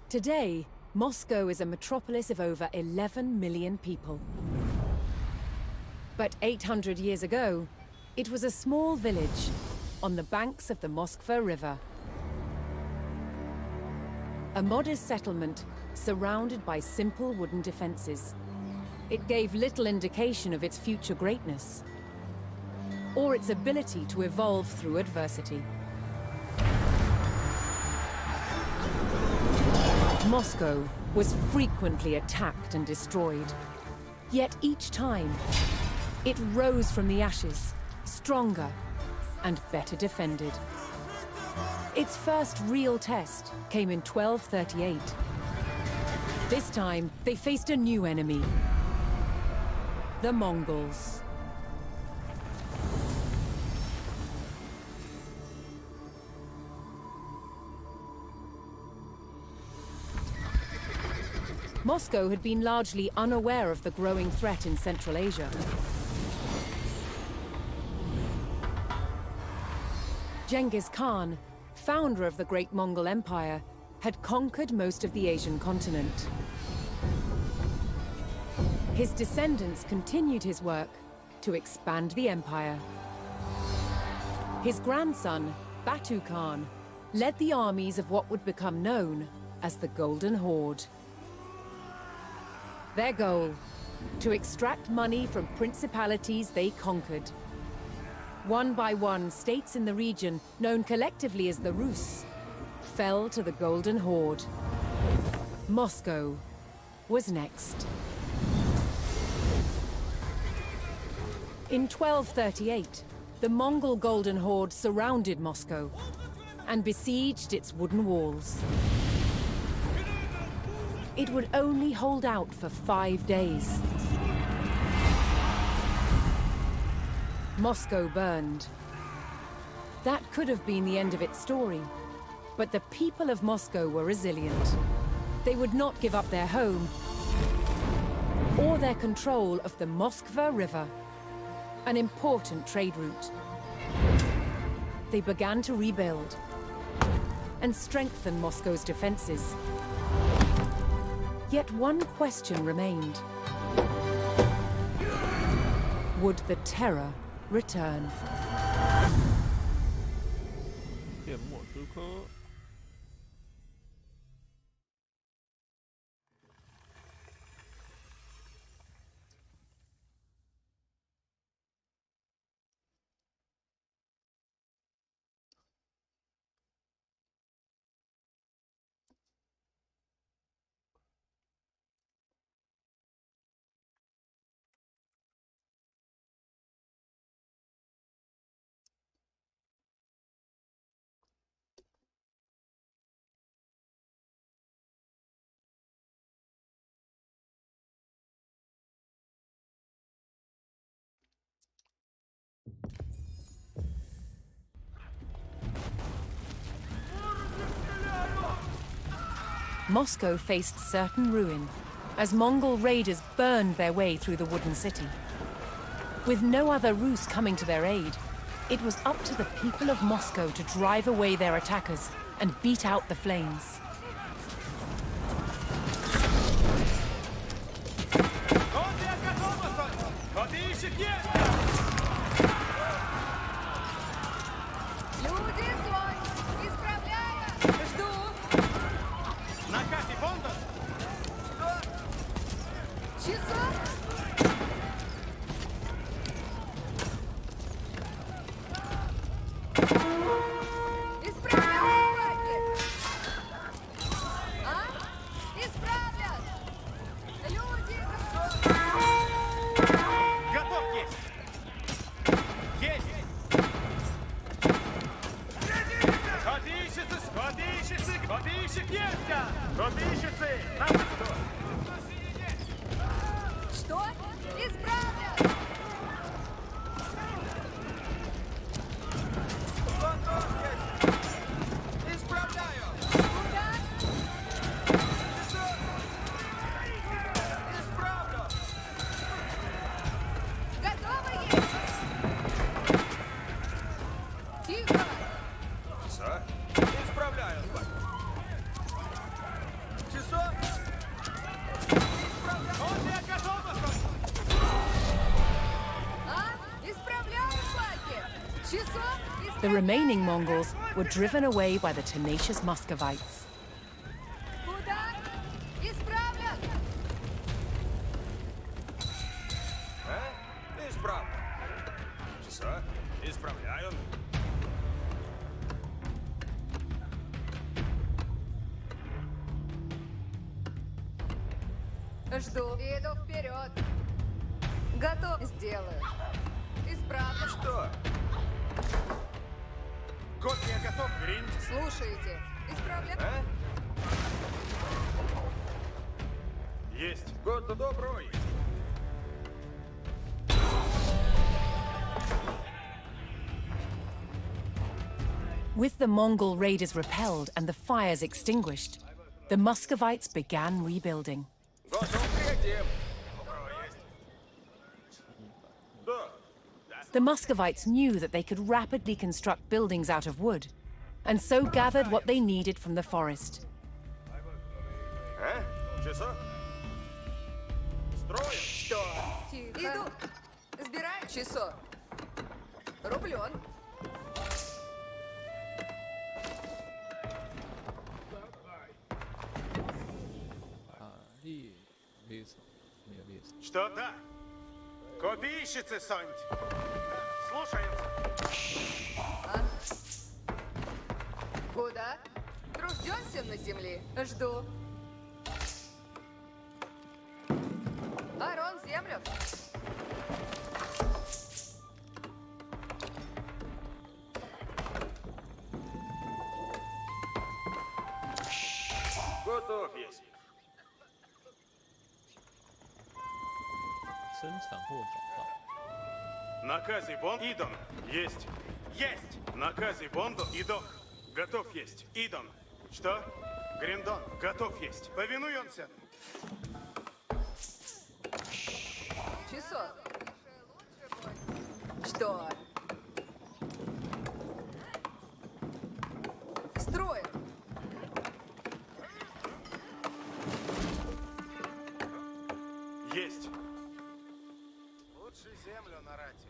Today, Moscow is a metropolis of over 11 million people. But 800 years ago, it was a small village on the banks of the Moskva River. A modest settlement surrounded by simple wooden defenses. It gave little indication of its future greatness, or its ability to evolve through adversity. Moscow was frequently attacked and destroyed. Yet each time, it rose from the ashes, stronger and better defended. Its first real test came in 1238. This time, they faced a new enemy: the Mongols. Moscow had been largely unaware of the growing threat in Central Asia. Genghis Khan, founder of the Great Mongol Empire, had conquered most of the Asian continent. His descendants continued his work to expand the empire. His grandson, Batu Khan, led the armies of what would become known as the Golden Horde. Their goal: to extract money from principalities they conquered. One by one, states in the region, known collectively as the Rus, fell to the Golden Horde. Moscow was next. In 1238, the Mongol Golden Horde surrounded Moscow and besieged its wooden walls. It would only hold out for 5 days. Moscow burned. That could have been the end of its story, but the people of Moscow were resilient. They would not give up their home or their control of the Moskva River, an important trade route. They began to rebuild and strengthen Moscow's defenses. Yet one question remained: would the terror return? 电墨之科。Moscow faced certain ruin as Mongol raiders burned their way through the wooden city. With no other Rus coming to their aid, it was up to the people of Moscow to drive away their attackers and beat out the flames. The remaining Mongols were driven away by the tenacious Muscovites. Куда? Исправлен! Исправлен. Часа? Исправляю. Жду. Иду вперед. Готов. Сделаю. Исправлен. Что? Копия готов, Гринч. Слушайте. Исправлен. Есть. Год добро есть. With the Mongol raiders repelled and the fires extinguished, the Muscovites began rebuilding. Готов к реке. Добро есть. Да. The Muscovites knew that they could rapidly construct buildings out of wood, and so gathered what they needed from the forest. Часа? Строим. Что? Тихо. Иду. Сбирай часов. Рублен. Что да? Копийщицы, Сонь. Слушаемся. Куда? Труждемся на земле. Жду. Арон, землю. Готов есть. 生产或找到。 Наказы Бонд. Идон. Есть. Есть. Наказы Бонду. Идох. Готов есть. Идон. Что? Гриндон. Готов есть. Повинуемся. Часов. Что? Строим. Есть. Лучше землю на рате.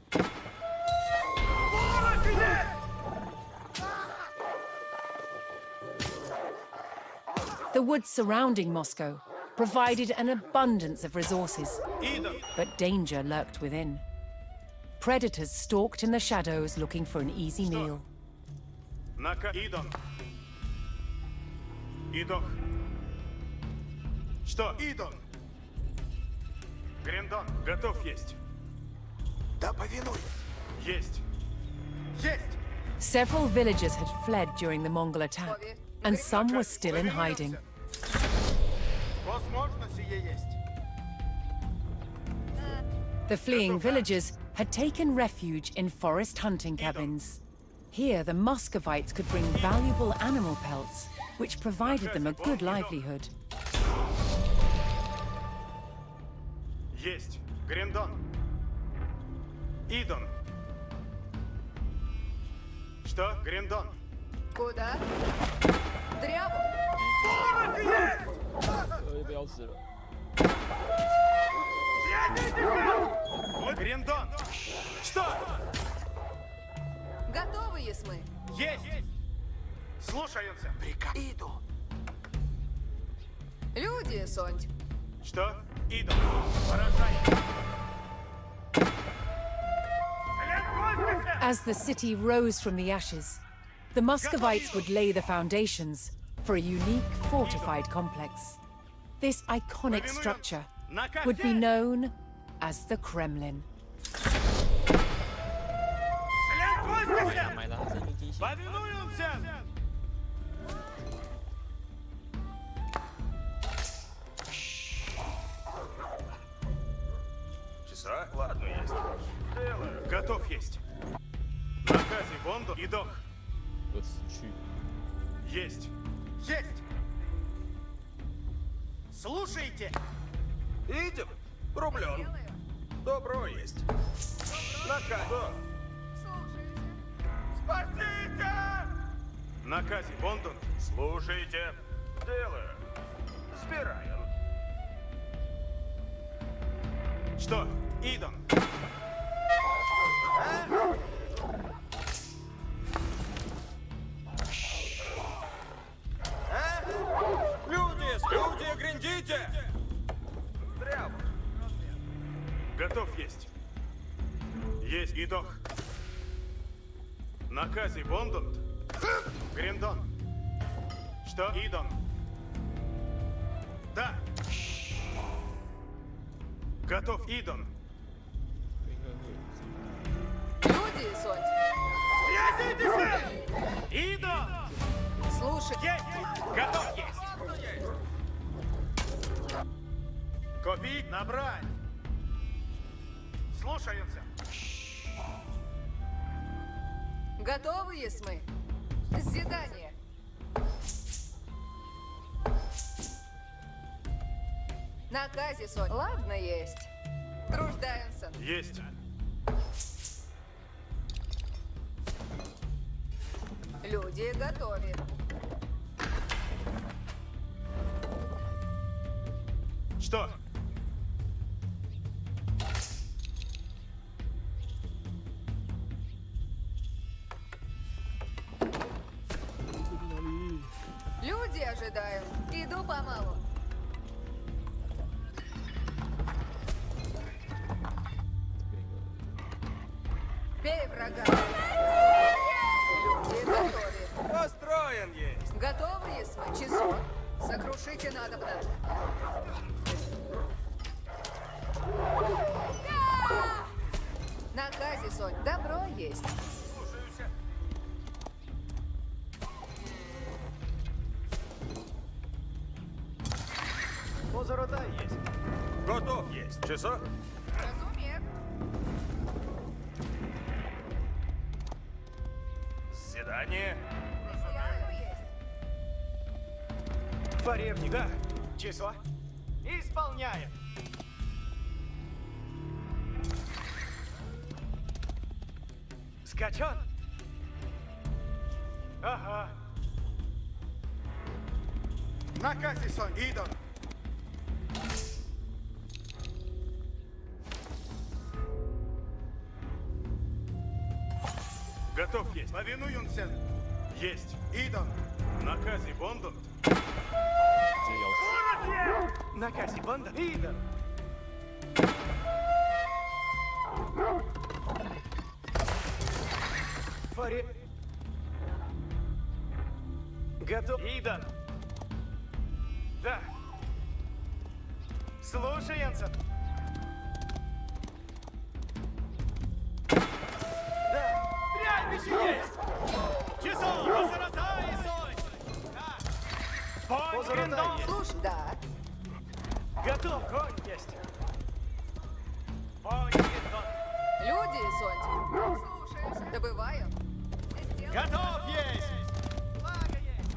The woods surrounding Moscow provided an abundance of resources, Идон. but danger lurked within. Predators stalked in the shadows looking for an easy meal. Идон. Идох. Что? Идон. Гриндон. Готов есть. Да повинуюсь. Есть. Есть. Several villagers had fled during the Mongol attack, and some were still in hiding. Возможно, сие есть. The fleeing villagers had taken refuge in forest hunting cabins. Here, the Muscovites could bring valuable animal pelts, which provided them a good livelihood. Есть. Гриндон. Идон. Что? Гриндон. Куда? Дряву. 不要死了。 Гриндон. Что? Готовы, есмы? Есть. Слушаемся. Приказ. Иду. Люди, Сонь. Что? Идон. Поражай. As the city rose from the ashes, the Muscovites would lay the foundations for a unique fortified complex. This iconic structure would be known as the Kremlin. 买了生命机器。 Повинуемся. Часа? Ладно, есть. Делаю. Готов есть. Наказы Бонду. Идох. 我死去。 Есть. Есть. Слушайте. Идем. Рублен. Добро есть. Наказ. Спасите! Наказы Бонду. Слушайте. Делаю. Сбираем. Что? Идон. Готов есть. Есть идох. Накази Бондунд. Гриндон. Что? Идон. Да. Готов Идон. Люди, Сонь. Связывайтесь! Идон! Слушай. Есть! Готов есть! Купить, набрать! Слушаемся! Готовы, Есмы? Зидание. Наказе, Сонь. Ладно, есть. Труждаемся. Есть! Люди готовы. Что? Люди ожидают. Иду помалу. Бей врага. Люди готовы. Построен есть! Готовы, Есмы? Часов. Сокрушите надобно. Наказе, Сонь. Добро есть. Слушаюся! Позорота есть! Готов есть! Часо? Разумеет. Заседание! Сделаю есть. Фаревник, да? Число? Исполняем! Скачан? Ага. Накази, Сонь, Идон! Готов есть. Повинуемся. Есть. Идон. Накази Бондунд. 直接咬死。 Накази Бондунд. Идон. Фари. Готов. Идон. Да. Слушаемся. Да. Стрельбище есть! Часов! Позорота и соль! Да. Позорота есть! Слушай, да. Готов! Конь есть! Конь Гриндон! Люди, Сонь. Слушаюсь. Добываю. Сделаю. Готов есть! Флага есть!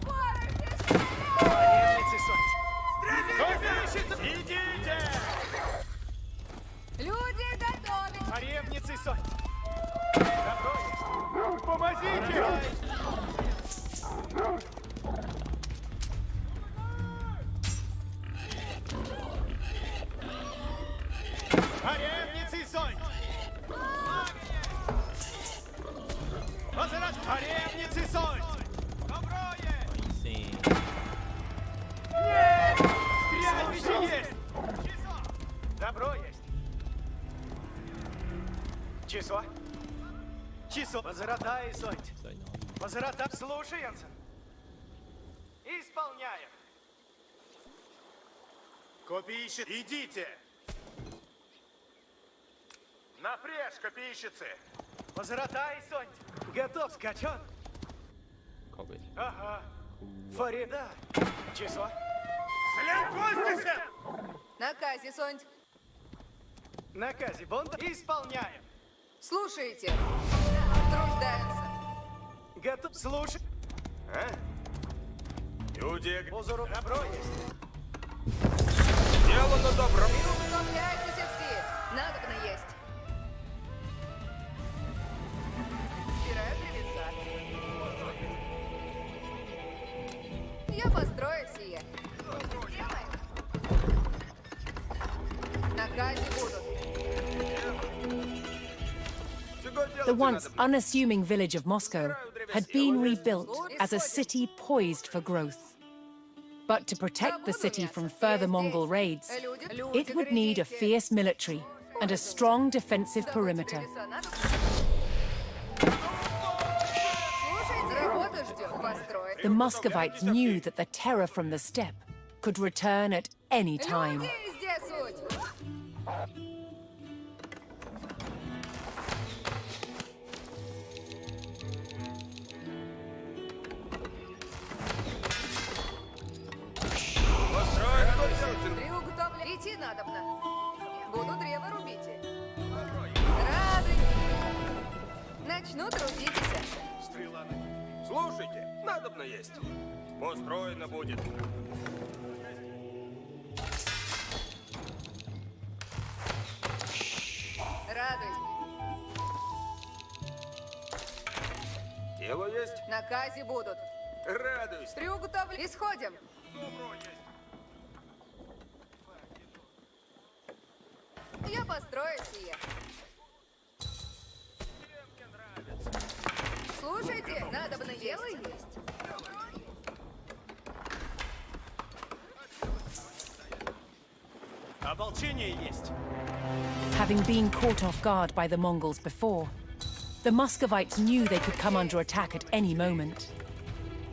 Воротись! Военницы соль! Стрельбище! Идите! Люди готовы. Аревницы соль! Добро есть! Помогите! Аревницы соль! Возврат! Аревницы соль! Добро есть! Sim. Стрельбище есть! Добро есть! Число? Число! Возвратай, соль! 在哪里？ Возврата, слушаемся. Исполняем. Копейщик, идите. Напряжь, копейщицы. Возвратай, Сонь. Готов, скачан. 靠北。 Ага. Фарида. Число. След Наказе, Сонь. Накази Бонда. Исполняем. Слушайте. Труждаемся. Готов, слушай. А? Люди, позору, добро есть. Сделано добро. Утомляйтесь все. Надобно есть. Собираю древеса. Я построю сие. Сделаем. Наказе будут. The once unassuming village of Moscow had been rebuilt as a city poised for growth. But to protect the city from further Mongol raids, it would need a fierce military and a strong defensive perimeter. Древеса надо... Слушайте, работу ждем. Построить. The Muscovites knew that the terror from the steppe could return at any time. Людей здесь суть. Приуготовлен. Идти надобно. Буду древо рубить. Радуйтесь. Начну трудитесь. Стрела. Слушайте, надобно есть. Построено будет. Радуйтесь. Дело есть. На казе будут. Радуйся. Приуготовлен. Исходим. Добро есть. Я построю сие. Слушайте, надобно дело есть. Ополчение есть. Having been caught off guard by the Mongols before, the Muscovites knew they could come under attack at any moment.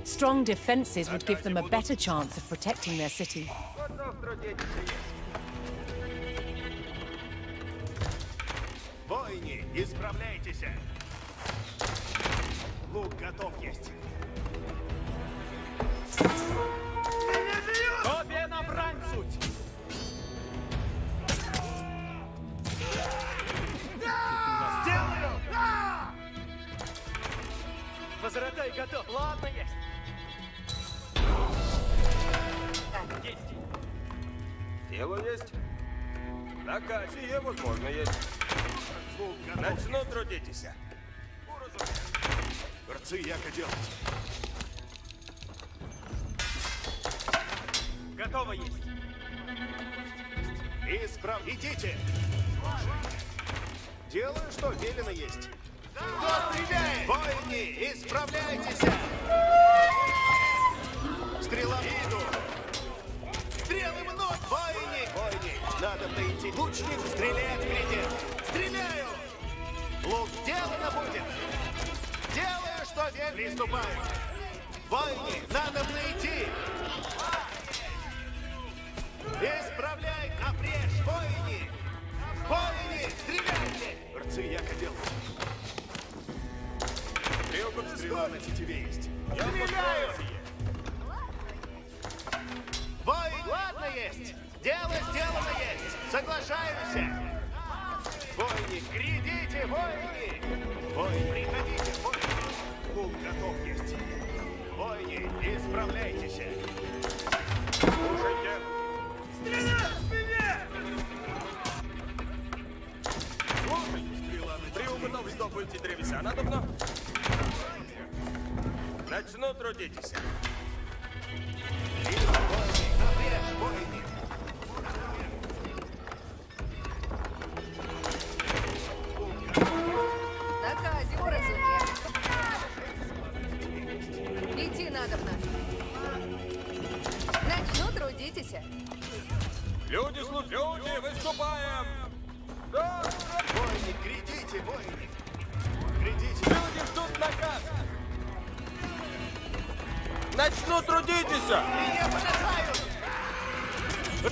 Strong defenses would give them a better chance of protecting their city. Готов трудиться есть. Воины, исправляйтесь. Лук готов есть. Обе на брань суть! Сделаю! Возротай готов. Ладно, есть. Есть. Дело есть. На казе возможно есть. Лук готов. Начну трудитесь. Рцы яко делать. Готово есть. Идите. Делаю, что велено есть. Кто стреляет? Воины, исправляйтесь! Стрела иду. Стрелы мнут! Воины, надо пройти. Лучник стреляет впереди. Стреляю! Лук сделано будет. Делаю, что велено. Приступаю. Воины, надо идти. Исправляй напрежь, воины! Воины, стреляйте! Рцы яко делать. Стрела на тетиве есть. Я Стреляю! построил сие. Воин, ладно есть. Дело сделано есть. Соглашаюсь. Воины, грядите, воины! Воины, приходите, воины! Лук готов есть. Воины, исправляйтесь. Слушайте. Стрелять в спине! Слушайте. Стрела на Приуготов здобыть древеса надобно. Начну трудитесь. Воины, напрежь, воины! На казе уразумел. Идти надобно. Начну трудитесь. Люди, люди, выступаем! Да, Воины, грядите, воины! Грядите! люди ждут наказ! Начну трудитесь! Меня понижают!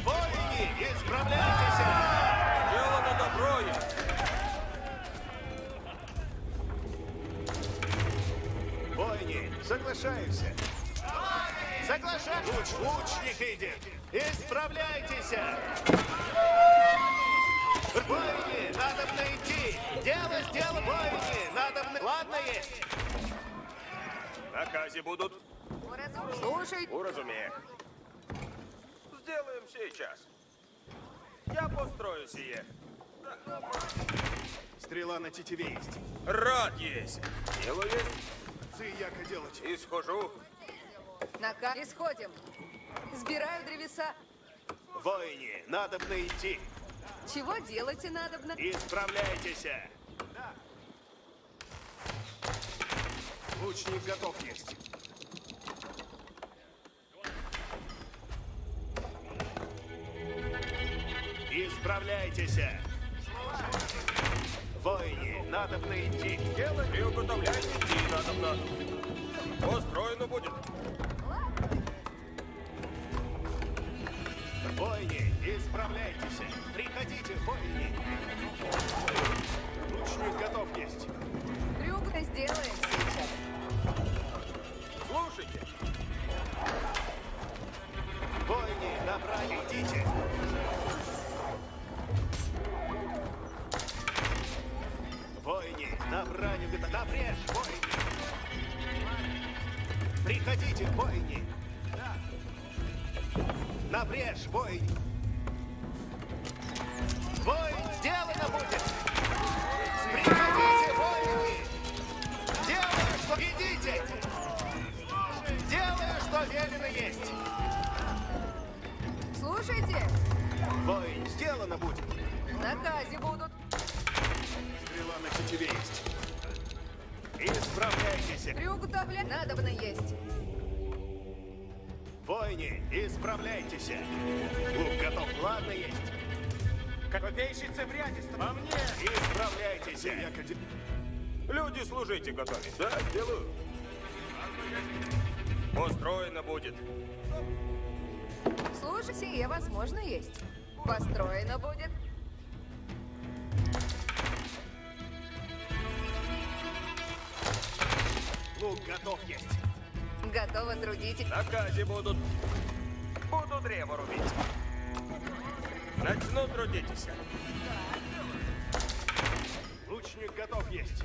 Воины, исправляйтесь! Сделано добро! Воины, соглашаюсь! Соглашаюсь! Лучник идет! Исправляйтесь! Воины, надо идти! Дело сделано! Воины, надо... Ладно есть! Накази будут. Слушай, Уразумею. Сделаем сейчас. Я построю сие. Стрела на тетиве есть. Рад есть. Дело есть. Цы яко делать. Исхожу. исходим. Сбираю древеса. Воины, надо идти! Чего делать и надобно? Исправляйтесь! Лучник готов есть. Исправляйтесь! надобно идти. Приуготовляйте идти надобно. Построено будет. Воины, исправляйтесь. Приходите, воины. Лучник готов есть. Трюк-то сделаем сейчас. Слушайте. Воины, на браню идите. Воины, на браню готов. На брешь, воины. Приходите, воины. На брешь, воины. Воин, сделано будет. Приходите, воины. Делаю, что идите. Делаю, что велено есть. Слушайте, Воин, сделано будет. в наказе будут. Стрела на тетиве есть. Исправляйтесь. Приуготовлять надобно есть. Воины, исправляйтесь. Лук готов. Ладно есть. Копейщица цепрятиста. По мне. Исправляйтесь. Люди, служите готовы. Да, сделаю. Построено будет. Слушай, сие возможно есть. Построено будет. Лук готов есть. Готово трудитесь. На наказе будут. Буду древо рубить. Начну трудитесь. Лучник готов есть.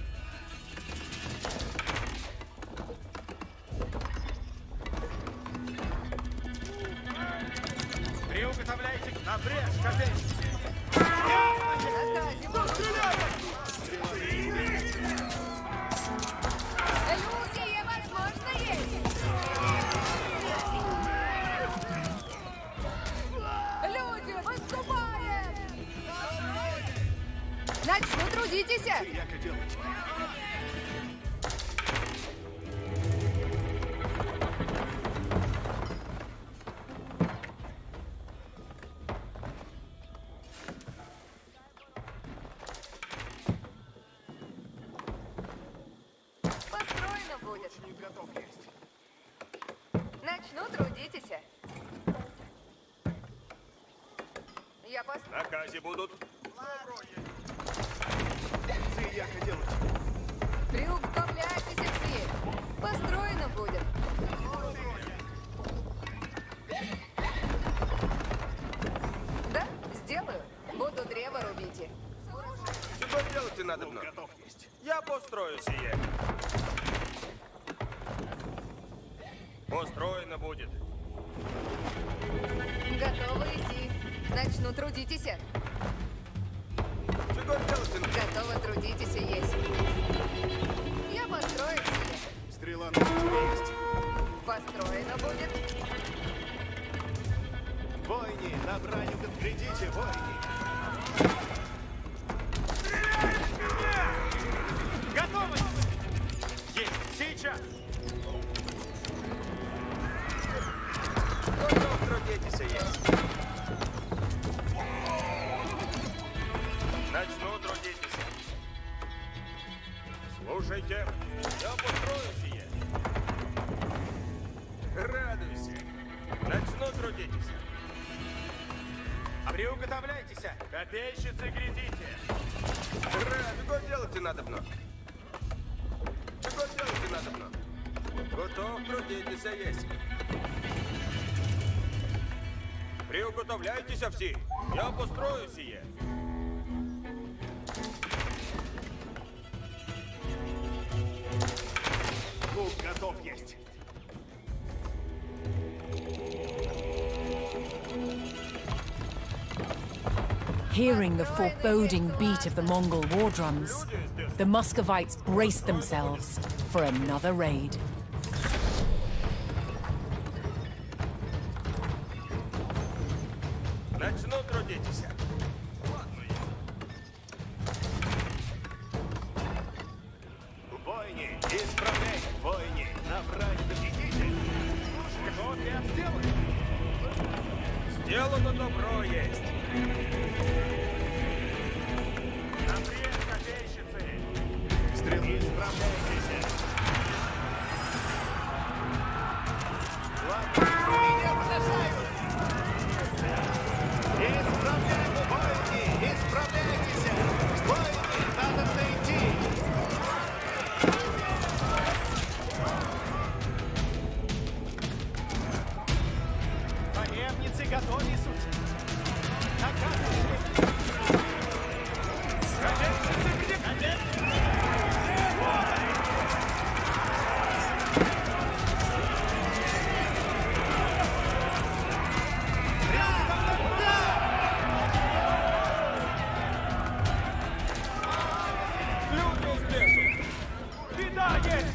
Приуготовляйте на брешь, копейщицы. В наказе будут. Сие возможно есть. Люди, выступаем! Начну трудитесь. Яко делать. Построено будет. Лучник готов есть. Начну трудитесь. Я На наказе будут. Яко делать. Приуготовляйтесь все. Построено будет. Да, сделаю. Буду древо рубить. Чего делать надобно? Лук готов есть. Я построю сие. Построено будет. Готовы идти. Начну трудитесь. Чего делать надо? Готовы трудитесь есть. Я построю себе. Стрела на тетиве есть. Построено будет. Воины, на браню глядите, воины. Готовы! Есть! Сейчас! Готов трудитесь есть. Начну трудитесь. Слушайте, я построю сие. Радуйся. Начну трудитесь. Приуготовляйтесь! Копейщицы, глядите! Чего делать надобно? Чего делать надобно? Готов трудитесь есть. Приуготовляйтесь все. Я построю сие. Лук готов есть. Hearing the foreboding beat of the Mongol war drums, the Muscovites braced themselves for another raid. Начну трудитесь. Воины, исправляй! Воины, на браню идите! Готов я сделать! Сделано добро есть. На брешь, копейщицы!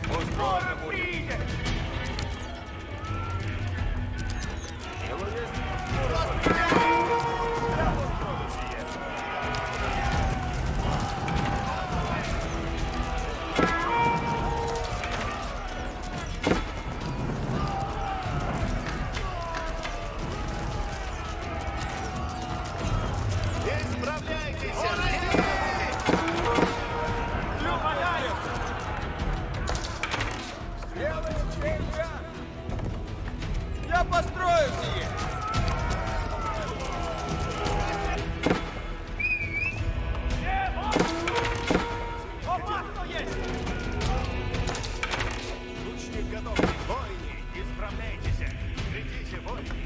Устроено будет. Дело есть. Я построю сие. Я построю сие! Лучник готов. Воины, исправляйтесь. Придите, воины.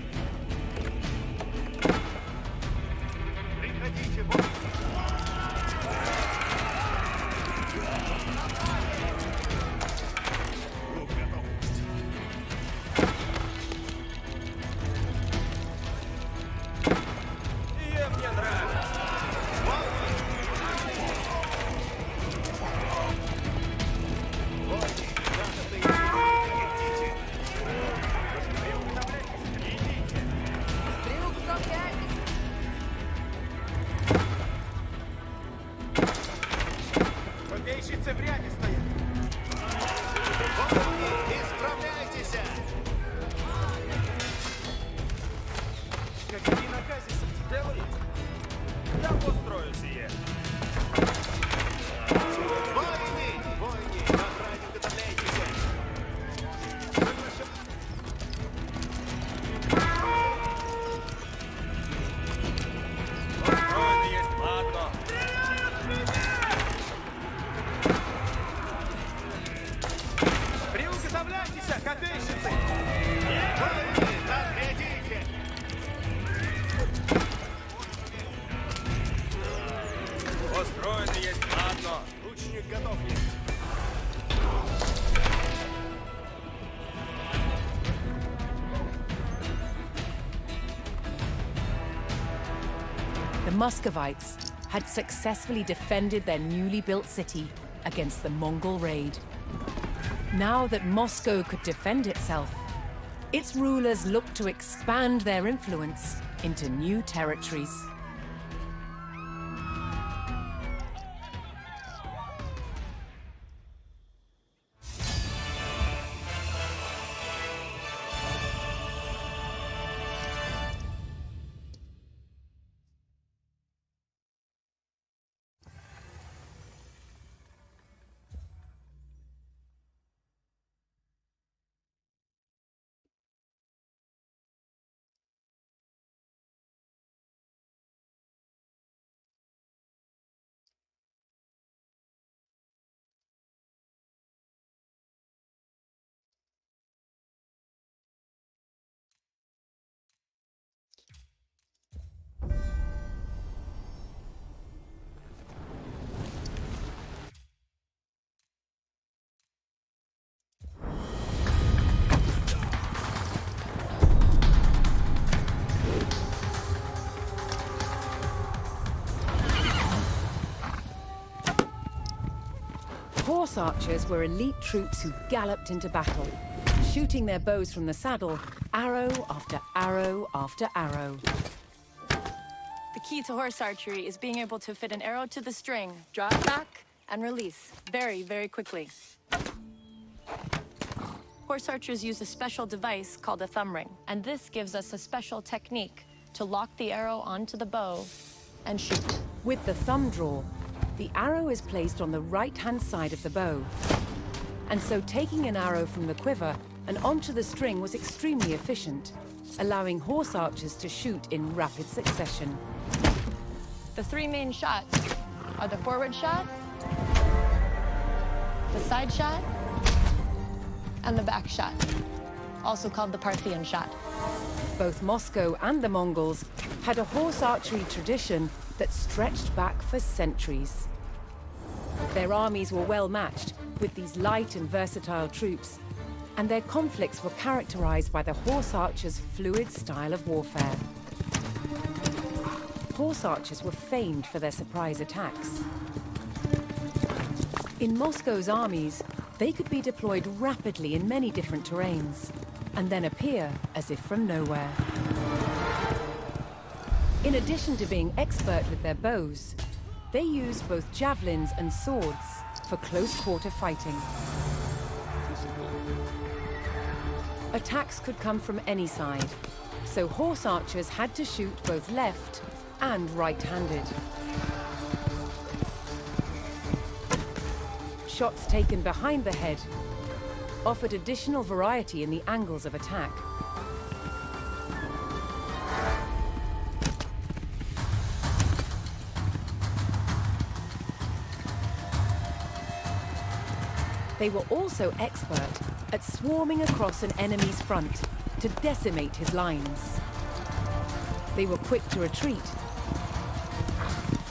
Приходите, воины. Лук готов. Сие мне нравится. Приуготовлять! Копейщицы в ряде стоят. Воины, исправляйтесь. Какие наказы? Дело есть. Я построю сие. Воины! Воины! Набрать, уготовляйтесь! Построено есть, ладно. Приуготовляйтесь, копейщицы! Воины, отглядите! Построено есть, ладно. Лучник готов есть. The Muscovites had successfully defended their newly built city against the Mongol raid. Now that Moscow could defend itself, its rulers looked to expand their influence into new territories. Horse archers were elite troops who galloped into battle, shooting their bows from the saddle, arrow after arrow after arrow. The key to horse archery is being able to fit an arrow to the string, draw it back, and release very, very quickly. Horse archers use a special device called a thumb ring, and this gives us a special technique to lock the arrow onto the bow and shoot. With the thumb draw, the arrow is placed on the right-hand side of the bow. And so taking an arrow from the quiver and onto the string was extremely efficient, allowing horse archers to shoot in rapid succession. The three main shots are the forward shot, the side shot, and the back shot, also called the Parthian shot. Both Moscow and the Mongols had a horse archery tradition that stretched back for centuries. Their armies were well matched with these light and versatile troops, and their conflicts were characterized by the horse archers' fluid style of warfare. Horse archers were famed for their surprise attacks. In Moscow's armies, They could be deployed rapidly in many different terrains, and then appear as if from nowhere. In addition to being expert with their bows, they used both javelins and swords for close-quarter fighting. Attacks could come from any side, so horse archers had to shoot both left and right-handed. Shots taken behind the head offered additional variety in the angles of attack. They were also expert at swarming across an enemy's front to decimate his lines. They were quick to retreat,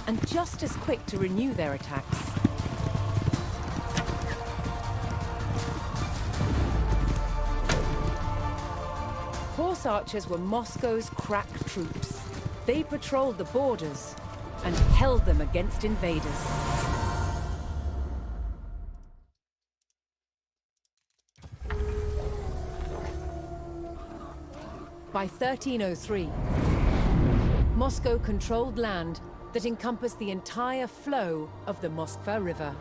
and just as quick to renew their attacks. Horse archers were Moscow's crack troops. They patrolled the borders and held them against invaders. By 1303, Moscow controlled land that encompassed the entire flow of the Moskva River.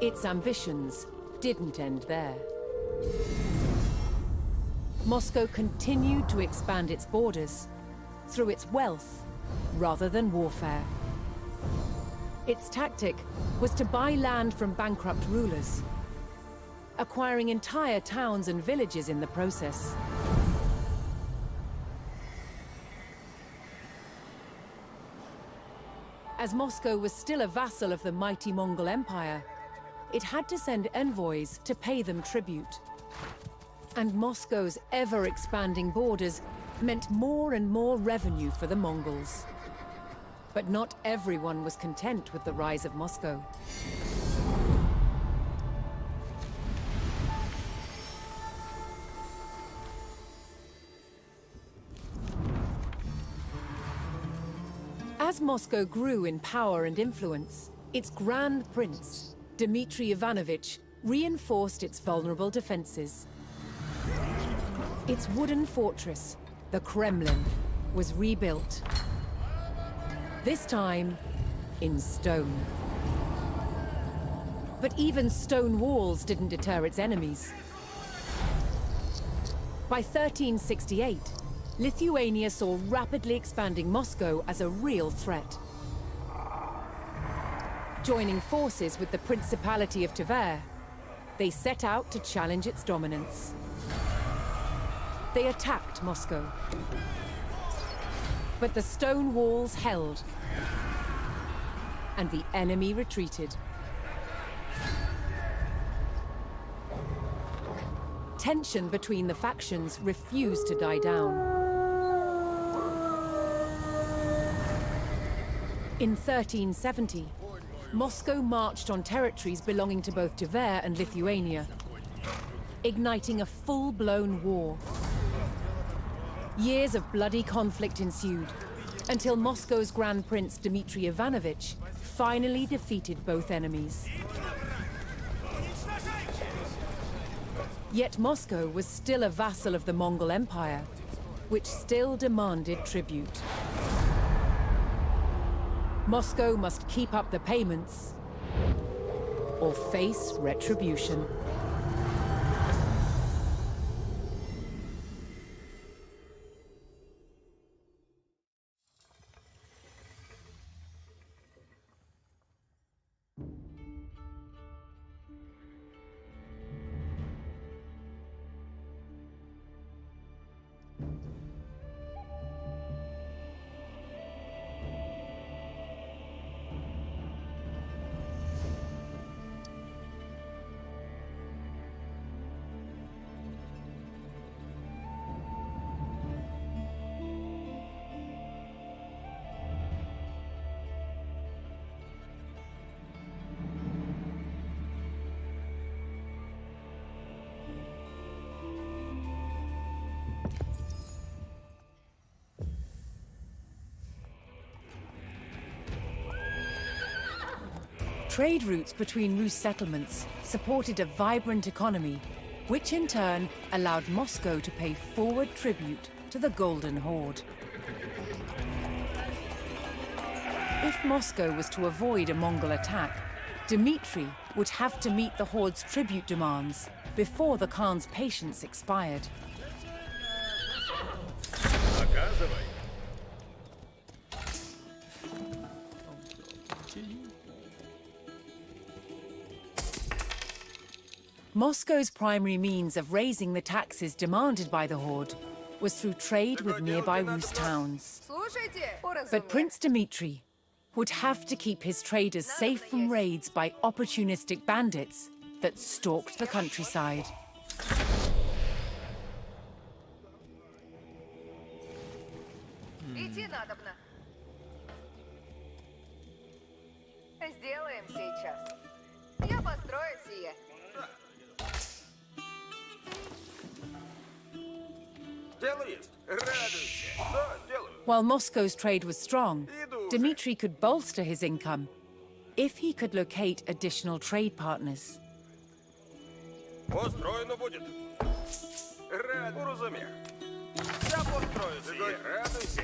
Its ambitions didn't end there. Moscow continued to expand its borders through its wealth rather than warfare. Its tactic was to buy land from bankrupt rulers, acquiring entire towns and villages in the process. As Moscow was still a vassal of the mighty Mongol Empire, it had to send envoys to pay them tribute. And Moscow's ever-expanding borders meant more and more revenue for the Mongols. But not everyone was content with the rise of Moscow. As Moscow grew in power and influence, its Grand Prince, Dmitry Ivanovich, reinforced its vulnerable defenses. Its wooden fortress, the Kremlin, was rebuilt. This time, in stone. But even stone walls didn't deter its enemies. By 1368, Lithuania saw rapidly expanding Moscow as a real threat. Joining forces with the Principality of Tver, they set out to challenge its dominance. They attacked Moscow. But the stone walls held, and the enemy retreated. Tension between the factions refused to die down. In 1370, Moscow marched on territories belonging to both Tver and Lithuania, igniting a full-blown war. Years of bloody conflict ensued, until Moscow's Grand Prince Dmitry Ivanovich finally defeated both enemies. Yet Moscow was still a vassal of the Mongol Empire, which still demanded tribute. Moscow must keep up the payments or face retribution. Trade routes between Rus settlements supported a vibrant economy, which in turn allowed Moscow to pay forward tribute to the Golden Horde. If Moscow was to avoid a Mongol attack, Dmitry would have to meet the Horde's tribute demands before the Khan's patience expired. Показывай. Moscow's primary means of raising the taxes demanded by the Horde was through trade with nearby Rus towns. Слушайте, уразумел. But Prince Dmitry would have to keep his traders safe from raids by opportunistic bandits that stalked the countryside. Идти надобно. Сделаем сейчас. Я построю сие. Дело есть. Радуйся. Да, делаю. While Moscow's trade was strong, Dmitry could bolster his income if he could locate additional trade partners. Построено будет. Рад, уразумел. Я построю сие. Радуйся.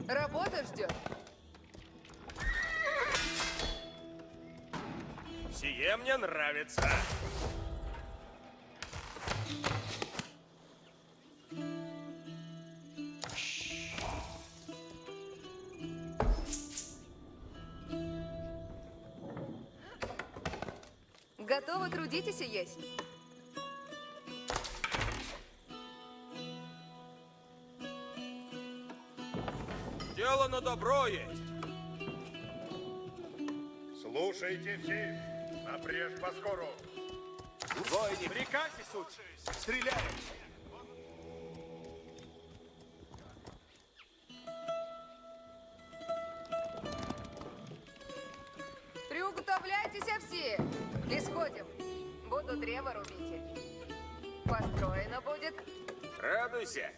Работа ждет. Сие мне нравится. Готовы трудитесь и есть. Дело на добро есть. Слушайте все. Напрежь поскору. Войне приказ несут. Стреляем. Приуготовляйтесь все. Исходим. Буду древо рубить. Построено будет. Радуйся.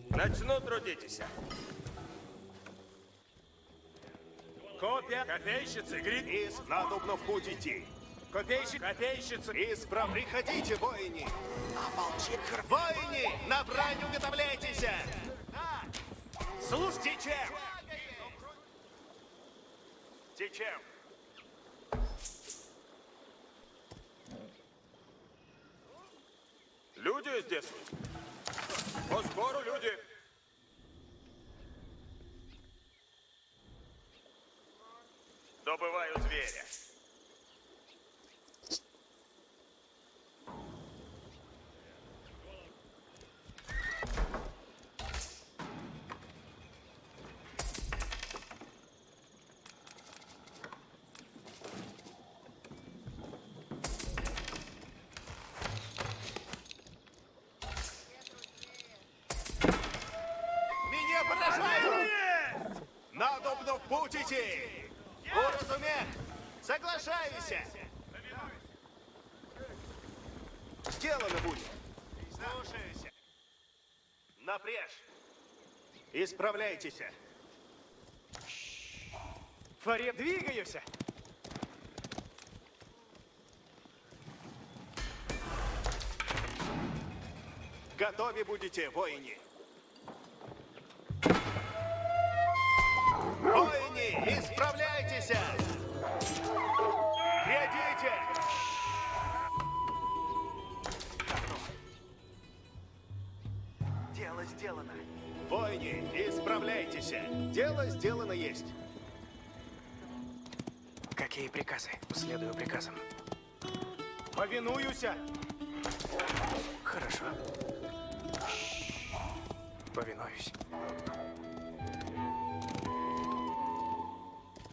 Начну трудитесь. Копия, копейщицы, грит, надобно в путь идти. Копейщицы, исправ, приходите, воины. Воины, на брань уготовляйтесь. Слушайте, чем? Течем. Люди здесь. По скору люди. Добываю зверя. Меня поражают! Надобно в путь идти! Уразумел! Соглашаюсь! Сделано будет! Слушаюсь! Напряжь! Исправляйтесь! Фарет, двигаюсь! Готовы будете, воины! Воины, исправляйтесь! Глядите! Дело сделано. Воины, исправляйтесь! Дело сделано есть. Какие приказы? Следую приказам. Повинуюсь! Хорошо. Повинуюсь.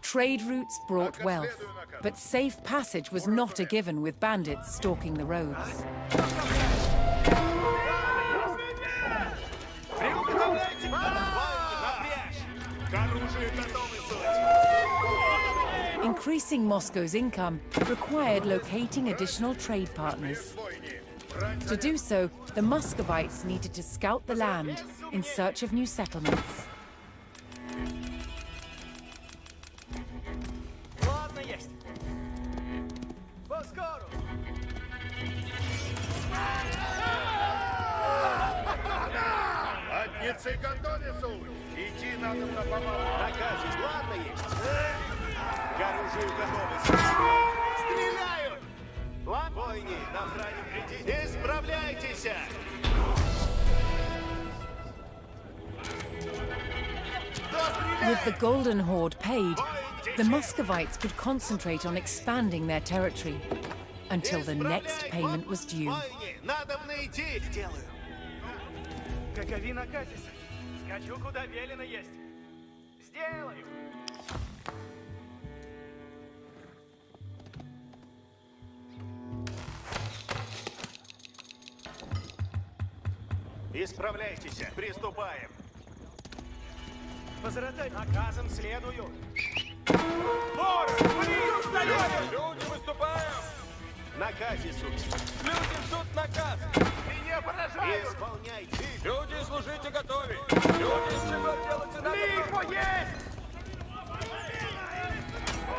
Trade routes brought wealth, but safe passage was not a given with bandits stalking the roads. Приуготовляйте! Напрячь! К оружию готовы, суть! Increasing Moscow's income required locating additional trade partners. Воины, To do so, the Muscovites needed to scout the land in search of new settlements. Ладно, есть. Поскору. Латницы готовятся. Идти надо на помогу. Наказись, ладно есть. К оружию готовы. Стреляют! Бойни, на броню глядите. Исправляйтесь! With the Golden Horde paid, the Muscovites could concentrate on expanding their territory until the next payment was due. Бойни, надо мне идти. Сделаю. Какови наказис. Скачу, куда велено есть. Сделаю. Исправляйтесь. Приступаем. Возротай. Наказом следую. Люди, выступаем! Наказе суть. Люди в суд наказ. Меня поражают. Исполняйте. Люди, служите готовы. Люди, из чего делайте надо. Лихо есть!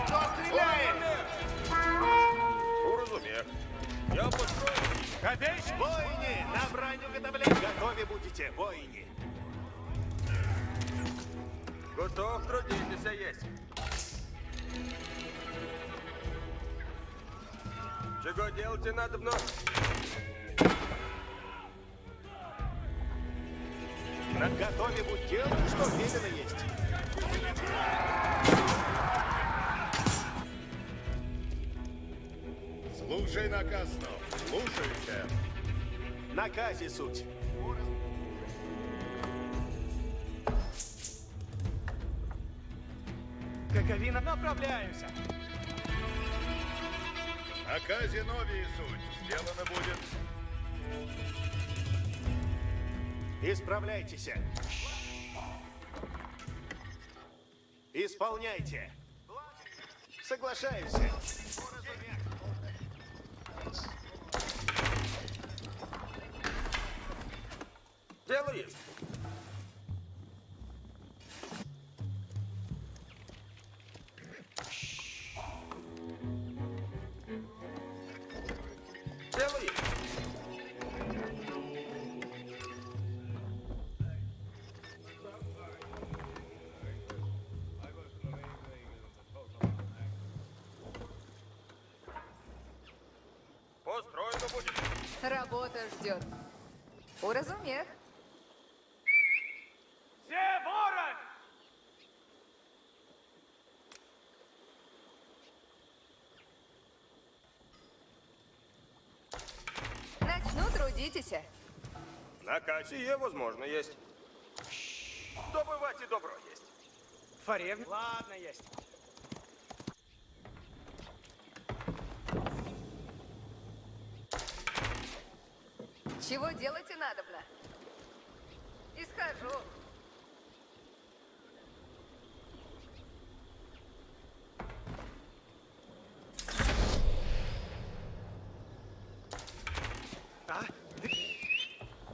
Кто стреляет? Уразумех. Я построю. Копейщ! Воины, на броню готовлять. Готовы будете, воины. Готов, трудитесь, есть. Чего делать надо вновь? На готове будь делать, что велено есть. Слушай наказ, но слушайся. Наказе суть. Каковина, направляемся. Наказе новее суть. Сделано будет. Исправляйтесь. Исполняйте. Соглашаюсь. Дело есть. Дело есть. Построено будет. Работа ждет. Уразумех. Все ворон! Начну трудитесь. На Кассие, возможно, есть. Добывать и добро есть. Фаревна. Ладно, есть. Чего делать и надобно? Исхожу.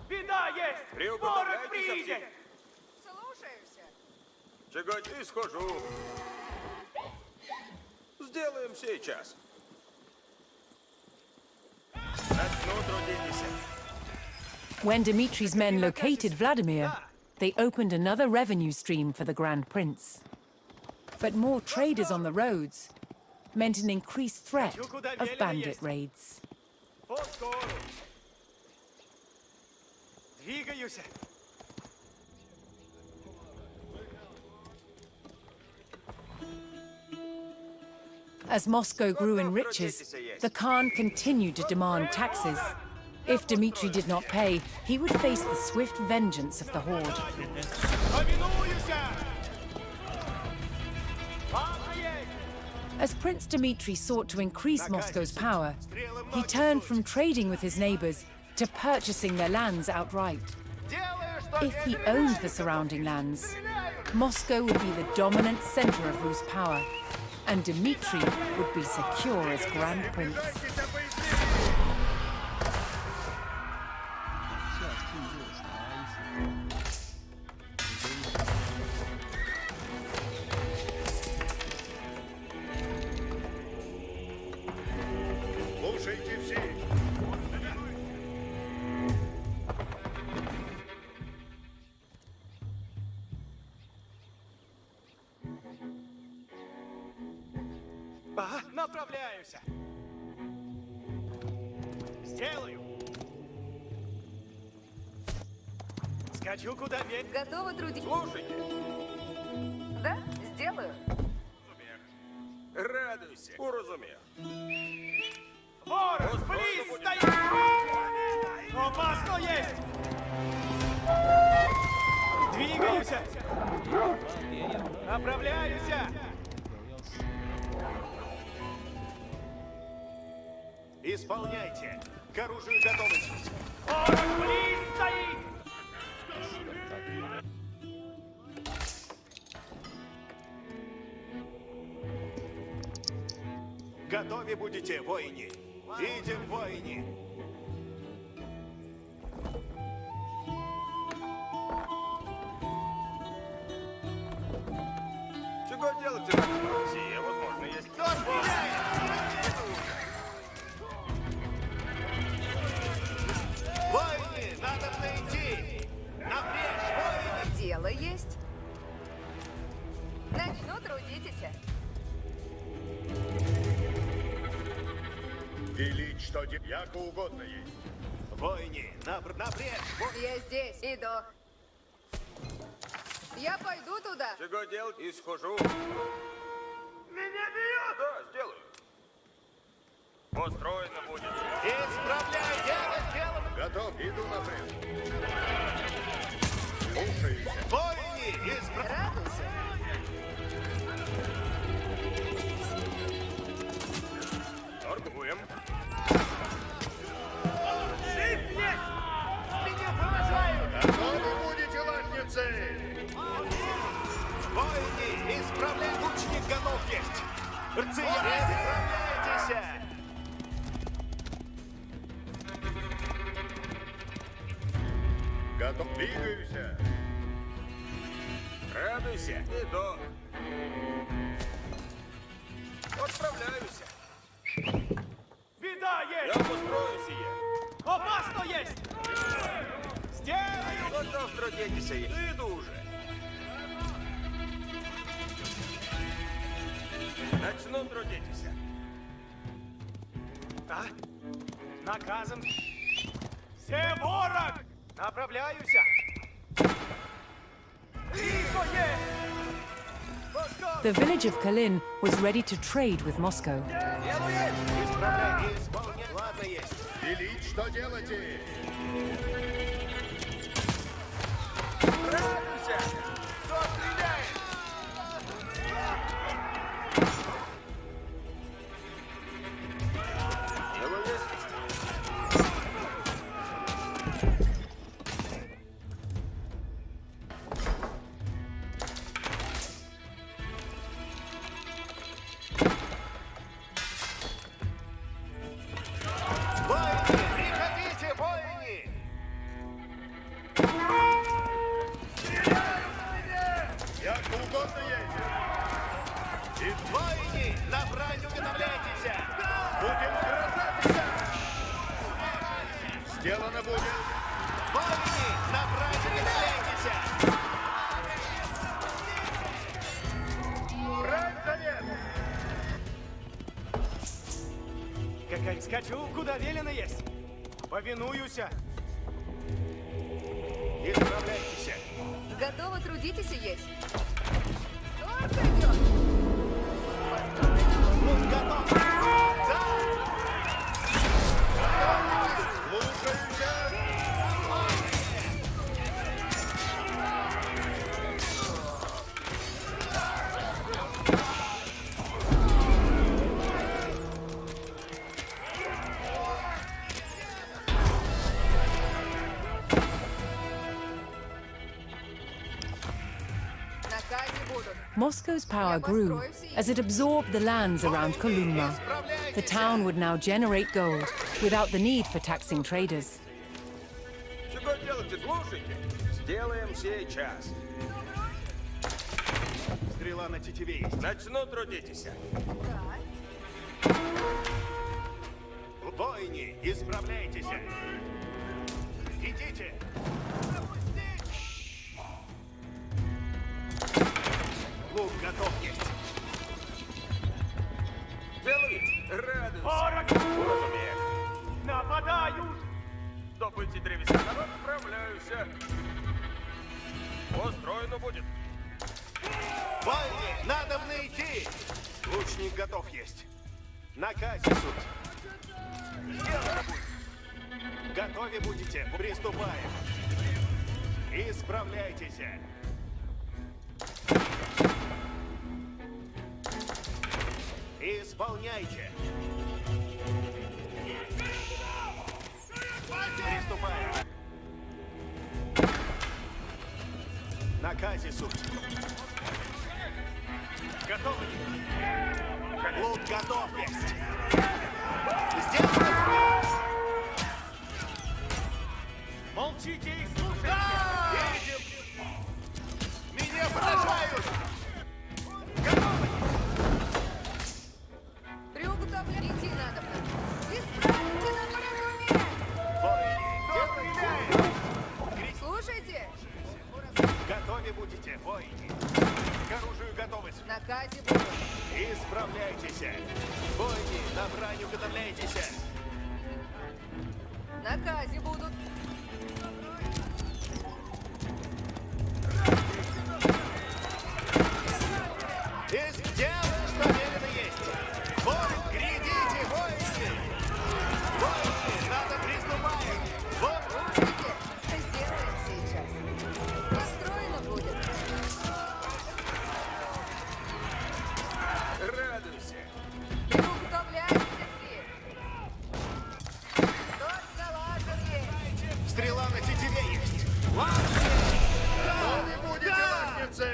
Беда есть! Ворон Приуготовляйтесь приедет! все. Слушаюсь. Чего схожу. Сделаем сейчас. Начну трудитесь. When Dmitri's men located Vladimir, they opened another revenue stream for the Grand Prince. But more traders on the roads meant an increased threat of bandit raids. Поскору. Двигаюсь. As Moscow grew in riches, the Khan continued to demand taxes. If Dmitri did not pay, he would face the swift vengeance of the Horde. As Prince Dmitri sought to increase Moscow's power, he turned from trading with his neighbors to purchasing their lands outright. If he owned the surrounding lands, Moscow would be the dominant center of Rus' power, and Dmitri would be secure as Grand Prince. Ага, направляюся. Сделаю. Скачу куда ведь. Готовы трудиться? Слушайте, Да, сделаю. радуйся. Урозумів. Ворон, близ, стоит! Опасно есть! Двигаюсь! Направляюсь! Исполняйте. К оружию готовность. Ворон, близ, стоит! Готовы будете, воины. Идем, воины. Чего делать? Сие, возможно, есть. Кто стреляет? Воины, надо идти. Напрячь, воины. Дело есть. Начну трудитесь. Велить, что яко угодно есть. Воины, напрячь. Я здесь. Иду. Я пойду туда. Чего делать? Исхожу. Меня бьют! Да, сделаю. Устроено будет. Исправляй дело. Готов, иду напрямик. Слушаюсь. Воины, Радуйся. торгуем. Готовы будете, латницы? Воины, исправляй, лучник готов есть. Рыцари, исправляйтесь. Готов, двигаюсь. Радуйся. Иду. Отправляюсь. Беда Я есть! устрою сие. Опасно есть! Сделаю! Готов трудитесь. Иду уже. Начну трудитесь. А? Наказом. Все ворог! Направляюсь! Рисо есть! The village of Kalin was ready to trade with Moscow. Делу есть. Исправляй, исполняй. Ладно есть. Велить, что делаете? Радуйся. Кто стреляет? Делу есть. Воины, приходите, воины! Яко угодно есть. И воины, на брань уготовляйтесь! Будем сражаться. Сделано будет. Воины, на брань уготовляйтесь! Брать завет. Какая скачу, куда велено есть. Повинуюсь. Исправляйтесь! Готовы трудитесь есть. Только идет. Лук готов! Да! Наказы будут. Moscow's power grew as it absorbed the lands around Kolumna. The town would now generate gold without the need for taxing traders. Чего делаете? Слушайте. Сделаем сейчас. Стрела на тетиве есть. Начну трудитесь. Воины, исправляйтесь. Идите. Лук готов есть. Радуйся. Ворог! Розумію. Нападають! Добыйте древеса, народ, справляюся. Построено будет. Войны! Надо мне идти! Лучник готов есть. На казе суть. Сделано будет. Готове будете. Приступаем. Исправляйтесь. Исполняйте. Приступаем. На казе суть. Готовы? Лук готов есть. Сделано. Молчите и слушайте. Едем. Меня поражают. Готовы? Приуготовлять идти надо. Исправьте на время. Воины, стреляем. Слушайте. Готове будете, воины. К оружию готовность. На казе будут. Исправляйтесь. Воины, на браню готовляйтесь. На казе будут. Сделано, что велено есть. Вот, грядите, воины. Воины, надо приступать. Вот. Слушайте. Сделаем сейчас. Построено будет. Радуйся. Приуготовляйте все. Только лазер есть. Стрела на тетиве есть. Готовы будете, ластницы.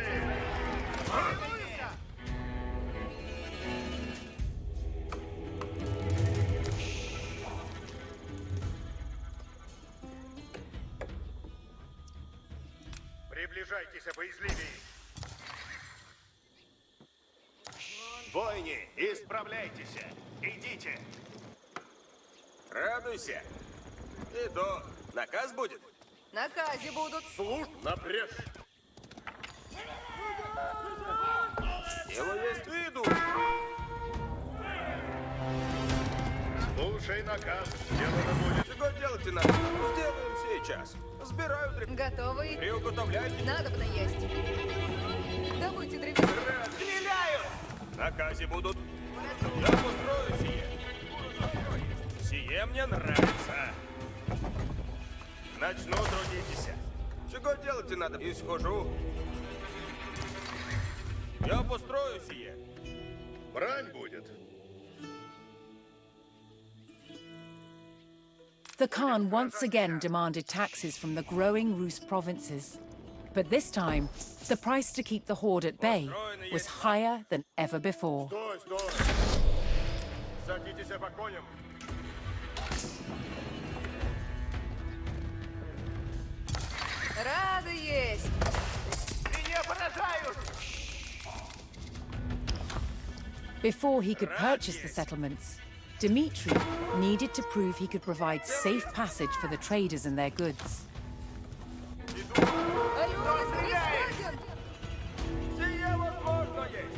Приближайтесь, боязливее. Воины, исправляйтесь. Идите. Радуйся. Иду. Наказ будет? На казе будут. Служь напрежь. Дело есть. Иду. Слушай наказ. Сделано будет. Чего делать надо? Сделаем сейчас. Сбираю древесину. Готовы идти. Приуготовляйте. Надо бы есть. Добудьте древесину. Стреляют! Наказе будут. Я построю сие. Сие мне нравится. Начну трудитесь. Чего делать надо? Исхожу. Я построю сие. Брань будет. The Khan once again demanded taxes from the growing Rus provinces. But this time, the price to keep the horde at bay was higher than ever before. Стой, стой. Садитесь по коням. Рады есть. Меня поражают. Before he could purchase the settlements, Dmitri needed to prove he could provide safe passage for the traders and their goods. Алло, господин! Сие возможно есть.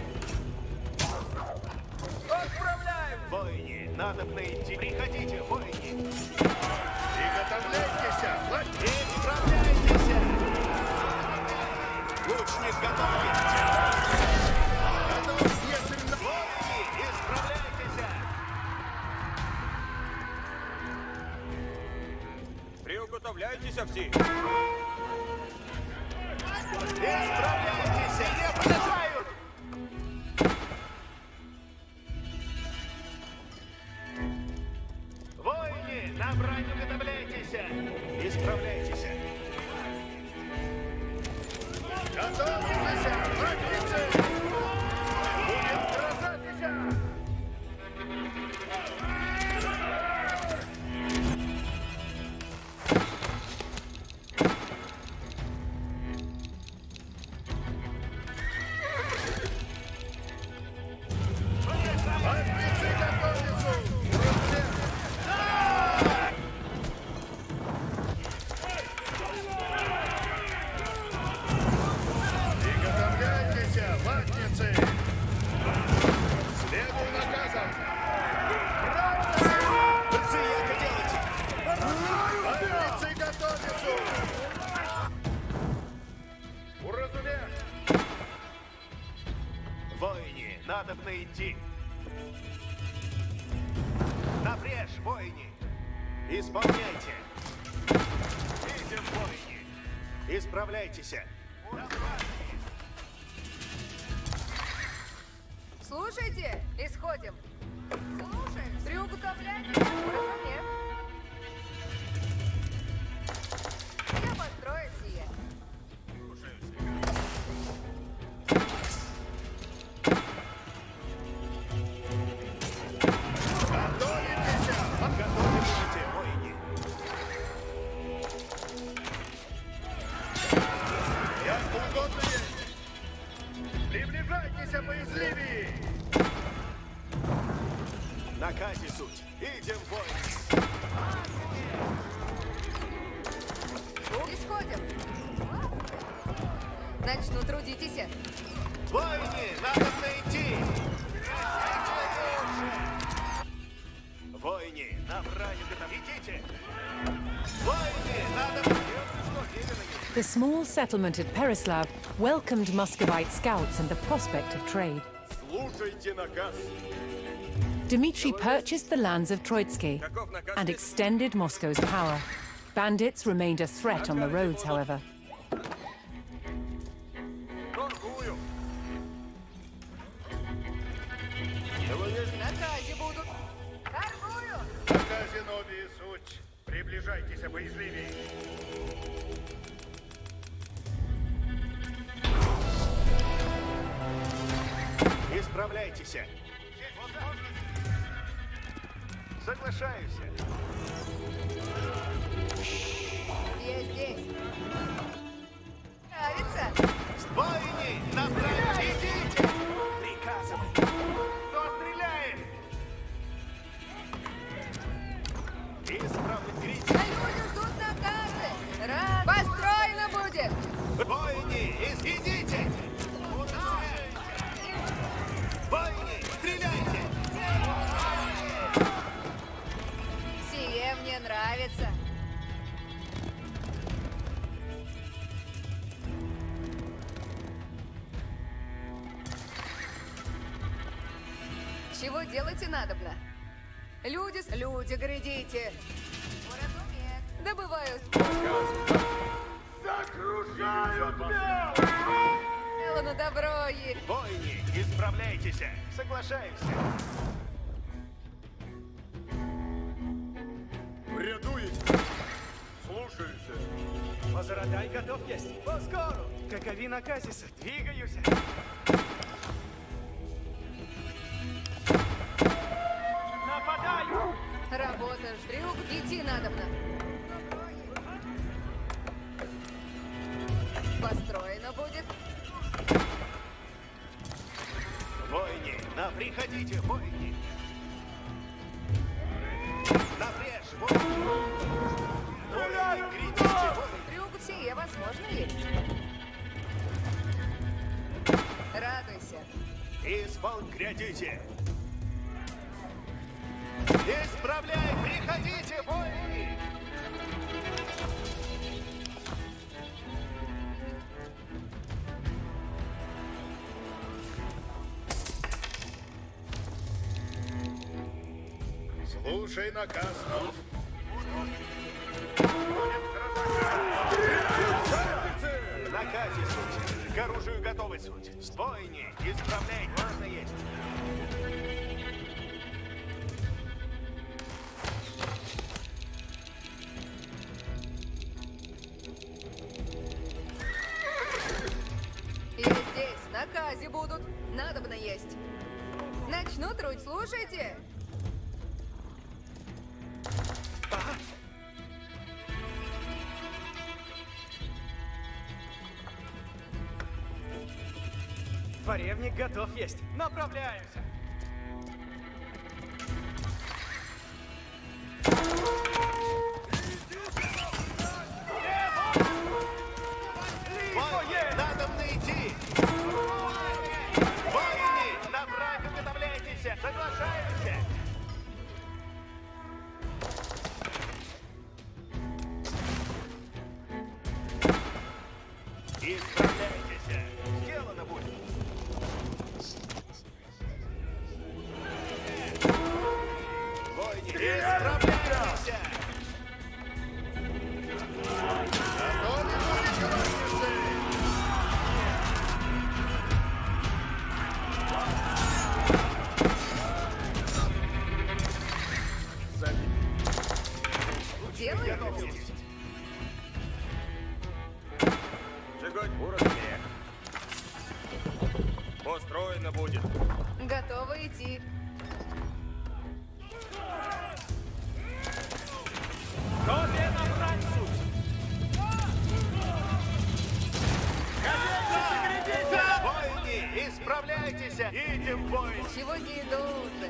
Отправляем. Воины, надо найти. Приходите, воины. Приготовляйтесь. Исправляйтесь. Лучник готов. Готов, если на... Воины, исправляйтесь. Приуготовляйтесь все. Исправляйтесь. Не поражают. Воины, на броню готовляйтесь. Исправляйтесь. Готовьтесь, братья! Будем сражаться! Приготовляйтесь, латницы! Следуй наказам! Надобно идти. Напрежь, воини. Исполняйте. Идем, воини. Исправляйтесь. Слушайте, исходим. Слушай, приуготовляйтесь. Разумею. Я построю сие. Готовы будете, воини. Як угодно есть! Приближайтесь, боязливее! Наказе суть. Идем, воины. Исходим. Начну трудитесь. Воины, надобно идти. Воины, набрали готов. Идите. Воины, надо... The small settlement at Perislav welcomed Muscovite scouts and the prospect of trade. Слушайте наказ. Dmitry purchased the lands of Troitsky and extended Moscow's power. Bandits remained a threat on the roads, however. Торгую. Наказе будут. Торгую. Наказе нови суть! Приближайтесь, боязливее! Исправляйтесь. Соглашаюсь. Я здесь. Нравится? Воины, направьте. Идите. Приказывай. Кто стреляет? Исправлять критику. А люди ждут наказы. Рад. Построено будет. Воины, идите. Воины, стреляйте. Сие мне нравится. Чего делать и надобно? Люди, глядите. Уразумеет. Добывают. Загружают меня! Дело на добро и... Воины, исправляйтесь. Соглашаюсь. Врядуюсь. Слушаюсь. Позарадай готов есть. Поскору. Какови наказиса. Двигаюсь. Нападаю. Работаешь, Дрюк, идти надобно. Построено будет. Воины, приходите, воины. Напрежь, воины. Воины, кричите, воины. Дрюк, сие возможно есть. Радуйся. Грядите. Исправляй, приходите, воины. Слушай наказ, нов. Наказе суть. К оружию готовы суть. Воины, исправляй, можно есть. И здесь наказе будут. Надобно есть. Начну труд, слушайте. Поревник готов есть. Направляемся. Воины, надо идти. Воины, на враг уготовляйтесь. Соглашаемся. Исправляйтесь. Сделано будет. Дело готов есть. есть. Чего уразумея. Построено будет. Готовы идти. Готові набрать суть. Воины, исправляйтесь! Идем в бой! Сегодня идут же.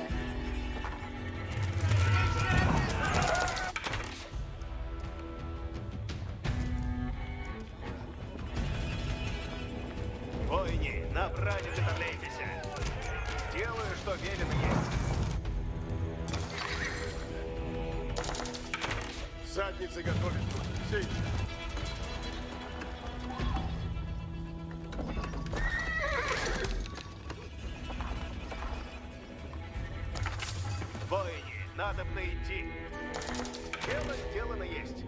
Воины, на броню готовляйтесь! Делаю, что велено есть. Задницы готовятся. Сей. Воины, надо идти. Дело сделано есть.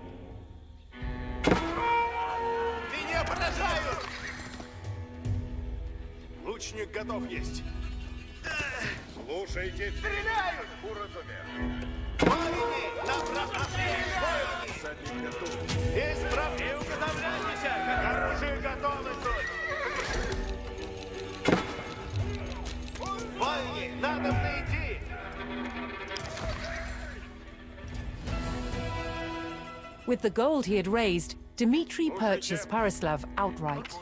Меня поражают! Лучник готов есть. Слушайте, стреляют! Уразумел. Воины, направо! Воины! Исправьте, уготовляйтесь! Оружие готовы тут! Воины, надо идти! With the gold he had raised, Dmitri purchased Paraslav outright.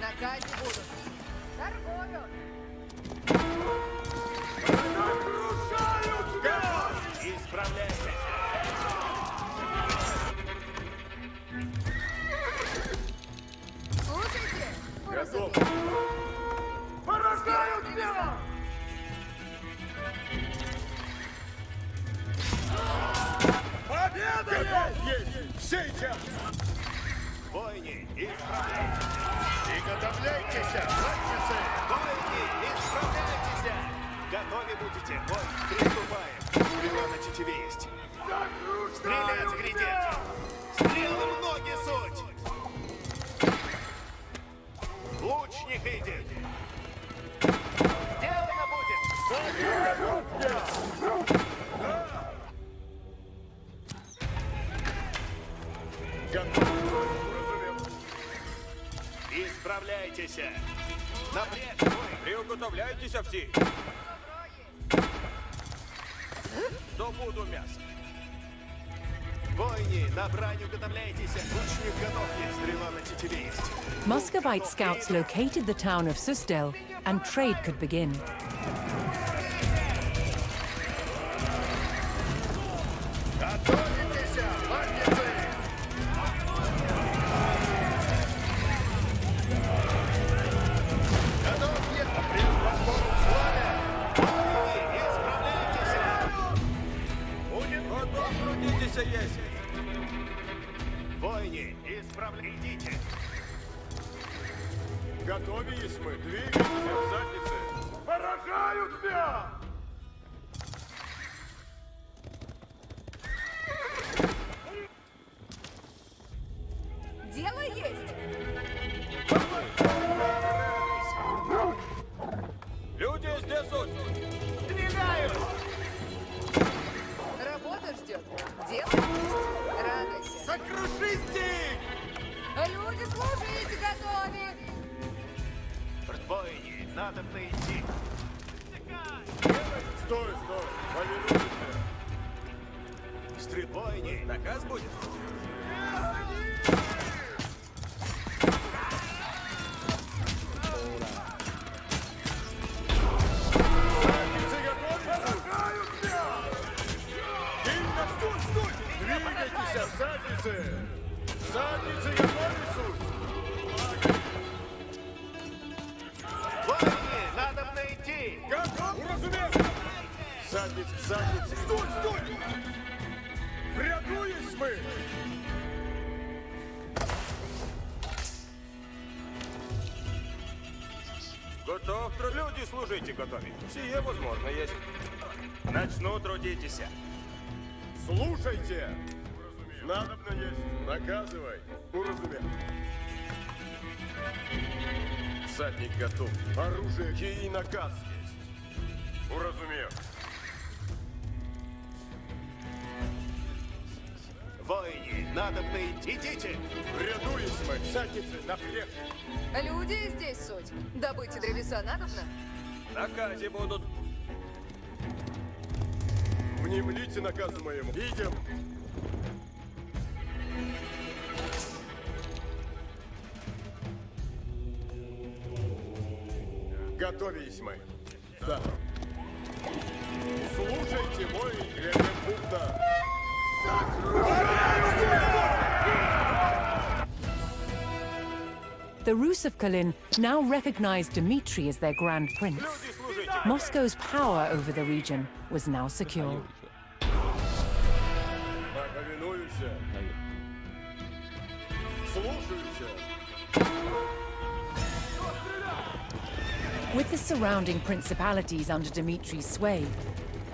На казе будут. Торгую. Исправляйте! Слушайте. Готов. Поражают меня! Победа есть! Сейчас! Воины, исправляйтесь! Приготовляйтесь, братцы! Воины, исправляйтесь! Готовы будете! Вой, приступаем! Стрела на тетиве есть! Стрелять, глядеть! Стрелы в ноги суть! Лучник идет! Сделано будет! Исправляйтесь! Напрячь, бой! Приуготовляйтесь все. Добуду мясо. Воины, на броню готовляйтесь! Лучник готов есть! Стрела на тетиве есть! Muscovite scouts located the town of Susdel, and trade could begin. Готовитесь, мальчики! Готов ехать! Прям по спору славя! Воины, исправляйтесь! Будет Готов трудитесь есть. Воины, исправляйтесь! Готовились мы. Двигайтесь в заднице. Поражают меня! Дело есть. Люди здесь суть. Двигают! Работа ждет. Дело есть. Радуйся. Сокрушите! Люди, служите, готовы. Воины, надо идти! Стой, стой. Повинуйся. Стрельбойни! Наказ будет? Задницы готовы! Стой, стой! Двигайтесь, задницы! Задницы готовы, Воины, надо идти! Готов? Уразумел. Задницы, задницы! Стой, стой. Приготовились мы. Готов. Люди, служите готовить. Сие возможно есть. Начну трудитесь. Слушайте! Надобно есть! Наказывай. Уразумел. Всадник готов. Оружие и наказ есть. Уразумел. Воине, надо идти. Идите. Рядуясь мы, всадницы на плех. Люди здесь суть. Добыть древеса надобно? На наказе будут. Внемлите наказу моему. Идем. Готовились мы. Да. Слушайте, воин, глядя будто. The Rus of Kalin now recognized Dmitri as their grand prince. Люди, служите. Moscow's power over the region was now secure. Повинуюся. Слушаюся. With the surrounding principalities under Dmitri's sway,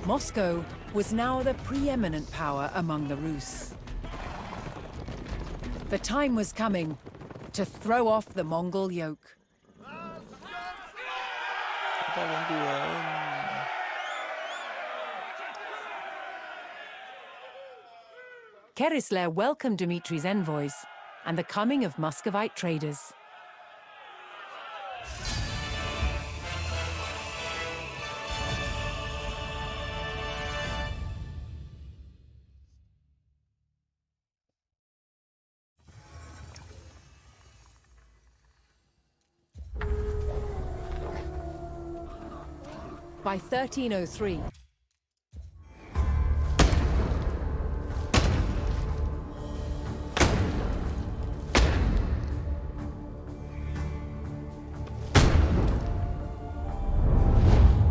Moscow was now the preeminent power among the Rus. The time was coming to throw off the Mongol yoke. Kerisler welcomed Dmitri's envoys and the coming of Muscovite traders. By 1303,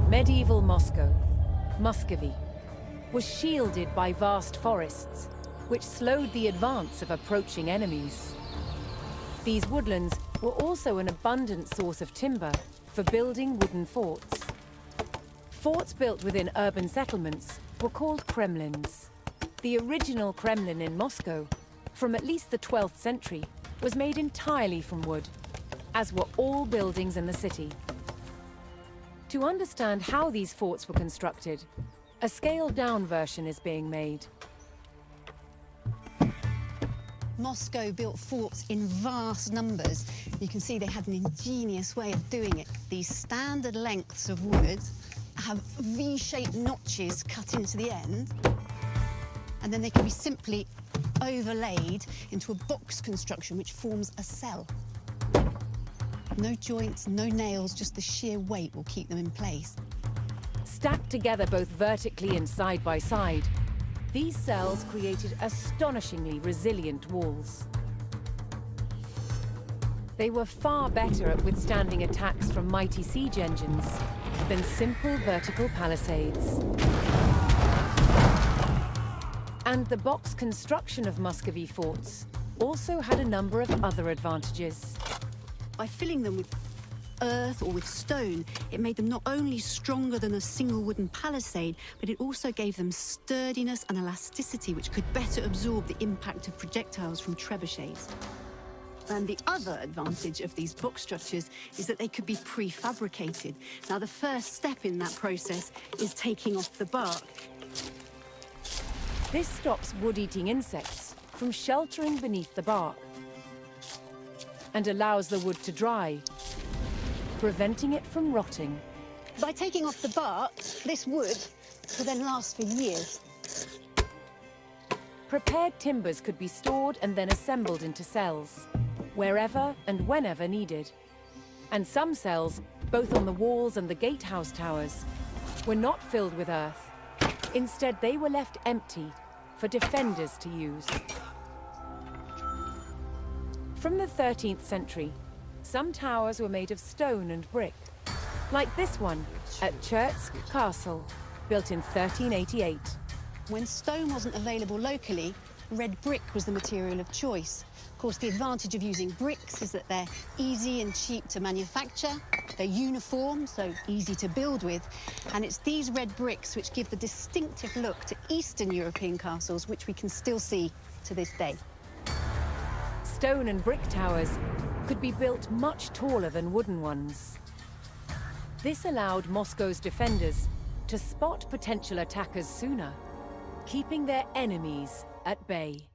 medieval Moscow, Muscovy, was shielded by vast forests, which slowed the advance of approaching enemies. These woodlands were also an abundant source of timber for building wooden forts. Forts built within urban settlements were called Kremlins. The original Kremlin in Moscow, from at least the 12th century, was made entirely from wood, as were all buildings in the city. To understand how these forts were constructed, a scaled-down version is being made. Moscow built forts in vast numbers. You can see they had an ingenious way of doing it. These standard lengths of wood have V-shaped notches cut into the end, and then they can be simply overlaid into a box construction which forms a cell. No joints, no nails, just the sheer weight will keep them in place. Stacked together both vertically and side by side, these cells created astonishingly resilient walls. They were far better at withstanding attacks from mighty siege engines than simple vertical palisades. And the box construction of Muscovy forts also had a number of other advantages. By filling them with earth or with stone, it made them not only stronger than a single wooden palisade, but it also gave them sturdiness and elasticity which could better absorb the impact of projectiles from trebuchets. And the other advantage of these box structures is that they could be prefabricated. Now, the first step in that process is taking off the bark. This stops wood-eating insects from sheltering beneath the bark and allows the wood to dry, preventing it from rotting. By taking off the bark, this wood will then last for years. Prepared timbers could be stored and then assembled into cells, wherever and whenever needed. And some cells, both on the walls and the gatehouse towers, were not filled with earth. Instead, they were left empty for defenders to use. From the 13th century, some towers were made of stone and brick, like this one at Chertsk Castle, built in 1388. When stone wasn't available locally, red brick was the material of choice. Of course, the advantage of using bricks is that they're easy and cheap to manufacture, they're uniform, so easy to build with, and it's these red bricks which give the distinctive look to Eastern European castles, which we can still see to this day. stone and brick towers could be built much taller than wooden ones. This allowed Moscow's defenders to spot potential attackers sooner, keeping their enemies at bay.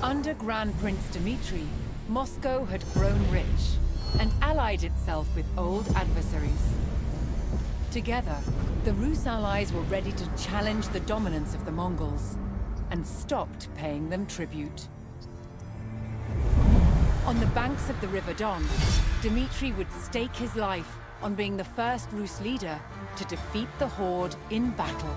Under Grand Prince Dmitry, Moscow had grown rich and allied itself with old adversaries. Together, the Rus allies were ready to challenge the dominance of the Mongols and stopped paying them tribute. On the banks of the River Don, Dmitry would stake his life on being the first Rus leader to defeat the Horde in battle.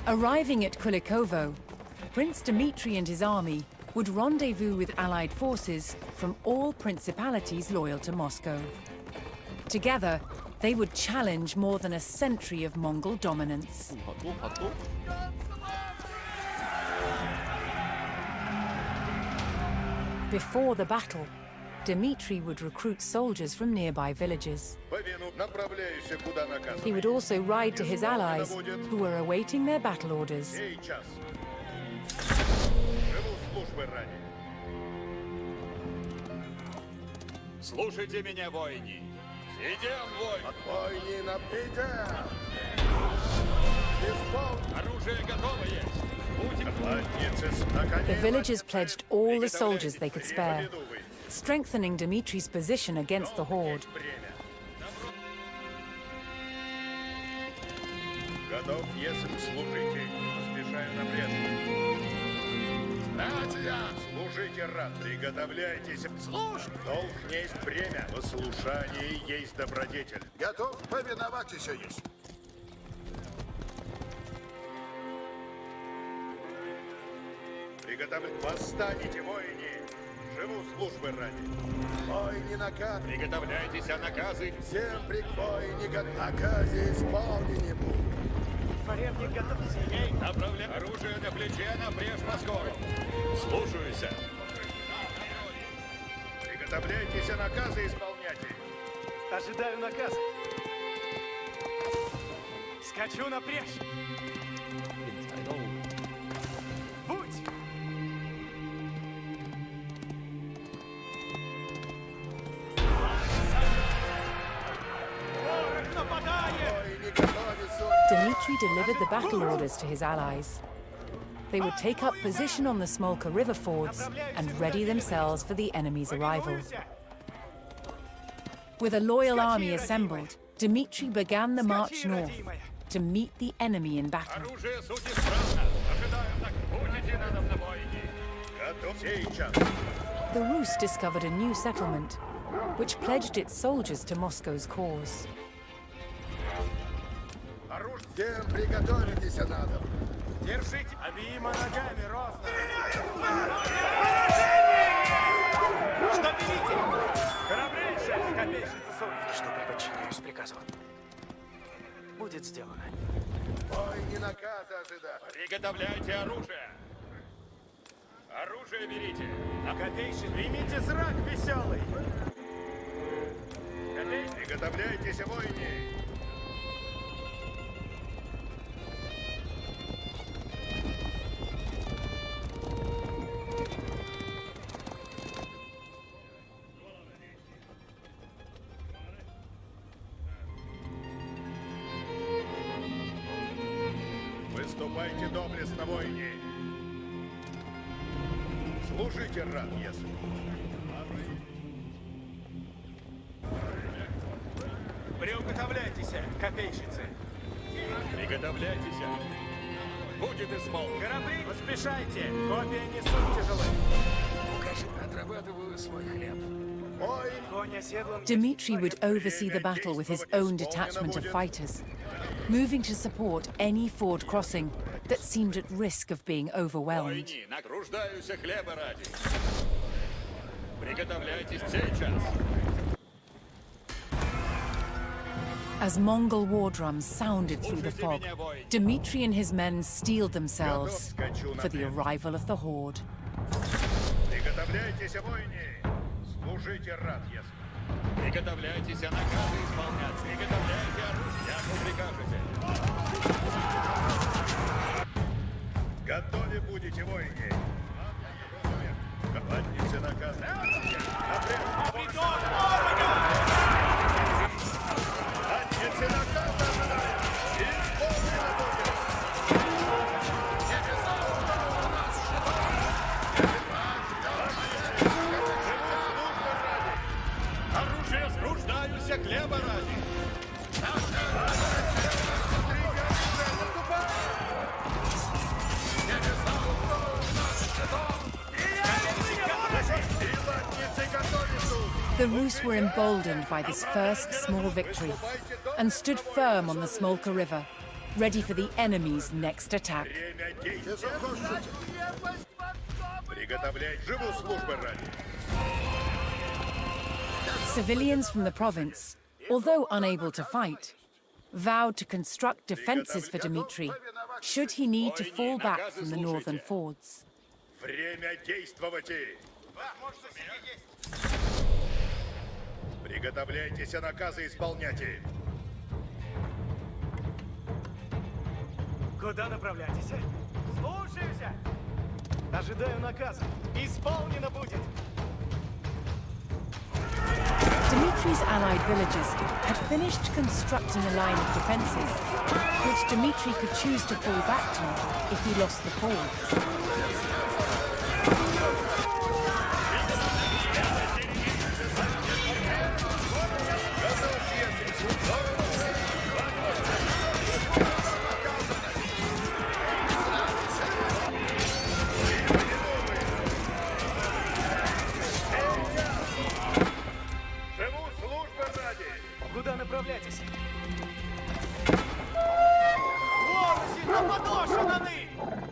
Arriving at Kulikovo, Prince Dmitry and his army would rendezvous with allied forces from all principalities loyal to Moscow. Together, they would challenge more than a century of Mongol dominance. 또? Before the battle, Dmitry would recruit soldiers from nearby villages. He would also ride to his allies, who were awaiting their battle orders. Слушайте меня, воини. Идем, воин. Оружие готово есть. The villagers pledged all the soldiers they could spare, strengthening Dmitry's position against the Horde. Готов, если служите. Поспешаю на брешь. Служите рад, приготовляйтесь. Слушай. Долг не есть бремя, послушание есть добродетель. Готов повиновать еще есть. Приготовить. Восстанете, воини. Живу службы ради. Воини наказ. Приготовляйтесь, а наказы. Всем воини наказы исполнены будут. Фаревник готов сильней. Направляй оружие на плече, на брешь Москву. Слушаюсь. Приготовляйтесь, а наказы исполняйте. Ожидаю наказа. Скачу на брешь. Будь! Ворог нападает! Dmitry delivered the battle orders to his allies. They would take up position on the Smolka river fords and ready themselves for the enemy's arrival. With a loyal army assembled, Dmitry began the march north to meet the enemy in battle. Оружие суть исправно. Ожидаем так. Будете надобно, воини. Готов сейчас. The Rus discovered a new settlement, which pledged its soldiers to Moscow's cause. Всем приготовитесь, надо. Держите! Обеими ногами, Розна! Что берите? Кораблей 6, копейщица 40. Что приподчиняюсь приказу. Будет сделано. Ой, не наказа ожидать. Приготовляйте оружие. Оружие берите. Копейщик, примите зрак веселый. Приготовляйтесь, воини. Выступайте доблестно, воине. Служите, рад ясу. Приуготовляйтесь, копейщицы. Приготовляйтесь. Будет исполнен. Корабли, поспешайте. Копья несут тяжелы. Отрабатываю свой хлеб. Конь оседлан. Dmitri would oversee the battle with his own detachment of fighters, moving to support any ford crossing that seemed at risk of being overwhelmed. Войни, натруждаюсь хлеба ради. Приготовляйтесь сейчас. As Mongol war drums sounded through the fog, Dmitri and his men steeled themselves for the arrival of the horde. Приготовляйтесь, воине. Служите, рад ясу. Приготовляйтесь наказы исполнять. Приготовляйте оружие, как прикажете. Готовы будете, воине. Командницы наказ. Командницы наказ ожидают. Исполнено будет. Оружие струждаюсь хлеба ради. The Rus were emboldened by this first small victory and stood firm on the Smolka River, ready for the enemy's next attack. Приготовляй живу службы ради. Civilians from the province, although unable to fight, vowed to construct defenses for Dmitri should he need to fall back from the northern fords. Время действовать. Приготовляйтесь, наказы исполняйте. Куда направляйтесь? Слушаюсь. Ожидаю наказа. Исполнено будет. Dmitri's allied villages had finished constructing a line of defenses, which Dmitri could choose to fall back to if he lost the fords. Куда направляйтесь? Лошади наподошены!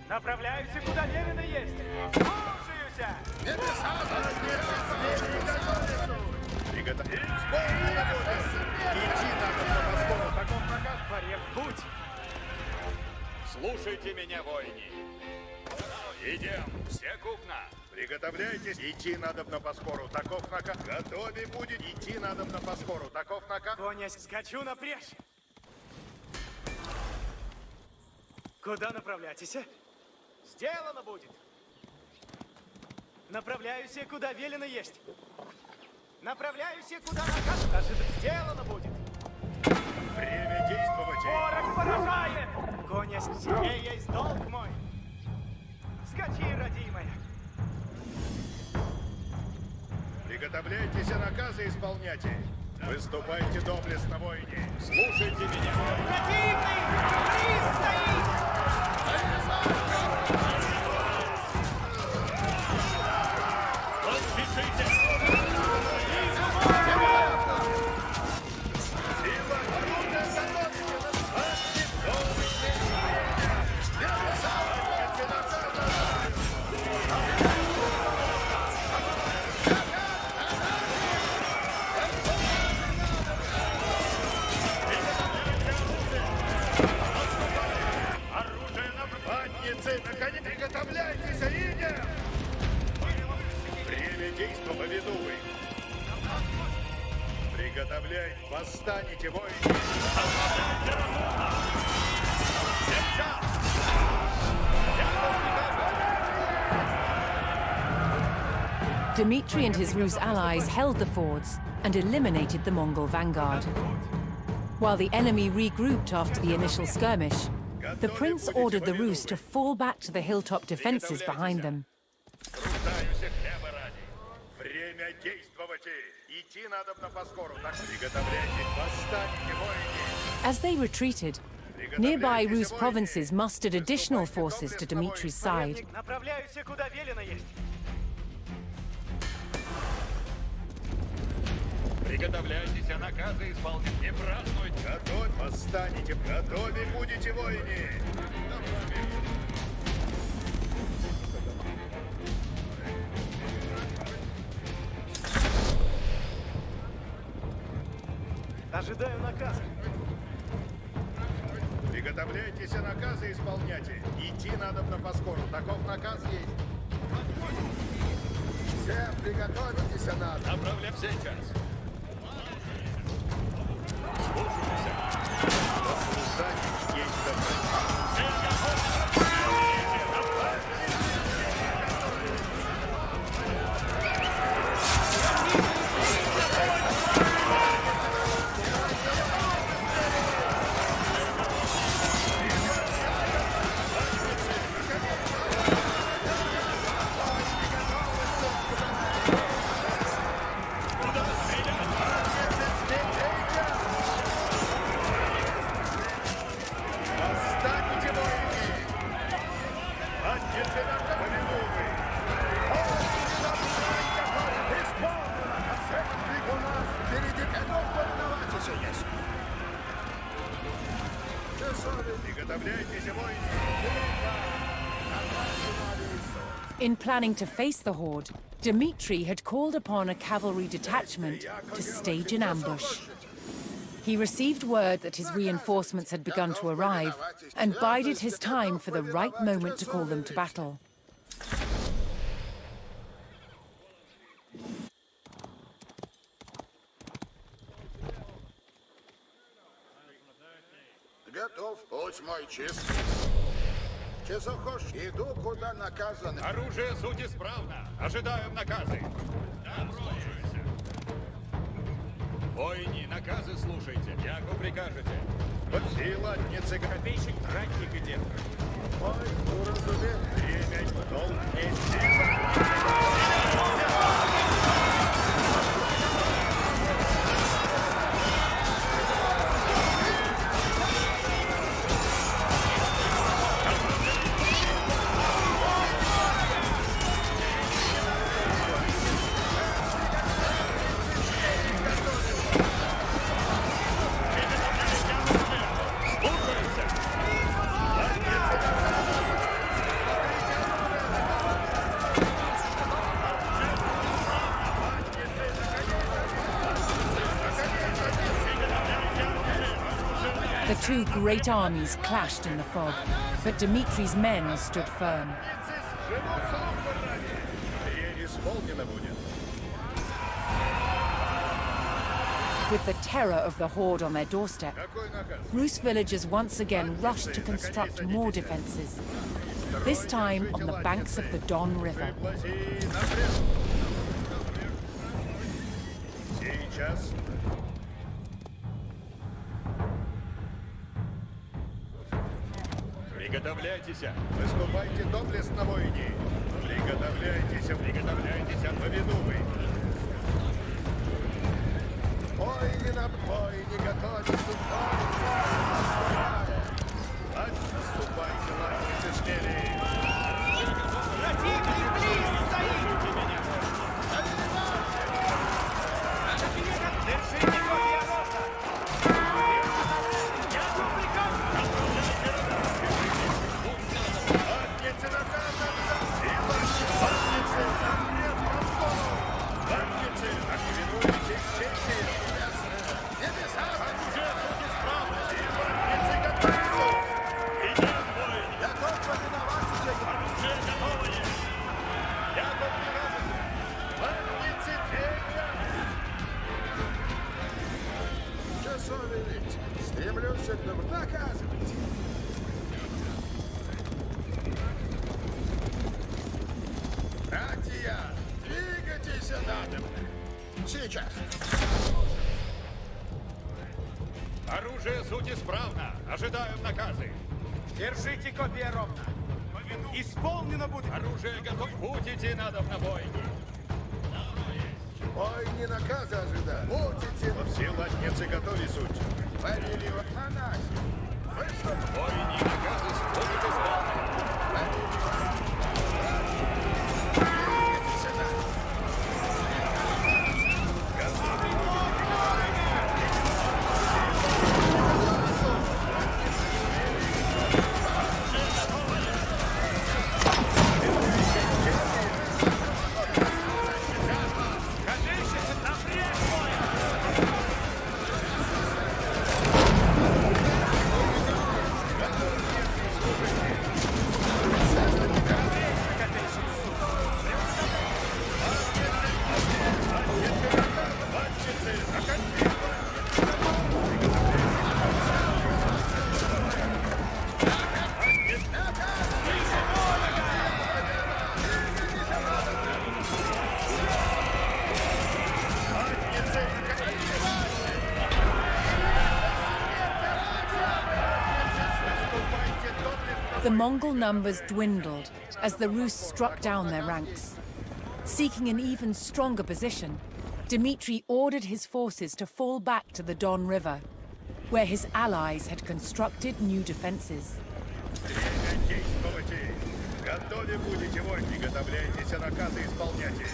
Направляюсь, куда велено есть. Слушаюсь! Путь! Слушайте меня, воини. Идем, все купно. Приготовляйтесь, идти надобно по скору. Таков наказ. Готове будет, идти надобно по скору. Таков наказ. Коня, скачу напрячь. Куда направляйтесь? Сделано будет. Направляюсь, куда велено есть. Направляюсь, куда наказ. Сделано будет. Время действовать. Ворог поражает! Коня, тебе есть долг мой. Скачи, родимая. Приготовляйтесь, наказы исполняйте. Выступайте доблестно, воине. Слушайте меня. Противный! Приз стоит! Поспешите. Наконец, приготовляйтесь, идем! Время действия повинуй. Приготовляй, восстанете, воины! Dmitri and his Rus allies held the fords and eliminated the Mongol vanguard. While the enemy regrouped after the initial skirmish, The prince ordered the Rus to fall back to the hilltop defenses behind them. Рождаюся хлеба ради. Время действовать. Идти надо на поскору. Так приготовляйтесь, восстаньте, воины. As they retreated, nearby Rus provinces mustered additional forces to Dmitri's side. Направляюсь, куда велено есть. Приготовляйтесь, а наказы исполнить. Не празднуйте. Готовь, восстанете, готовы будете, воины. Ожидаю наказа. Приготовляйтесь, а наказы исполняйте. Идти надо на поскору. Таков наказ есть. Все приготовитесь, а надо. Направляем сейчас. Слушайтесь, есть добро. In planning to face the horde, Dmitri had called upon a cavalry detachment to stage an ambush. He received word that his reinforcements had begun to arrive and bided his time for the right moment to call them to battle. Готов, путь мой чист. Часохож, иду, куда наказано. Оружие суть исправно. Ожидаем наказы. Да, слушаюся. Воини, наказы слушайте. Яко прикажете. Вот сила, не цыган. Копейщик, ратник и дед. Ой, уразумел, время, долг не сила. The two great armies clashed in the fog, but Dmitri's men stood firm. With the terror of the horde on their doorstep, Rus villagers once again rushed to construct more defenses, this time on the banks of the Don River. Приготовляйтесь. Выступайте доблестно, воини. Приготовляйтесь, поведу вы. Воини на воини, готовьтесь, Отступайте, латницы смели. Противник близко стоит! Держите копья рота! Я тут приказ! Латницы наказаны! Латницы, нет подходу! Латницы, активируйтесь, чеки! Небеса! И латницы готовы! Идем, воин! Готов повиноваться, оружие готовое! Я тут приказываю! Латницы, действия! Что велите? Стремлюсь к добру. Наказывайте! Братья, двигайтесь надо. Сейчас. Оружие суть исправно. Ожидаем наказы. Держите копья ровно. Исполнено будет. Оружие готов. Путь идти надо на бойне. Бойни наказа ожидать. Будете. Все латницы готовы суть. Повелевать. Анаси. Бойни наказы будут исполнены. The Mongol numbers dwindled as the Rus struck down their ranks. Seeking an even stronger position, Dmitry ordered his forces to fall back to the Don River, where his allies had constructed new defenses. Готовы будете войны, готовляйтесь, наказы исполняйте.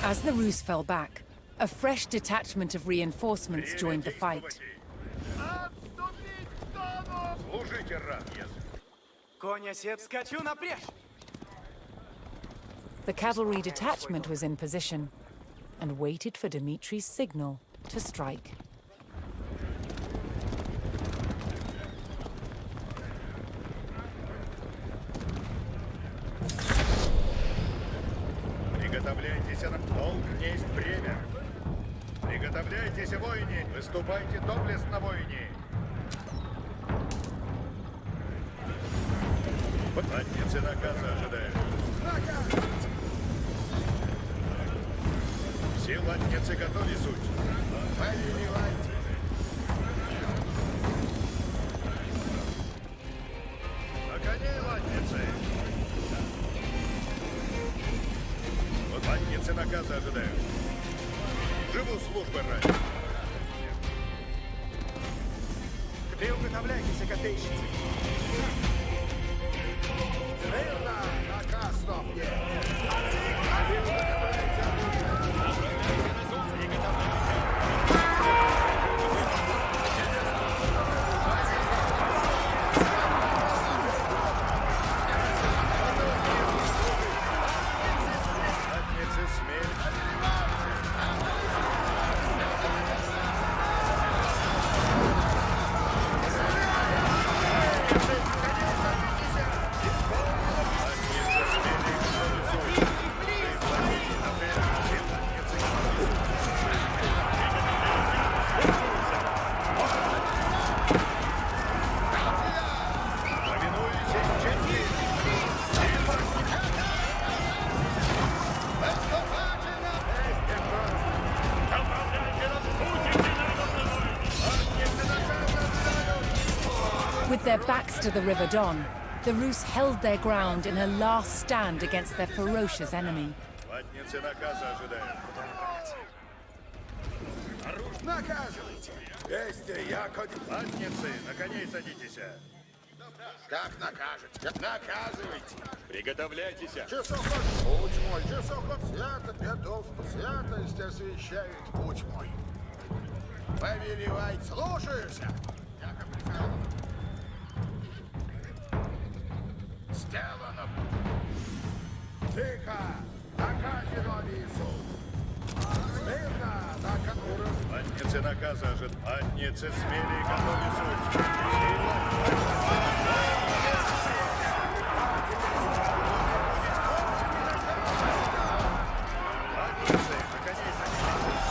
As the Rus fell back, a fresh detachment of reinforcements joined the fight. Служите, рад. Конь осет, скачу напряжь. The cavalry detachment was in position and waited for Dmitry's signal to strike. Приготовляйтесь, долг есть время. Приготовляйтесь, воины, выступайте доблестно, воины. Латницы наказа ожидают. Все латницы готовы суть. Повелевайте. На коней латницы. Вот латницы наказа ожидают. Живу службы ради. Приуготовляйтесь, копейщицы. Смирно. Наказ стоп. Латницы смерть. With their backs to the River Don, the Rus held their ground in a last stand against their ferocious enemy. Латницы наказа ожидают. Наказывайте. Вести, якоть. Латницы, на коней садитесь. Как накажете? Наказывайте. Приготовляйтесь. Часоход, путь мой. Часоход свято готов. Святость освящает путь мой. Повелевай, слушаюсь. Сделано. Тихо. Наказе новый суд. Смирно. Латницы наказа ожидают. Латницы смели и готовы суть. Латницы, на коней садитесь.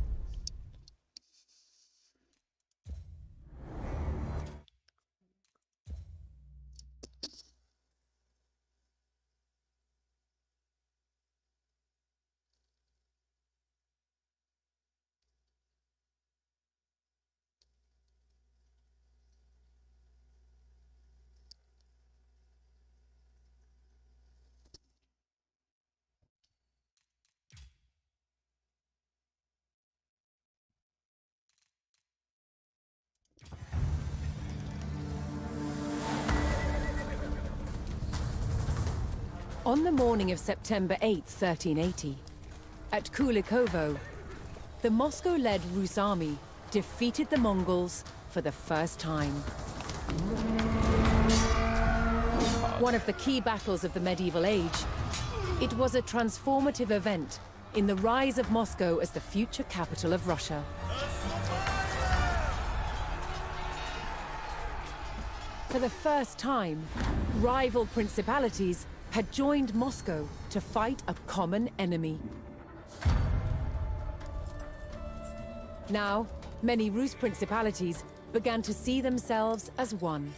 On the morning of September 8, 1380, at Kulikovo, the Moscow-led Rus army defeated the Mongols for the first time. One of the key battles of the medieval age, it was a transformative event in the rise of Moscow as the future capital of Russia. For the first time, rival principalities had joined Moscow to fight a common enemy. Now, many Rus principalities began to see themselves as one.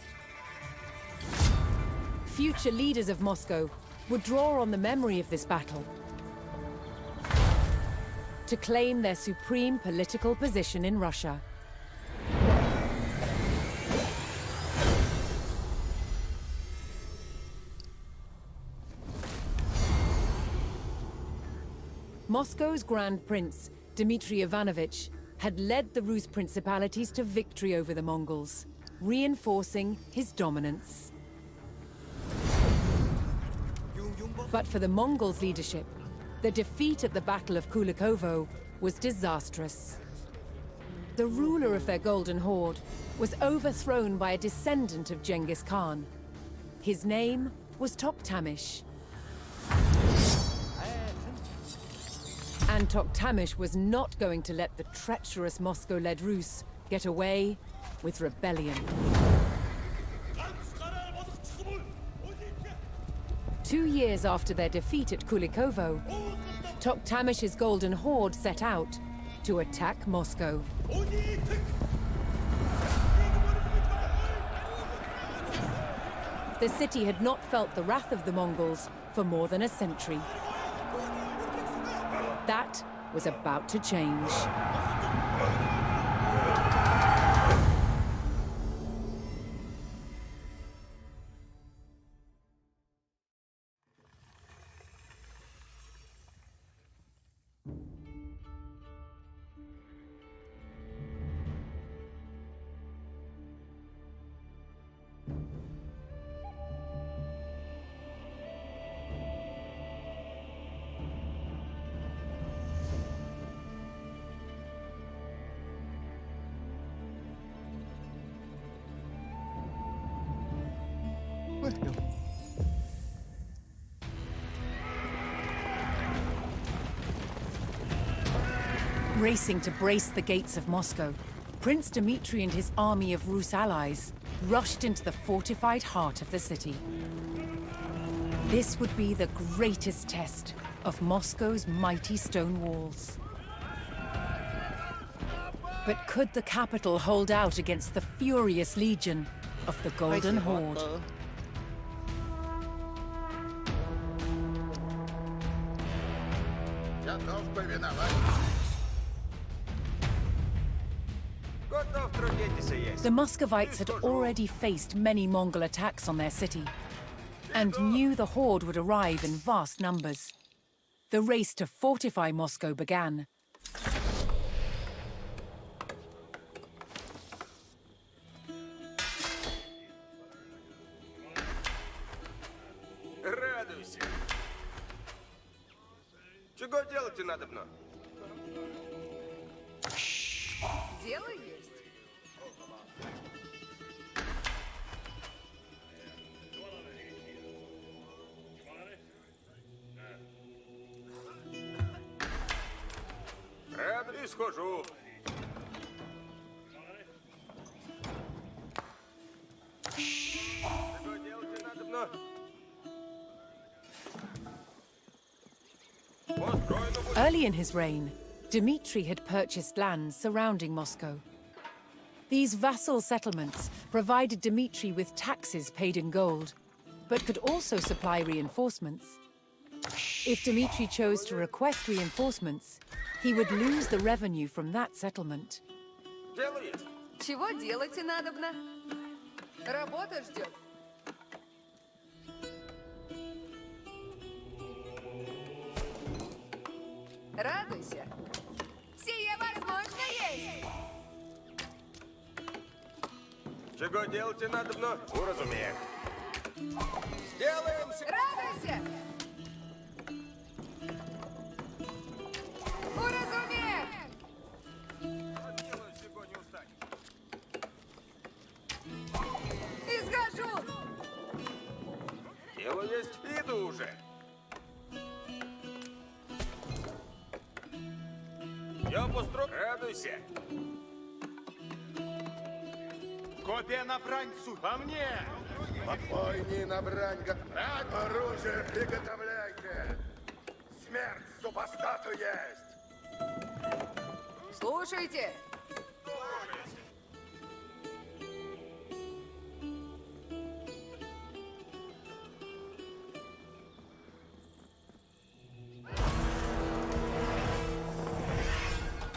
Future leaders of Moscow would draw on the memory of this battle to claim their supreme political position in Russia. Moscow's Grand Prince, Dmitry Ivanovich, had led the Rus principalities to victory over the Mongols, reinforcing his dominance. But for the Mongols' leadership, the defeat at the Battle of Kulikovo was disastrous. The ruler of their Golden Horde was overthrown by a descendant of Genghis Khan. His name was Toktamish. And Toktamish was not going to let the treacherous Moscow-led Rus get away with rebellion. 2 years after their defeat at Kulikovo, Toktamish's Golden Horde set out to attack Moscow. The city had not felt the wrath of the Mongols for more than a century. That was about to change. Racing to brace the gates of Moscow, Prince Dmitry and his army of Rus allies rushed into the fortified heart of the city. This would be the greatest test of Moscow's mighty stone walls. But could the capital hold out against the furious legion of the Golden Horde? The Muscovites had already faced many Mongol attacks on their city, and knew the horde would arrive in vast numbers. The race to fortify Moscow began. Радуйся. Чего делать-то надобно? Дело есть. Рад и схожу. Чего делать надобно? Early in his reign, Dmitry had purchased lands surrounding Moscow. These vassal settlements provided Dmitry with taxes paid in gold, but could also supply reinforcements. If Dmitry chose to request reinforcements, he would lose the revenue from that settlement. Чего делать надобно? Работа ждет. Радуйся. Сие возможно есть. Чего делать надобно? Уразумею. Сделаем. Радуйся. построить. Радуйся. Копия на брань, суд. По мне! Спокойнее на брань. Оружие приготовляйте. Смерть супостату есть. Слушайте.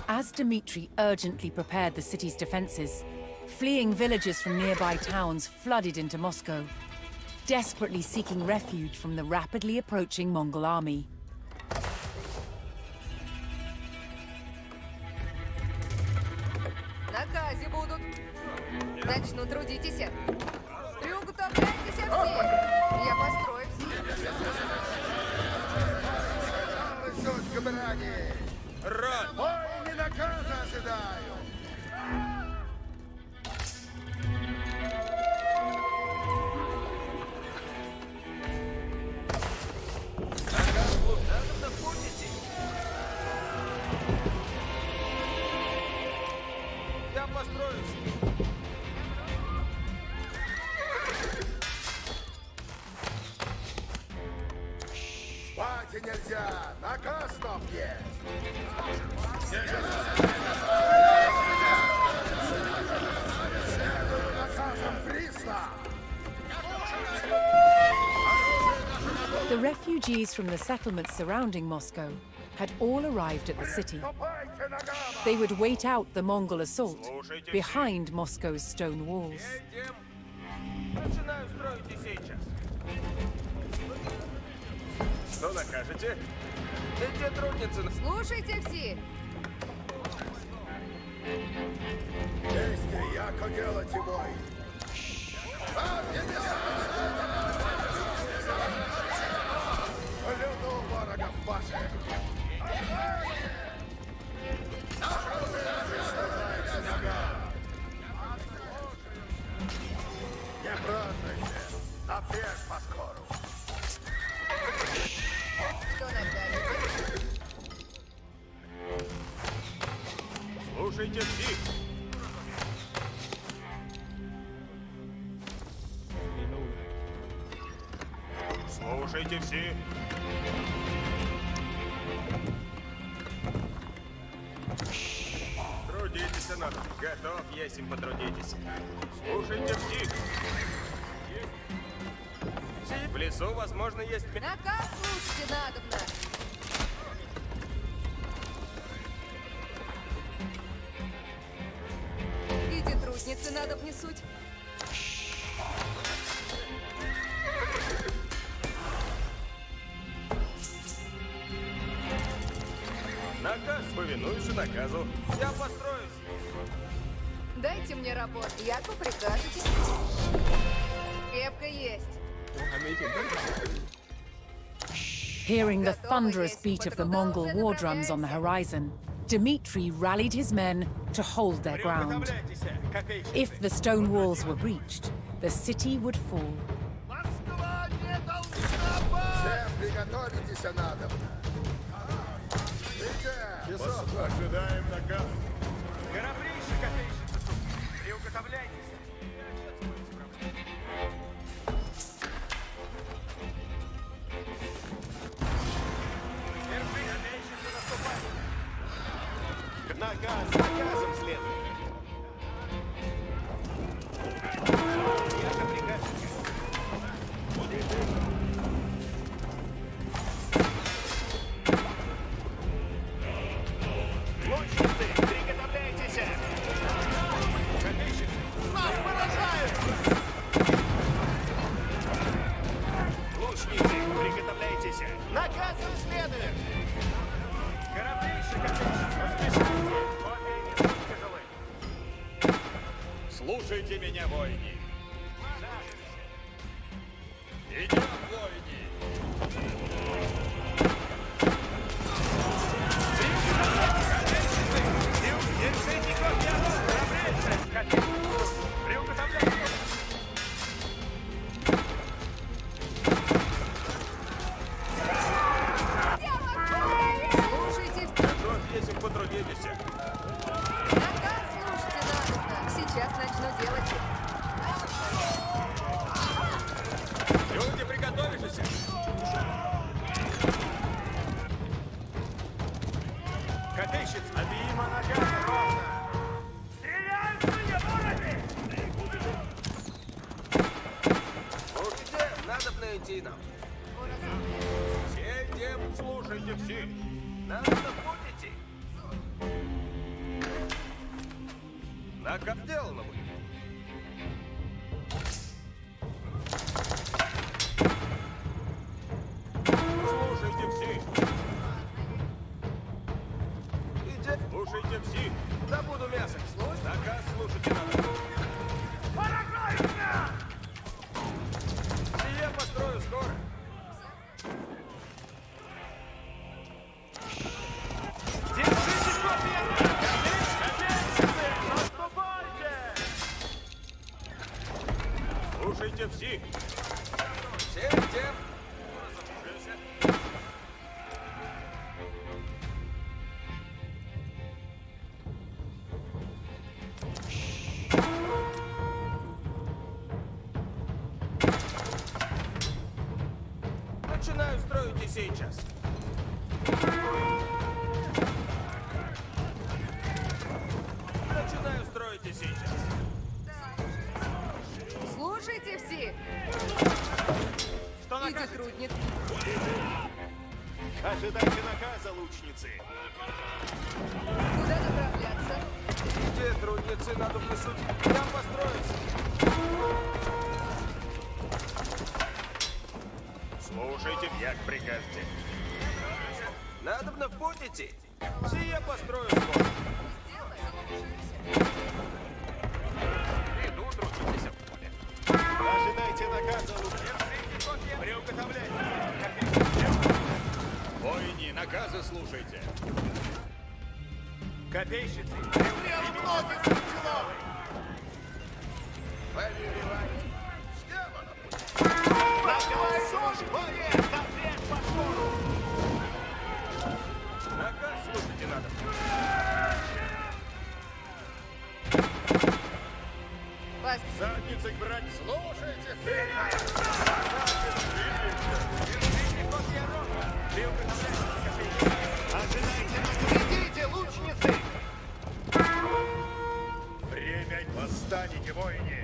As Dmitri urgently prepared the city's defenses, fleeing villagers from nearby towns flooded into Moscow, desperately seeking refuge from the rapidly approaching Mongol army. На казе будут. Начну, трудитесь. Приуготовляйтесь все. Я построю все. Суть к брани. Рад. Ой, не наказа ожидаю. Надо помните. Я построюсь. Спать нельзя. Наказ стоп есть. Следую наказам пристав. The refugees from the settlements surrounding Moscow had all arrived at the city. Ступайте ногам. They would wait out the Mongol assault behind Moscow's stone walls. Едем. Начинаю строить и сейчас. Что накажете? Эти трудницы... Слушайте все. Действие, яко делать и мой. Люду ворогов ваших. Не празднуйте, опять поскору. Что накажете? Слушайте всех. Слушайте все. Трудитесь надо. Готов, есть им потрудитесь. Слушайте всех. В лесу, возможно, есть... Наказ слушайте надобно. Иди, трудницы, надо внесуть. Наказ, повинуюсь наказу. Я построюсь. Дайте мне работу. Яко прикажете. Крепко есть. Hearing the thunderous beat of the Mongol war drums on the horizon, Dmitri rallied his men to hold their ground. Приуготовляйтесь, копейщик. If the stone walls were breached, the city would fall. Москва не должна пасть! Всем приготовитесь надобно. Ожидаем наказ. Грабрейший копейщица тут. Приуготовляйтесь. Держи, копейщица, наступай. Наказ, наказом следует. Я же прикажете. Лучницы, приготовляйтесь! Копейщицы, нас поражают! Лучницы, приготовляйтесь! Наказом следует! Грабрейший копейщица, поспешите. Копии не будут тяжелы. Слушайте меня, воины! Идем, воины! Держите копья! Грабрейший копейщица. Приуготовляйтесь. Слушайте. Готов, если потрудитесь. едином. Все идем, слушайте все. Надо путь идти. Как сделано будет. Слушайте все. Иди, слушайте все. Добуду мясо. Наказ слушайте надо. Я построю скоро. Держите копья! Слушайте все. Все идем. Начинаю строить и сейчас. Начинаю строить и сейчас. Слушайте все. Что Иди, накажете? трудник. Ожидайте наказа, лучницы. Куда направляться? Где трудницы, надо внесуть. Я построюсь. Слушайте, як прикажете. Надо в путь идти. Сия построю скоро. Иду, трудитесь в поле. Ожидайте наказа, лучницы. Приуготовляйтесь. Воини, наказы слушайте. Копейщицы. Наказ слушайте надо. Вас Задницей брать, слушайте. Идите, лучницы! Время восстанете, воине.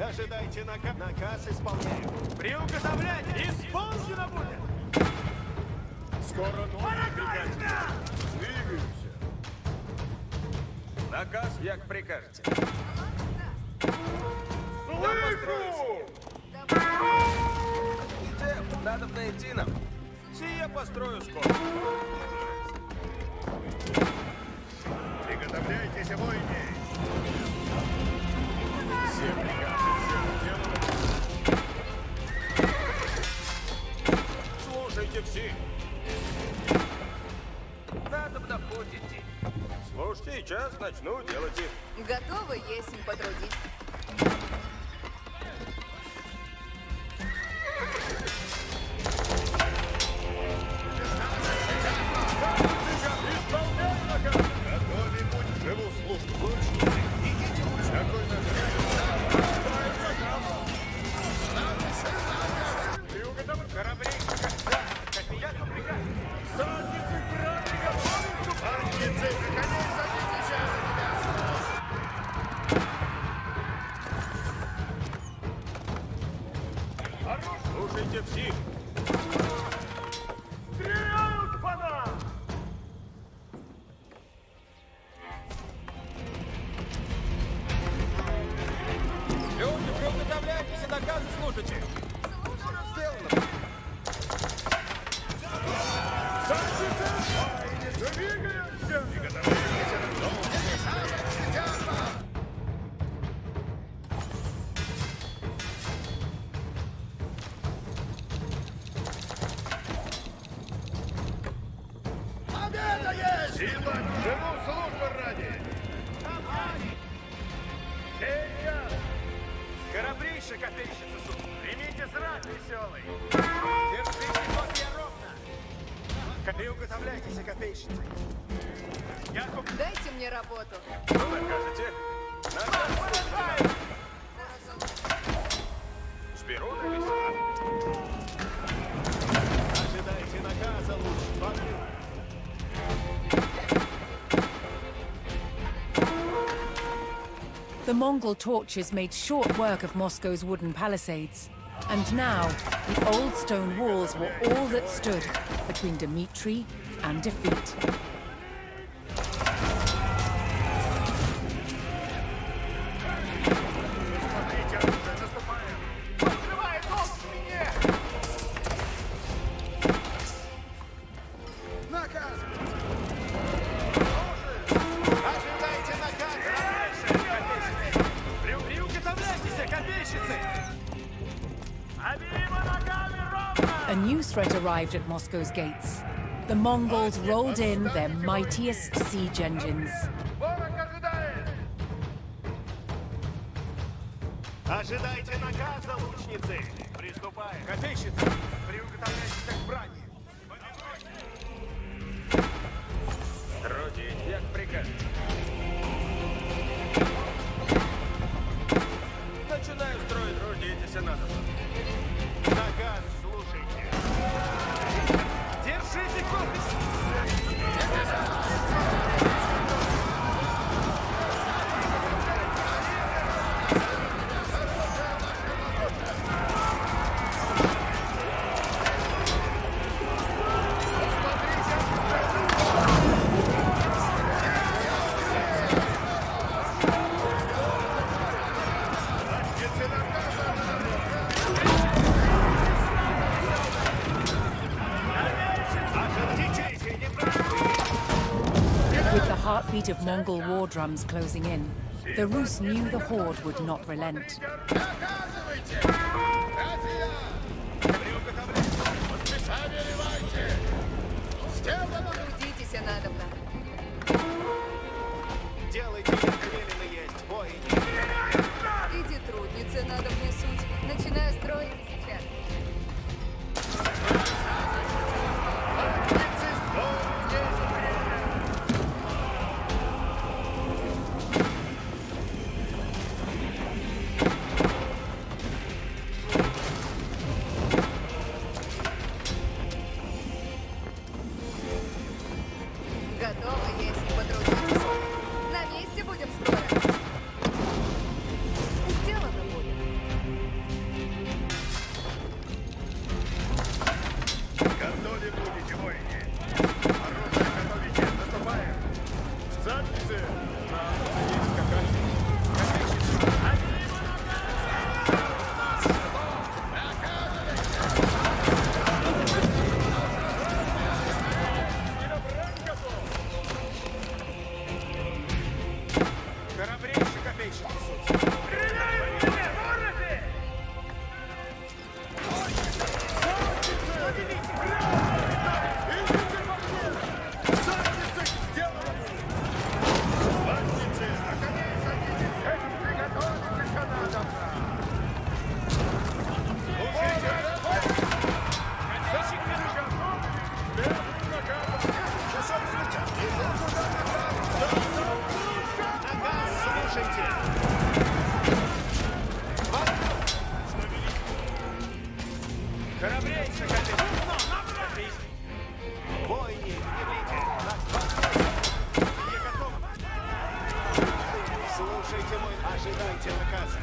Ожидайте наказ исполняю. Приуготовлять! Исполнено будет! Скоро новый приказ. Двигаемся. Наказ, як прикажете. Слышу! Идем, надо найти нам. Сия построю скоро. Приготовляйтесь, воине. Все приказы, все сделано. Слушайте все. Надо на путь идти. Слушайте, сейчас начну делать их. готовы есть потрудить? Готовый путь, живу службу. Лучницы, идите лучше. Какой наказ? Корабли. Копейщицы приказ. Задницы брать, готовы. Задницы, коней садитесь. Слушайте все. Стреляют по нам! Люди, приготовляйтесь и наказы слушайте. Сделано. Двигаемся. Приготовляйтесь. Победа есть! Сила, живу службы ради. Кораблище, копейщица, суд. Примите зрак веселый. Держите копья ровно. Приуготовляйтесь, копейщицы. Дайте мне работу. Что накажете? Наказ. Сберу на весла. Ожидайте наказа, лучше. The Mongol torches made short work of Moscow's wooden palisades. And now, the old stone walls were all that stood between Dmitri and defeat. A new threat arrived at Moscow's gates. The Mongols rolled in their mightiest siege engines. Ожидайте наказа, лучницы! Приступаем! Копейщицы, приуготовляйтесь к брани. Руди, як приказ. Начинаю строить, трудитесь, надо. Наказ, слушайте. Держите корпус! With the heartbeat of Mongol war drums closing in, the Rus knew the horde would not relent. Трудитесь, надобно. Делайте, как велено есть, воине. Иди трудницы, надобный суть. Начинаю строить сейчас. Готово есть, потрудитесь. На месте будем строить. Сделано будет. Готовы будете, воине. Оружие готовите, наступаем. Задницы. Есть какая-то. Храбрейший копейщик, суть. Храбрейший копейщик. Воине, явите. Я готов. Слушайте мой, ожидайте наказа.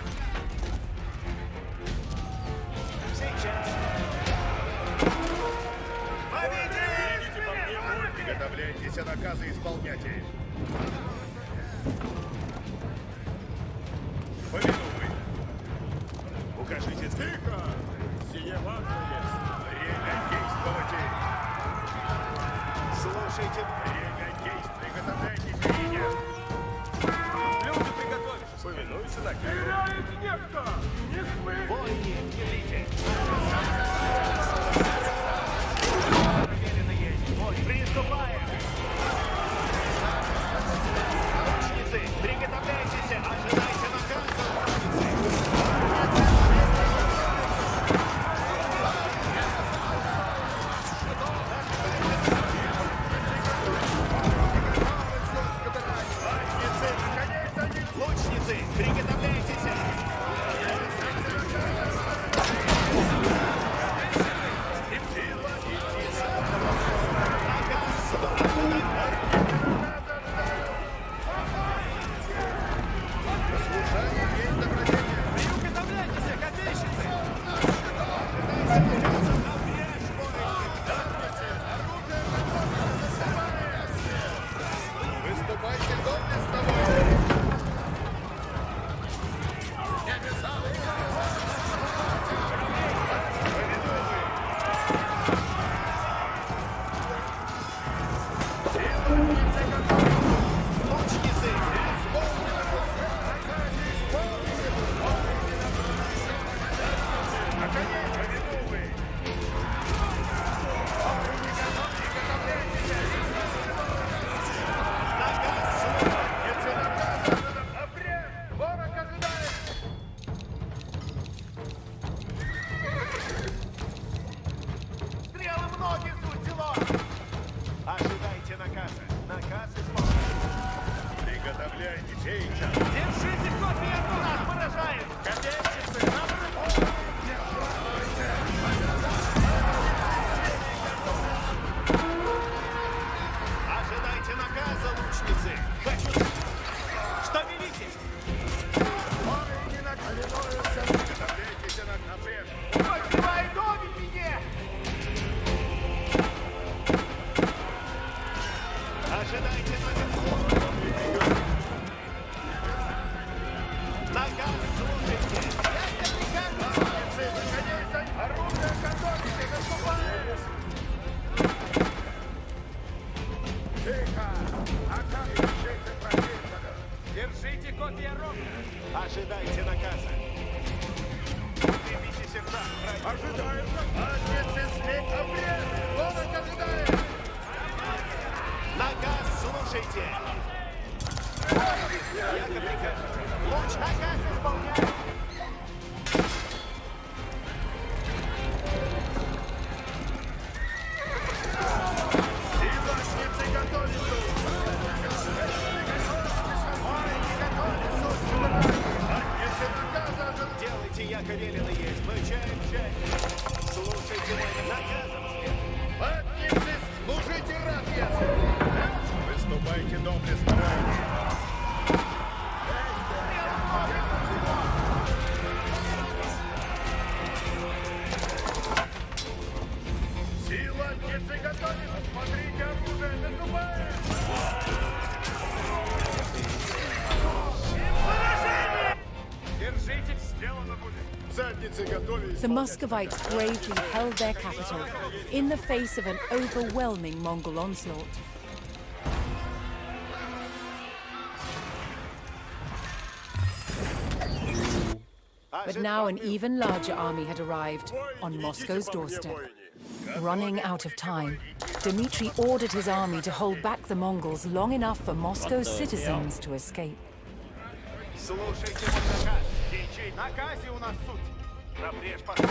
Сейчас. Идите по мне, воин, приготовляйтесь, а наказы исполняйте. Повинуй. Укажите тихо. Сие важно есть. Время действовать. Слушайте. Время действовать. Приготовляйтесь, воине. Люди, приготовьтесь. Повинуйся наказу. Воине, явите. Приступаем! Лучницы, приготовляйтесь! Ожидайте наказа! Лучницы, приготовляйтесь! Приуготовляйтесь, копейщицы! Сейчас. Держите копии, а то нас поражает! Копейщицы, Ожидайте наказа, лучницы! Хочу... Что велите? Ой, не накаленуются! Приготовляйтесь на напряг! Подбивай доми мне! Ожидайте наказ! Наказ слушайте! Оружие готовите, наступаем! Тихо! Окапывайте противника! Держите копии ровно! Ожидайте наказа! Укрепите сержант! Ожидаем! Отец измей обрез! Город ожидает! Наказ слушайте! Яко прикажете! Луч наказ исполняет! Силачницы готовятся! Ой, не готовятся! Отнеси наказа ожидает! Делайте, яко велено есть! Бычаем чай! Слушайте мой наказом! Поднимитесь, служите рад ясно! Выступайте доблестно, воины! Силачницы готовятся! Смотрите оружие, наступаем! Держите! Сделано будет! Задницы готовились! The Muscovites bravely held their capital in the face of an overwhelming Mongol onslaught. But now an even larger army had arrived on Moscow's doorstep. Running out of time, Dmitry ordered his army to hold back the Mongols long enough for Moscow's citizens to escape. Слушайте мой наказ! В наказе у нас суть! Напрежь посол!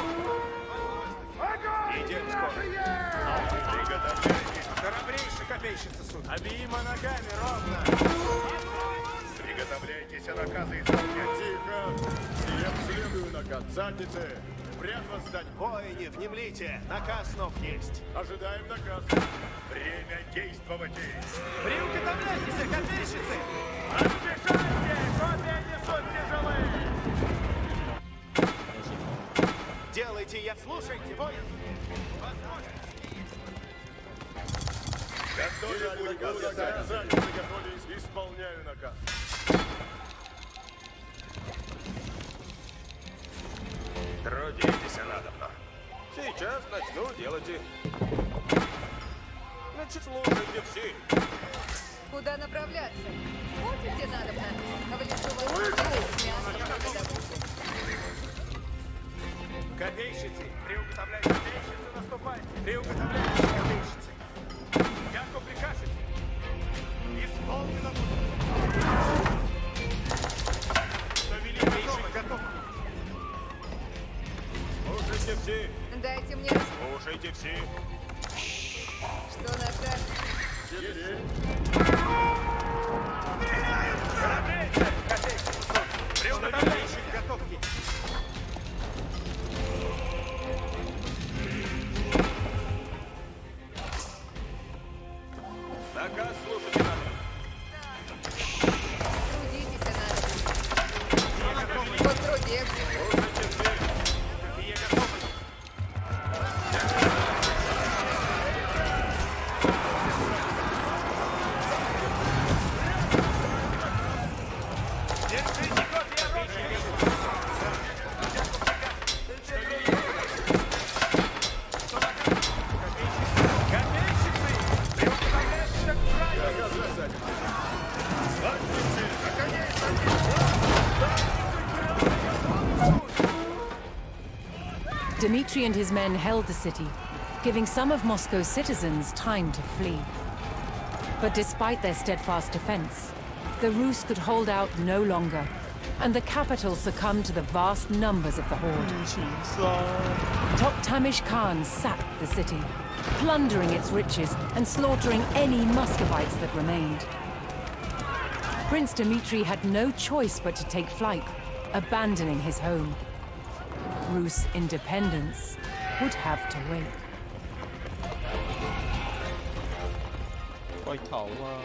Идем скоро! Приготовляйтесь! Храбрейший копейщица суд! Обима ногами ровно! Приготовляйтесь, наказы исполнять! Тихо! Всем следую наказ! Задницы! Прямо сдать! Воине, внемлите! Наказ снов есть! Ожидаем наказ! Время действовать! Приуготовляйтесь, копейщицы! Отбежайте! Копия несут тяжелые! Делайте, я... Слушайте, воин! Готовы будем наказ! Задницы готовились! Исполняю наказ! Трудитесь, надобно. Сейчас начну делать их. Значит, слушайте все. Куда направляться? Вот где надобно. А в лесу с мясом не добудете. Копейщицы! Приуготовляйте! Копейщицы, наступайте! Приуготовляйтесь, копейщицы! Яко прикажете! Исполнено будет! Что великий готов! Слушайте все. Дайте мне Слушайте все. что накажете. Храбрейший копейщица суд! Приуготовляйтесь, готовки! Наказ слушайте надо. Трудитесь, надо. Потрудитесь. Слушайте все. Какие готовы! Держите копья ровно! Копейщицы! Приуготовляйтесь к правилу! Задницы! На коней Dmitry and his men held the city, giving some of Moscow's citizens time to flee. But despite their steadfast defense, the Rus could hold out no longer, and the capital succumbed to the vast numbers of the horde. Toktamish Khan sacked the city, plundering its riches and slaughtering any Muscovites that remained. Prince Dmitri had no choice but to take flight, abandoning his home. Rus' independence would have to wait. 快逃啊！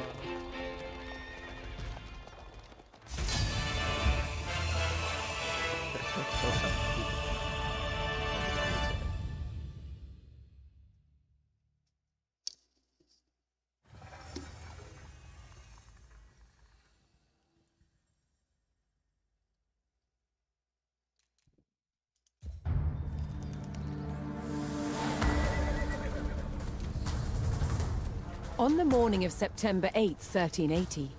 On the morning of September 8, 1380,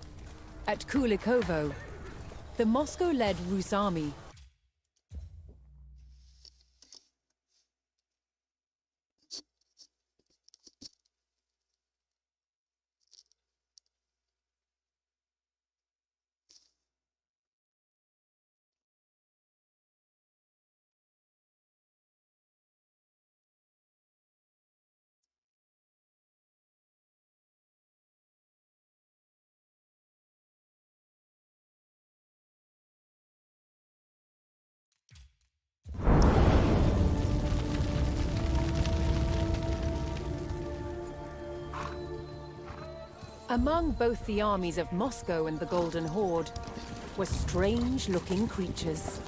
at Kulikovo, the Moscow-led Rus army Among both the armies of Moscow and the Golden Horde were strange-looking creatures.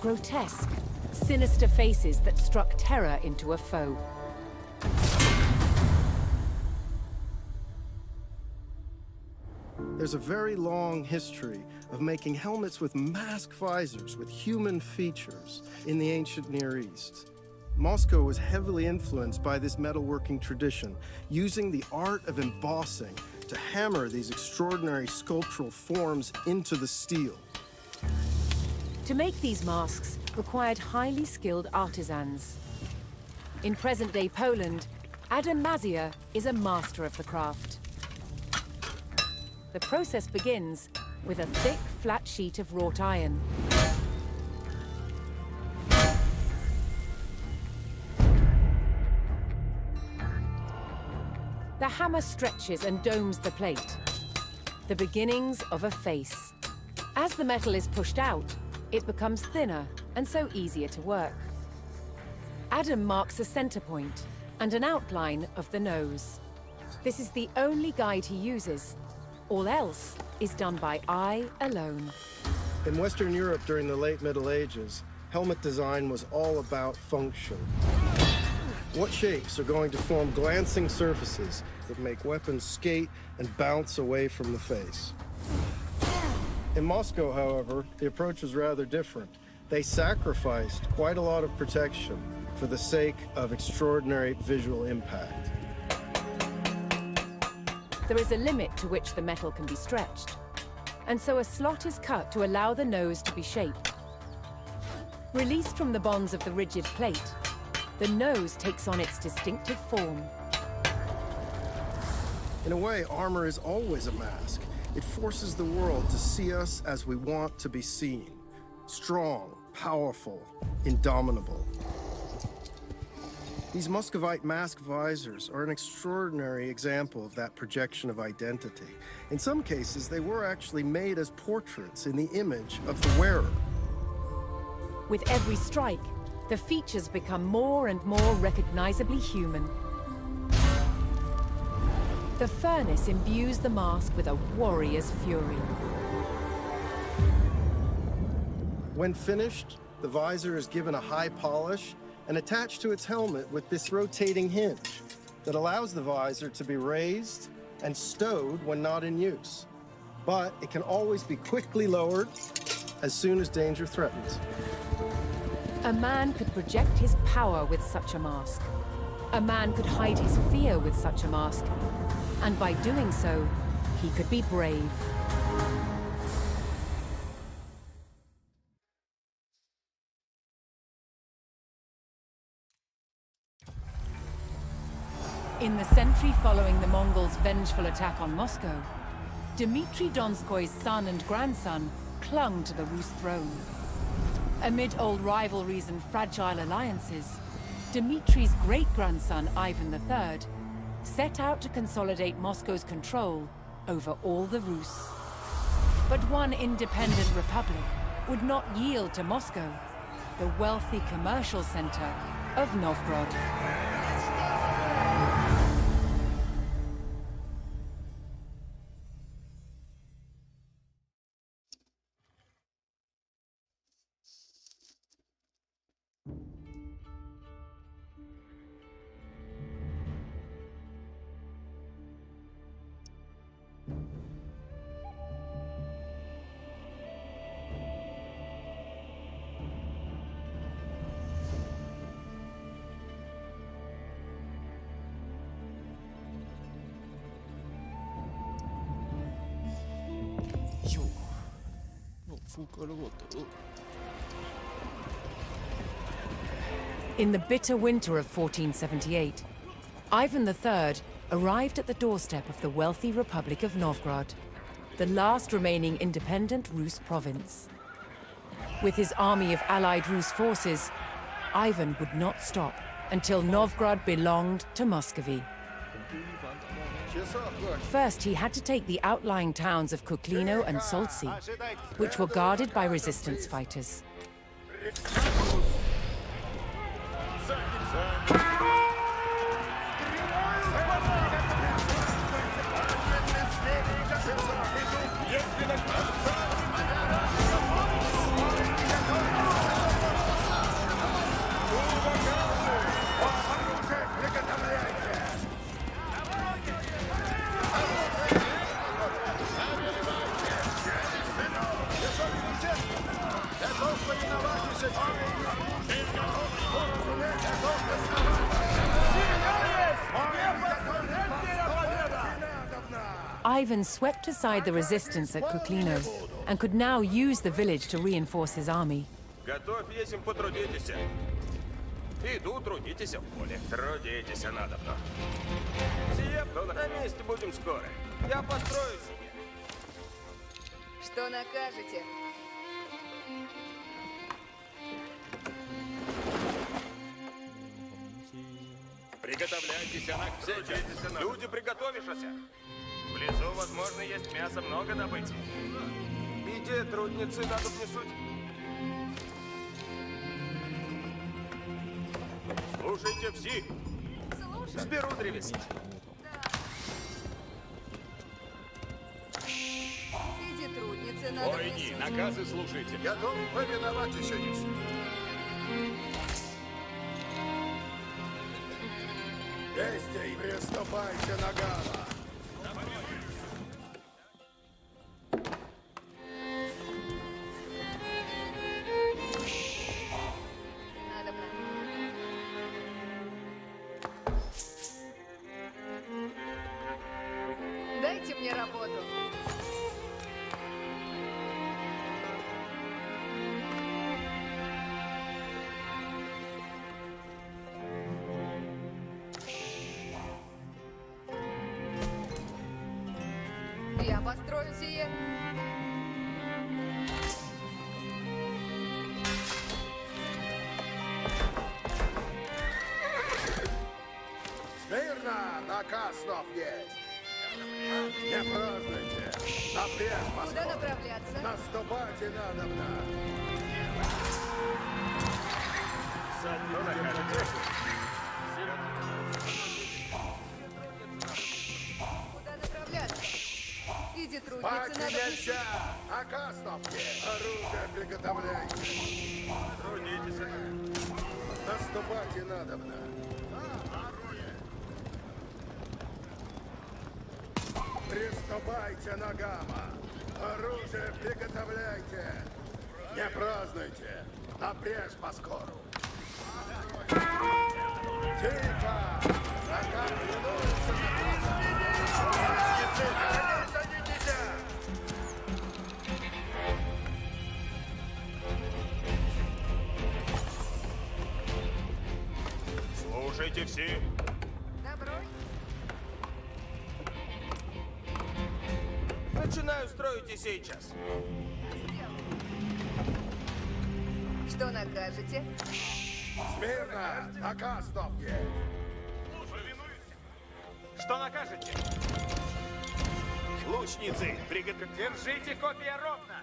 Grotesque, sinister faces that struck terror into a foe. There's a very long history of making helmets with mask visors with human features in the ancient Near East. Moscow was heavily influenced by this metalworking tradition, using the art of embossing to hammer these extraordinary sculptural forms into the steel. To make these masks required highly skilled artisans. In present-day Poland, Adam Mazia is a master of the craft. The process begins with a thick, flat sheet of wrought iron. The hammer stretches and domes the plate, the beginnings of a face. As the metal is pushed out, it becomes thinner and so easier to work. Adam marks a center point and an outline of the nose. This is the only guide he uses. All else is done by eye alone. In Western Europe during the late Middle Ages, helmet design was all about function. What shapes are going to form glancing surfaces that make weapons skate and bounce away from the face? In Moscow, however, the approach was rather different. They sacrificed quite a lot of protection for the sake of extraordinary visual impact. There is a limit to which the metal can be stretched, and so a slot is cut to allow the nose to be shaped. Released from the bonds of the rigid plate, the nose takes on its distinctive form. In a way, armor is always a mask. It forces the world to see us as we want to be seen. Strong, powerful, indomitable. These Muscovite mask visors are an extraordinary example of that projection of identity. In some cases, they were actually made as portraits in the image of the wearer. With every strike, the features become more and more recognizably human. The furnace imbues the mask with a warrior's fury. When finished, the visor is given a high polish and attached to its helmet with this rotating hinge that allows the visor to be raised and stowed when not in use. But it can always be quickly lowered as soon as danger threatens. A man could project his power with such a mask. A man could hide his fear with such a mask. And by doing so, he could be brave. In the century following the Mongols' vengeful attack on Moscow, Dmitri Donskoy's son and grandson clung to the Rus throne. Amid old rivalries and fragile alliances, Dmitri's great-grandson Ivan III set out to consolidate Moscow's control over all the Rus. But one independent republic would not yield to Moscow, the wealthy commercial center of Novgorod. In the bitter winter of 1478, Ivan III arrived at the doorstep of the wealthy Republic of Novgorod, the last remaining independent Rus province. With his army of allied Rus forces, Ivan would not stop until Novgorod belonged to Muscovy. First, he had to take the outlying towns of Kuklino and Soltsi, which were guarded by resistance fighters. Ivan swept aside the resistance at Kuklino and could now use the village to reinforce his army. Готовь есмь потрудитесь. Иду, трудитесь в поле. Трудитесь надобно. Сие, на месте будем скоро. Я построю себе. Что накажете? Приготовляйтесь, она. Люди, приготовишься. Внизу, возможно, есть мясо, много добыть. Иди, трудницы, надо внесуть. Слушайте все. Сберу древесину. Иди, трудницы, надо Ой, не, наказы слушайте. Готов повиновать еще есть. Вести, приступайте на гала. Дайте мне работу. Я построю сие. Смирно, наказ снов есть. Не празднуйте. Напрячь Куда Москву. направляться? Наступайте надобно. Куда направляться? Иди, трудницы, Паки надо нельзя. Наказ снов есть. Оружие приготовляйте. Трудитесь. Наступайте надобно. Приступайте на гамма. Оружие приготовляйте. Не празднуйте. Напрячь поскору. Тихо! Пока минуется Слушайте все. Добро. Начинаю строить и сейчас. Что накажете? Смирно! Наказ снов есть. Что накажете? Лучницы, приготовьте. Держите копья ровно.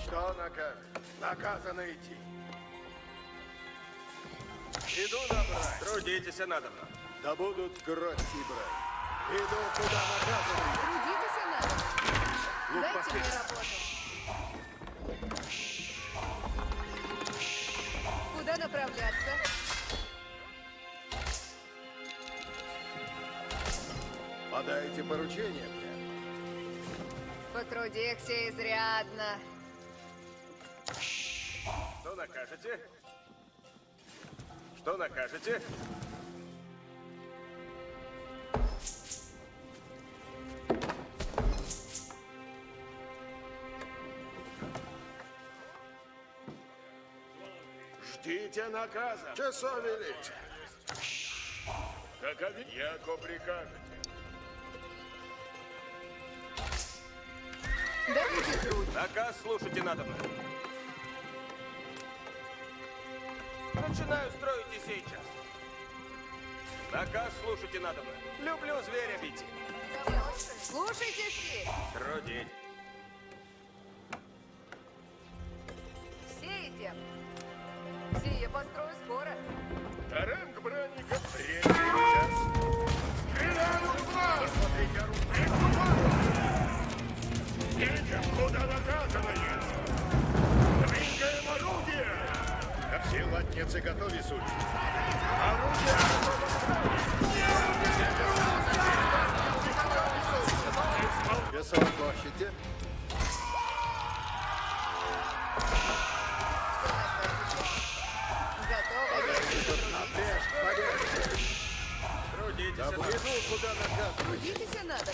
Что наказ? Наказано идти. Иду на брать. Трудитесь, надобно. Да будут кровь и брать. Иду куда наказано. Трудитесь, надо. Лук Дайте мне последний. работу. Куда направляться? Подайте поручение мне. Потрудихся изрядно. Что накажете? Что накажете? Ждите наказа. Часо велите. Какови, яко прикажете. Дайте труд. Наказ слушайте надобно. Начинаю строить и сейчас. Наказ слушайте надобно. Люблю зверя бить. Слушайте все. Трудить. Сейте. Сие построю скоро. Ранг бронников. Время сейчас. Стреляют в нас! Посмотрите оружие. Едем, куда наказано есть. Двигаем орудие. Ко всей латнице готови суть. Орудие готово. Весов площади. Трудитесь, Иду, куда наказано. Трудитесь, надо.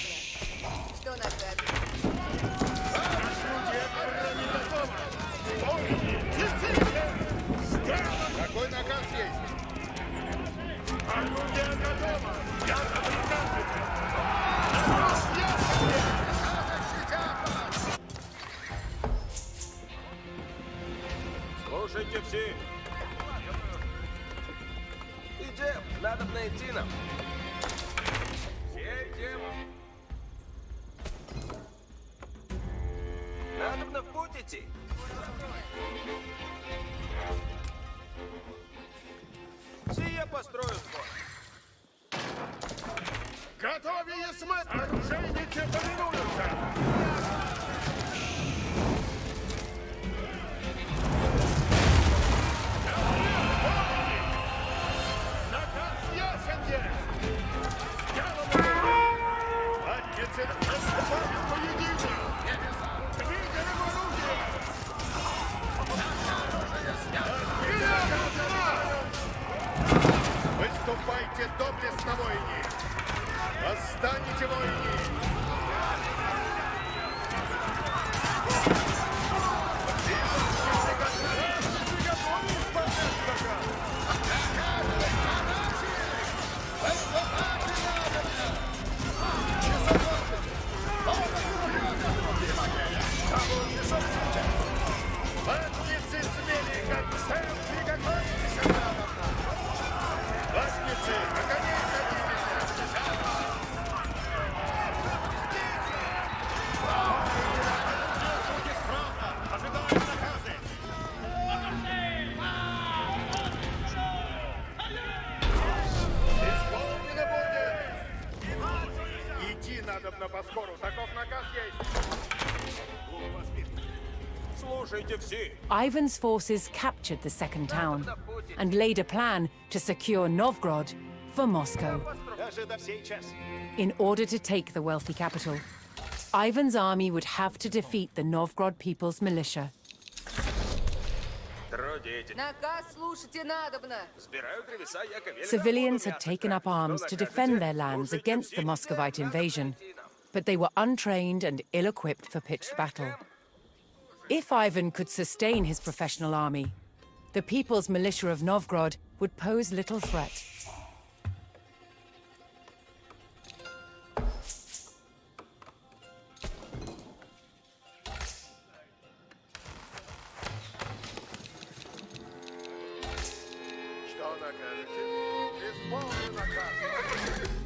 Что наказано? Какой наказ есть? Орудие готово! Я на приказывайте! Наказ ясен! Слушайте все. Идем, надо найти нам. Все идем. Надо в путь идти. Сие построю скоро. Готовее смерть! Оружейники повинуются! Наказ ясен есть! Сделано! Латницы наступают поединок! Двигаем орудие! Выступайте доблестно, воини! Восстанете, воини! Латницы смели, как стэн, приготовьтесь! Латницы, на коней садитесь! Ожидаем наказы! Исполнено будет! Идти надобно поскору, таков наказ есть! Слушайте все. Ivan's forces captured the second town and laid a plan to secure Novgorod for Moscow. In order to take the wealthy capital, Ivan's army would have to defeat the Novgorod people's militia. Трудитесь. Наказ слушайте надобно. Сбираю древеса, яко велено. Civilians had taken up arms to defend their lands against the Muscovite invasion, but they were untrained and ill-equipped for pitched battle. If Ivan could sustain his professional army, the people's militia of Novgorod would pose little threat. Что накажете? Исполню наказ.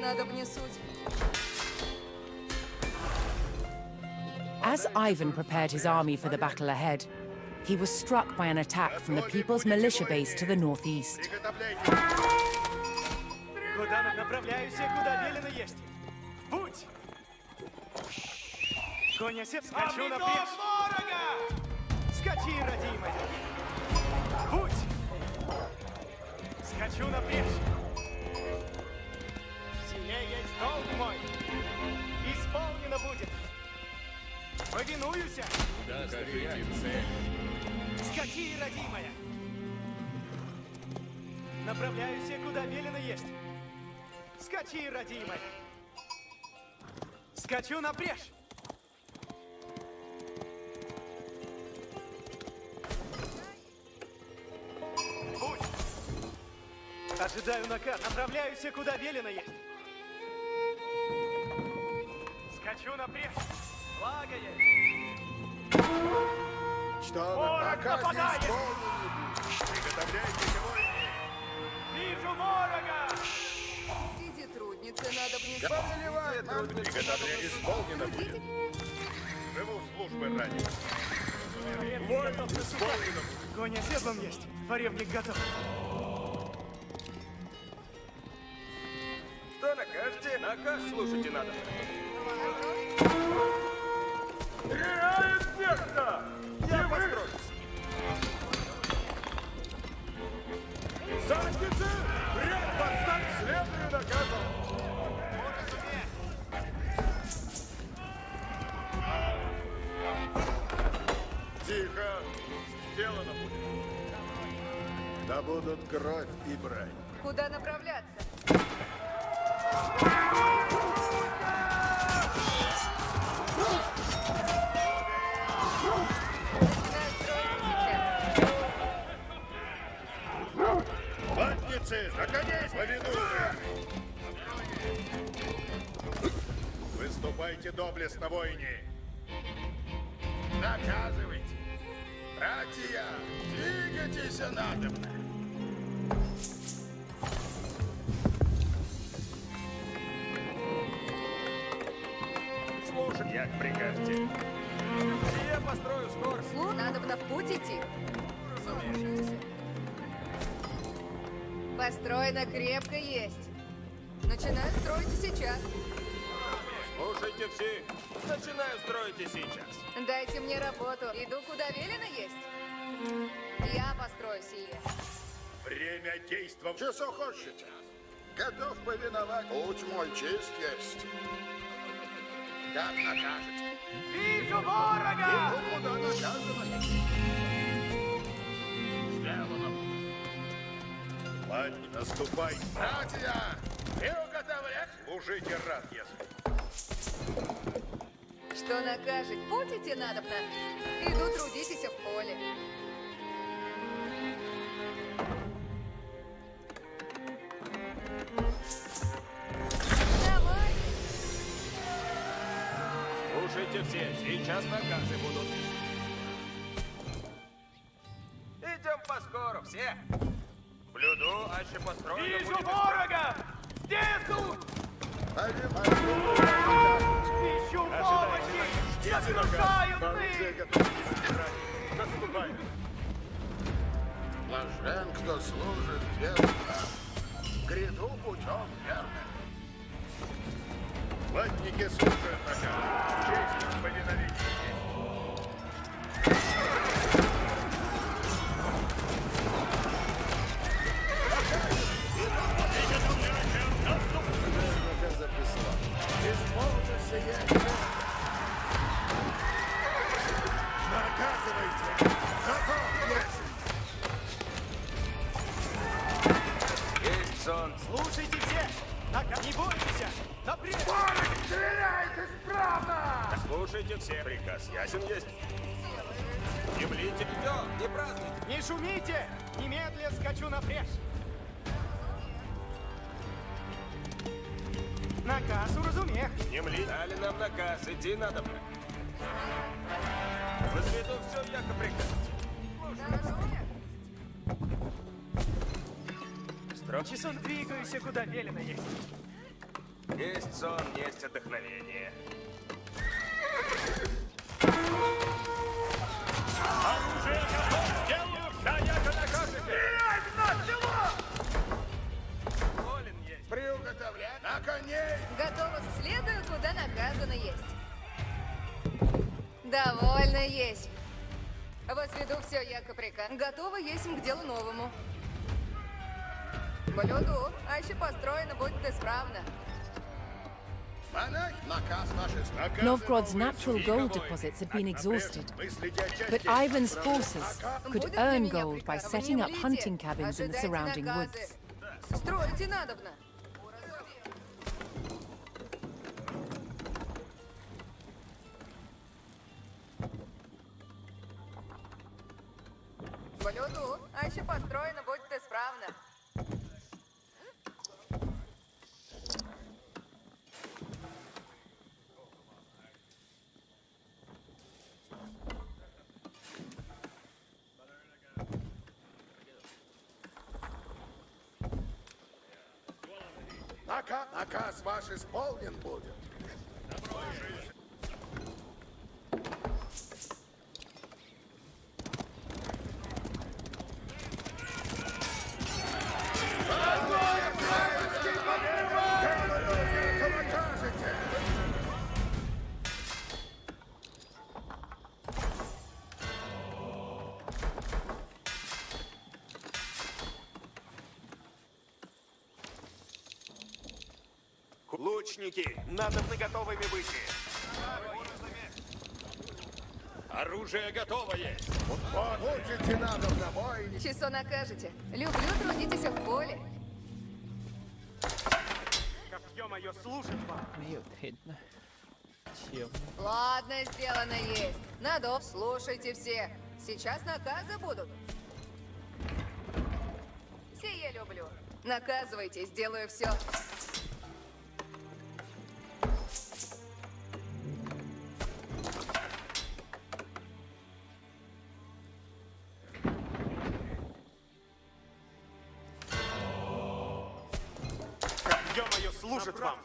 надо мне суть. As Ivan prepared his army for the battle ahead, he was struck by an attack from the People's Militia base to the northeast. Куда направляюсь и куда велено есть? В путь! Конь осет, скачу на пеш. Скачи, родимый! В путь! Скачу на пеш. Сие есть долг мой. Исполнено будет. Повинуюся. Скажите цель. Скачи, родимая! Направляюсь, куда велено есть. Скачи, родимая! Скачу напрежь! Путь! Ожидаю накат. Направляюсь, куда велено есть. Скачу напрежь! Благо есть! Что Ворог нападает! Приготовляйтесь, воины! Вижу ворога! Иди, трудницы, надо мне Заливает трудницы. Приготовление исполнено будет. Живу службы ради. Воинов исполнено! Конь оседлан есть. Поревник готов. Что накажете? Наказ слушайте надо. Я построюсь. Задницы! Ряд поставь, следую наказу! Тихо! Сделано будет. Да будут кровь и брань. Куда направляться? Латницы, на коней повинуйся! Выступайте доблестно, воине! Наказывайте! Братья, двигайтесь надобно! Слушать, як прикажете. Я построю скорость. Надо бы в путь идти. Построено крепко есть. Начинаю строить и сейчас. Слушайте все. Начинаю строить и сейчас. Дайте мне работу. Иду, куда велено есть. Я построю сие. Время действовать. Часу хочете? Готов повиновать. Путь мой честь есть. Как накажете? Вижу ворога! Иду, куда наказано. Сделано. Ладно, наступай. Братья! И уготовлять. Служите рад, если. Что накажет? Путь идти надобно. Иду, трудитесь в поле. Давай! Слушайте все. Сейчас наказы будут. Идем поскору, все. Блюду, аще построено. Вижу будет ворога! Здесь тут! Ищу помощи! Загружаются! Наступай! Блажен, кто служит верно. Гряду путем верным. Латники слушают наказ. Честь и повиновение наказывайте! Готов, есть! Есть сон. Слушайте все! Не бойтесь! Напрямик! Стреляйте справа! Слушайте все. Приказ ясен есть. Не блите, все, не празднуйте. Не шумите! Немедля скачу напрежь! Наказ уразумех! Не мли. Дали нам наказ, идти надо. Возведу все, яко приказ. Чесон двигаюсь, куда велено есть. Есть сон, есть отдохновение. Оружие готово! Делаю все, яко накажете! Стрелять в нас, село! Волен есть. Приуготовлять на коней! Готово, следую, куда наказано есть. Довольно есть. Возведу все, яко приказ. Готово есть к делу новому. Блюду, а еще построено будет исправно. Novgorod's natural gold deposits had been exhausted, but Ivan's forces could earn gold by setting up hunting cabins in the surrounding woods. Строите надобно. Блюду, а еще построено будет исправно. Наказ ваш исполнен будет. Лучники, надобны готовыми быть. Оружие готово есть. Будете надобно, воине. Часо накажете. Люблю, трудитесь в поле. Копье мое служит вам. Ладно, сделано есть. Надо, слушайте все. Сейчас наказы будут. Сие люблю. Наказывайте, сделаю все. Копье мое служит вам.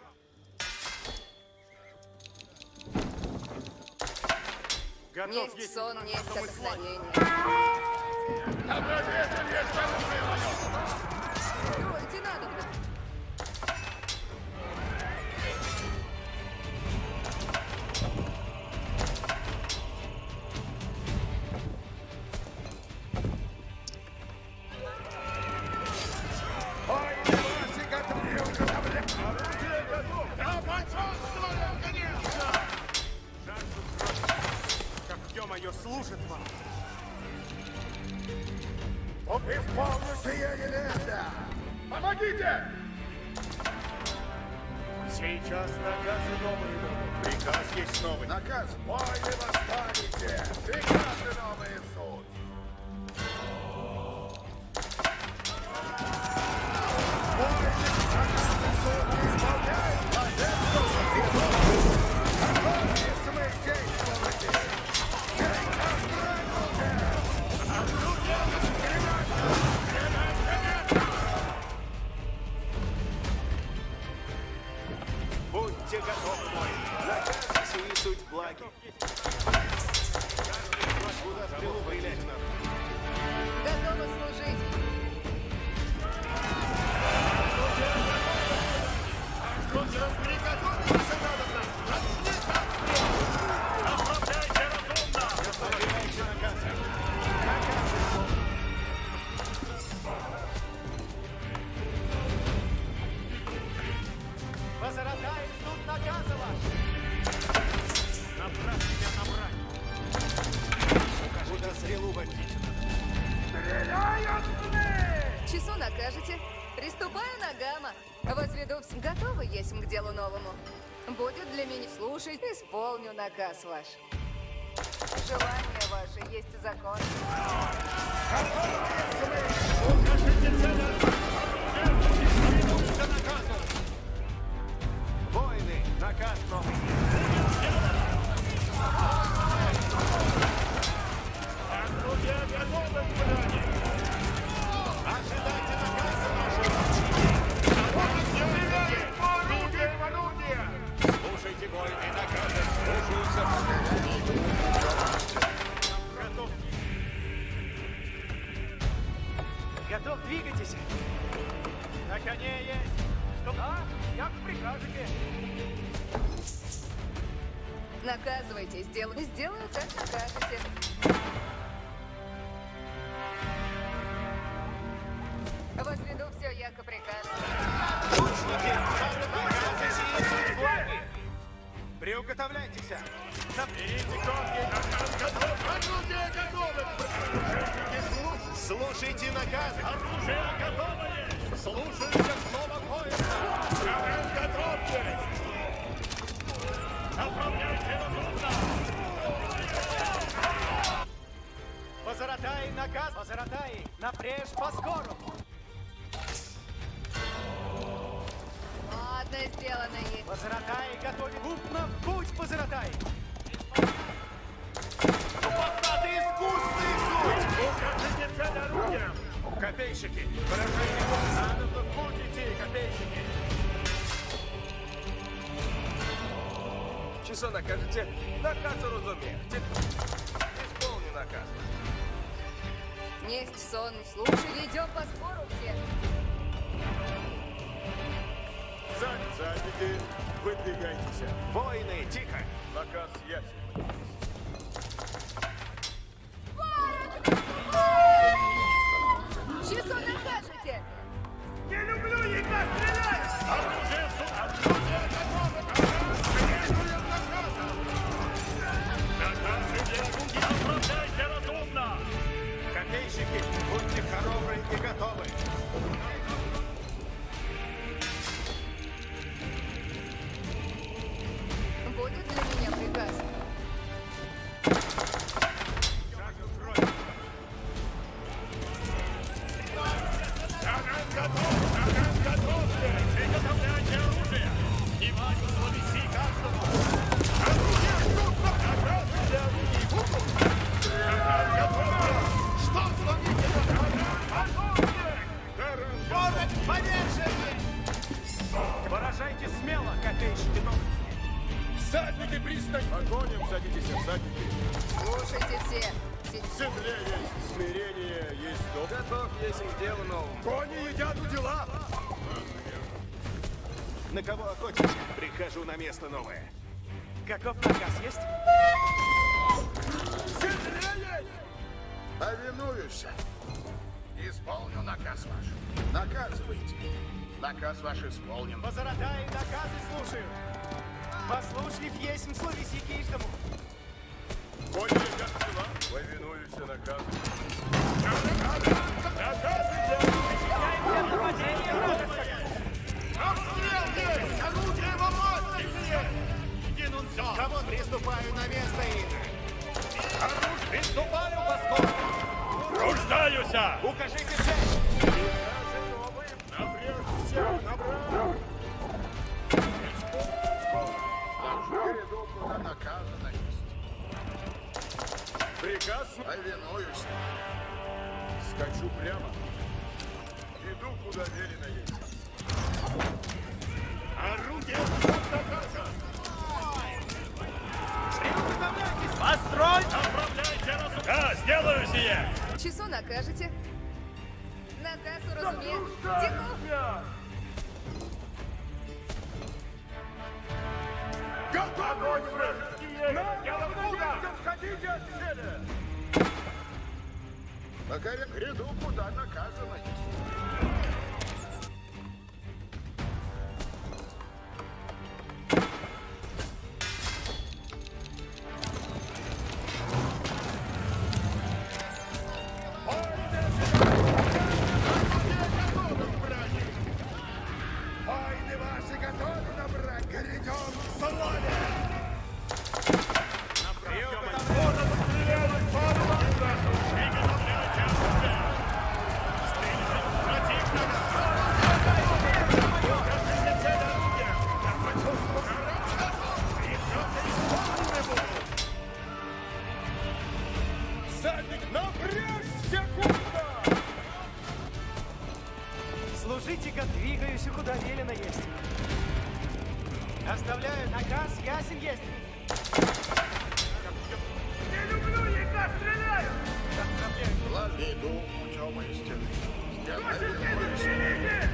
Готов Есть сон, есть отдохновение. Строите надобно. Копье мое служит вам. Исполню сие немедля! Помогите! Сейчас наказы новые будут. Приказ есть новый. Наказ, войны восстанете! Приказы новые суд! Будьте готовы, воины. Наказ сии суть благи. Куда стрелу прилять надо? Готовы служить. Приготовиться надо! Отправляйте разумно! Отправляйте наказы. Возрождает суд наказа ваш. Направь меня на брань. Куда стрелу вонзить? Часу накажете. Приступаю на гамма. Возведу все. Готовы есть к делу новому. Будет для меня слушать. Исполню наказ ваш. Желание ваше есть закон. Воины, наказ новый. Орудия готовы к брани! Ожидайте наказа нашего. Орудия Да, як прикажете. Наказывайте, сделаю, как накажете. Возведу все, яко прикажете. Лучники, наказывайте их флаги. Приуготовляйтесь. Берите копья. Оружие готово. Слушайте наказ. Оружие готовое. Слушайте слово воина. Готовьтесь. Направляйте разумно. Позаратай наказ. Позаратай. Напрежь по-скорому. Ладно, сделано есть. Позаратай, готовит. Губно в путь, позаратай. Ты искусный суть. Укажите цель орудием. Копейщики, поражайте его. Надо в путь идти, копейщики. Чи що накажете? Наказу розумієте. Исполни наказ. Несть сон, слушай, идем по спору все. Сзади, выдвигайтесь. Воины, тихо. Наказ ясен. Часу накажете. Не люблю ебать, стреляй! Оружие сюда! Оружие готово! Следуем наказам! Наказы для руки отправляйте разумно! Копейщики, будьте хоробры и готовы. Будет для меня приказ. Наган готовьте! Приготовляйте оружие! Внимание, словеси каждому! Оружие сюда! Наказы для руки! Наган готовьте! Что словите? Город поверженный! Выражайте смело, копейщики, но... Всадники пристань! Погоним, садитесь, всадники! Слушайте все. В земле есть смирение, есть долг. Готов есть к делу новому. Кони едят у дела! На кого охотитесь? Прихожу на место новое. Каков наказ есть? Повинуюсь. Исполню наказ ваш. Наказывайте. Наказ ваш исполнен. Позаратай, наказы слушаю. Послушлив есть словеси каждому. Кони едят у дела. Повинуюсь наказу. Наказы Обстрел есть! Оружие в обоз! Кого приступаю на место их? Оружие! Приступаю, поскольку! Руждаюся! Укажите цель! Напрежь всех, набрал! Перейду, куда наказано есть. Приказ Повинуюсь. скачу прямо. Иду, куда велено есть. Орудие наказа! Построй! Отправляйте разум! Да, сделаю сие! Часу накажете. Наказу разумею. Тихо. Готовь вражеские! Откуда? Отходите от цели! Пока я гряду, куда наказано есть. Войны ваши готовы на брак? Горячом салоне! Всадник, напрячь секунда! Служите-ка, двигаюсь, и куда велено есть. Оставляю, наказ ясен есть. Не люблю, яка стреляю! Иду путем истины. Я Ваши повинуюсь. следующие!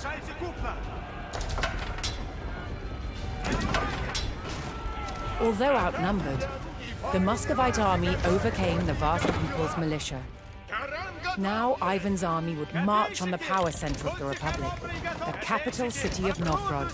Поражайте купно! Although outnumbered, the Muscovite army overcame the vast people's militia. Now Ivan's army would march on the power center of the Republic, the capital city of Novgorod.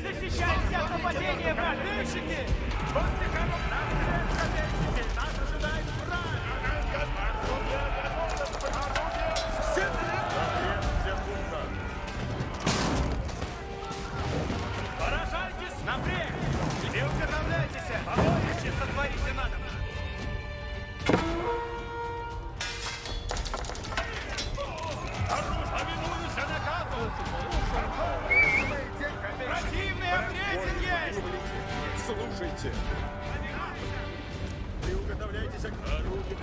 Защищайте от нападения, братышики! Нас ожидает Поражайтесь напрямик! И уготовляйтесь! Побоище сотворите надо! Повинуйся наказу! Противный аппетит есть! Слушайте. Приготовляйтесь к оружию.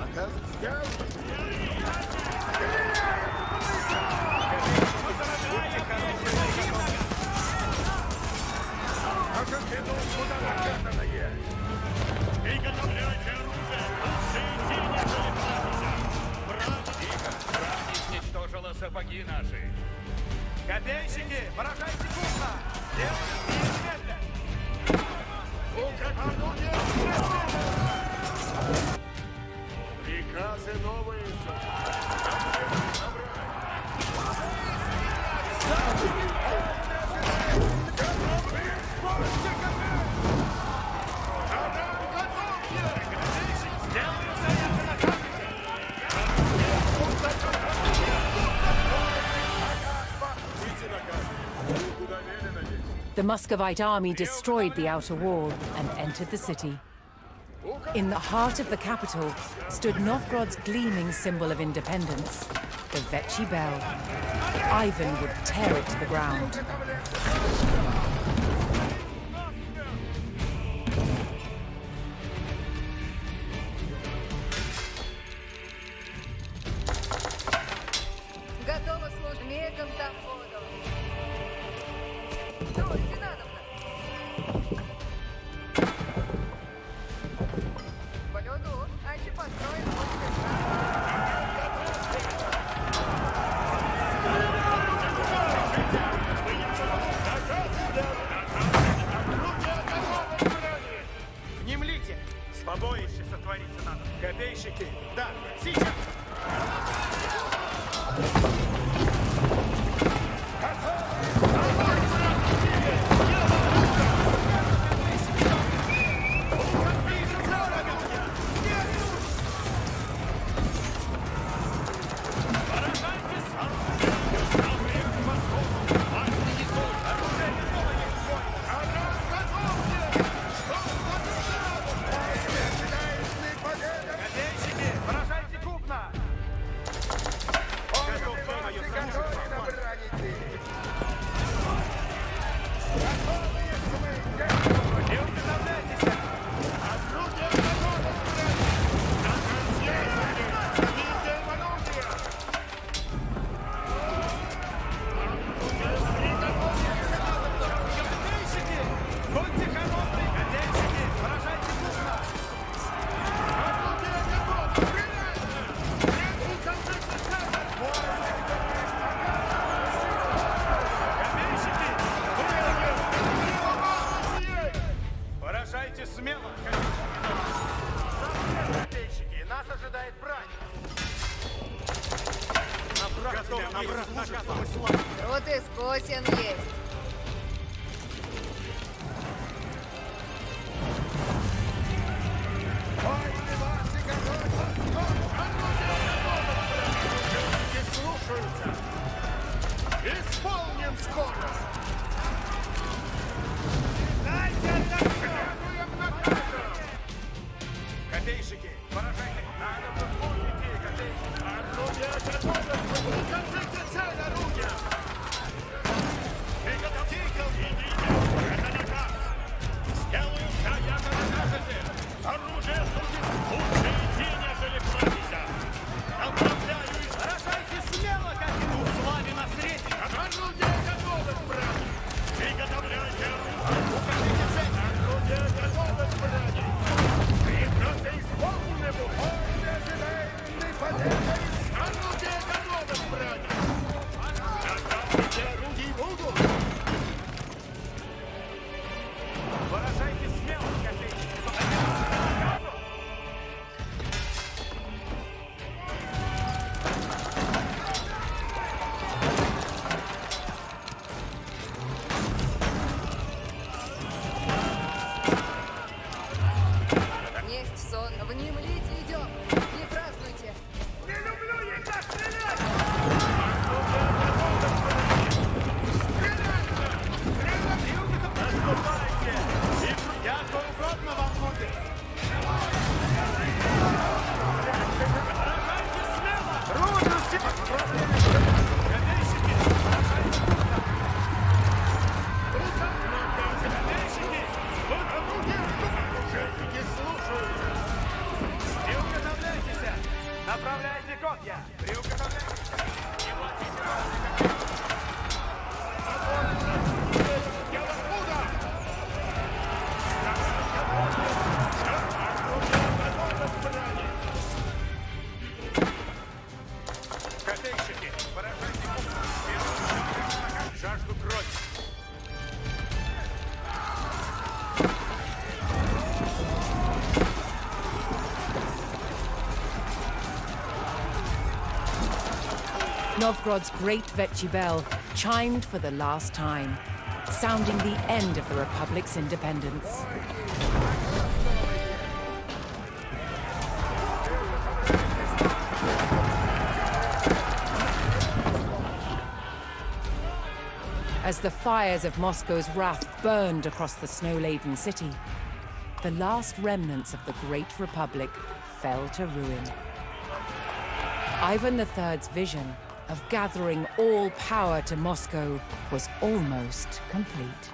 Приготовляйте оружие! Лучшие тени колебавшиеся! Враг изничтожила сапоги наши! Копейщики, поражайте купно! Делайте немедля! Приказы новые. The Muscovite army destroyed the outer wall and entered the city. In the heart of the capital stood Novgorod's gleaming symbol of independence, the Vechi Bell. Ivan would tear it to the ground. Готова служить мегом там воду. Стой, надобно. По лёду, аки построим Внемлите! Побоище сотвориться надо! Копейщики! Да, сейчас! Смело! Копейщики, нас ожидает брань! Вот и скосен есть. Слушаются. Исполним скоро. Копейщики, Novgorod's great Vechi bell chimed for the last time, sounding the end of the Republic's independence. As the fires of Moscow's wrath burned across the snow-laden city, the last remnants of the Great Republic fell to ruin. Ivan III's vision of gathering all power to Moscow was almost complete.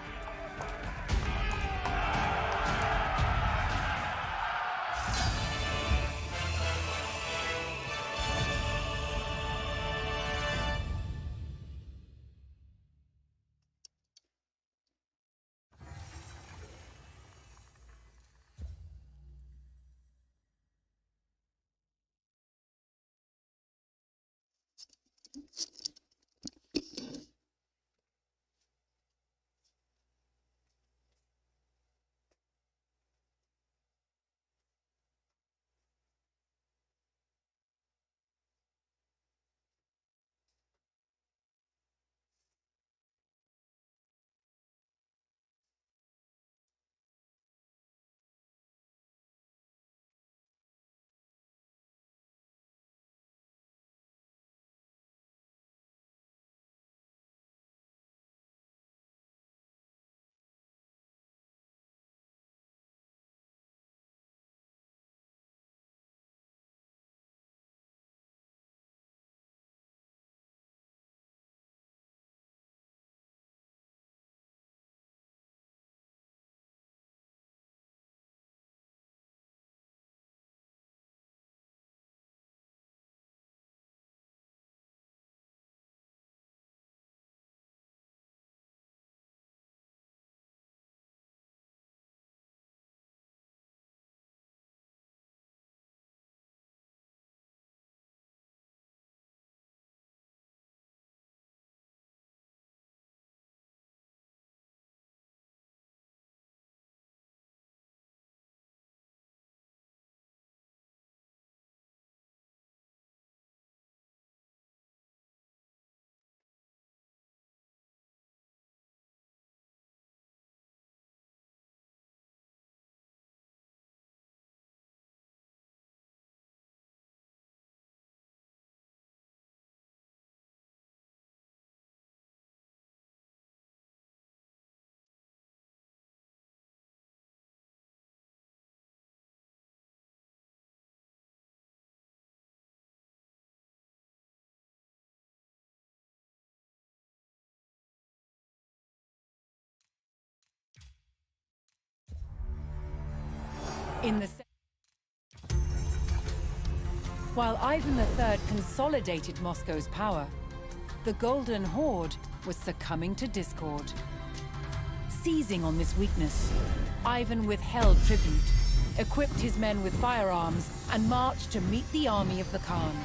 While Ivan III consolidated Moscow's power, the Golden Horde was succumbing to discord. Seizing on this weakness, Ivan withheld tribute, equipped his men with firearms, and marched to meet the army of the Khan.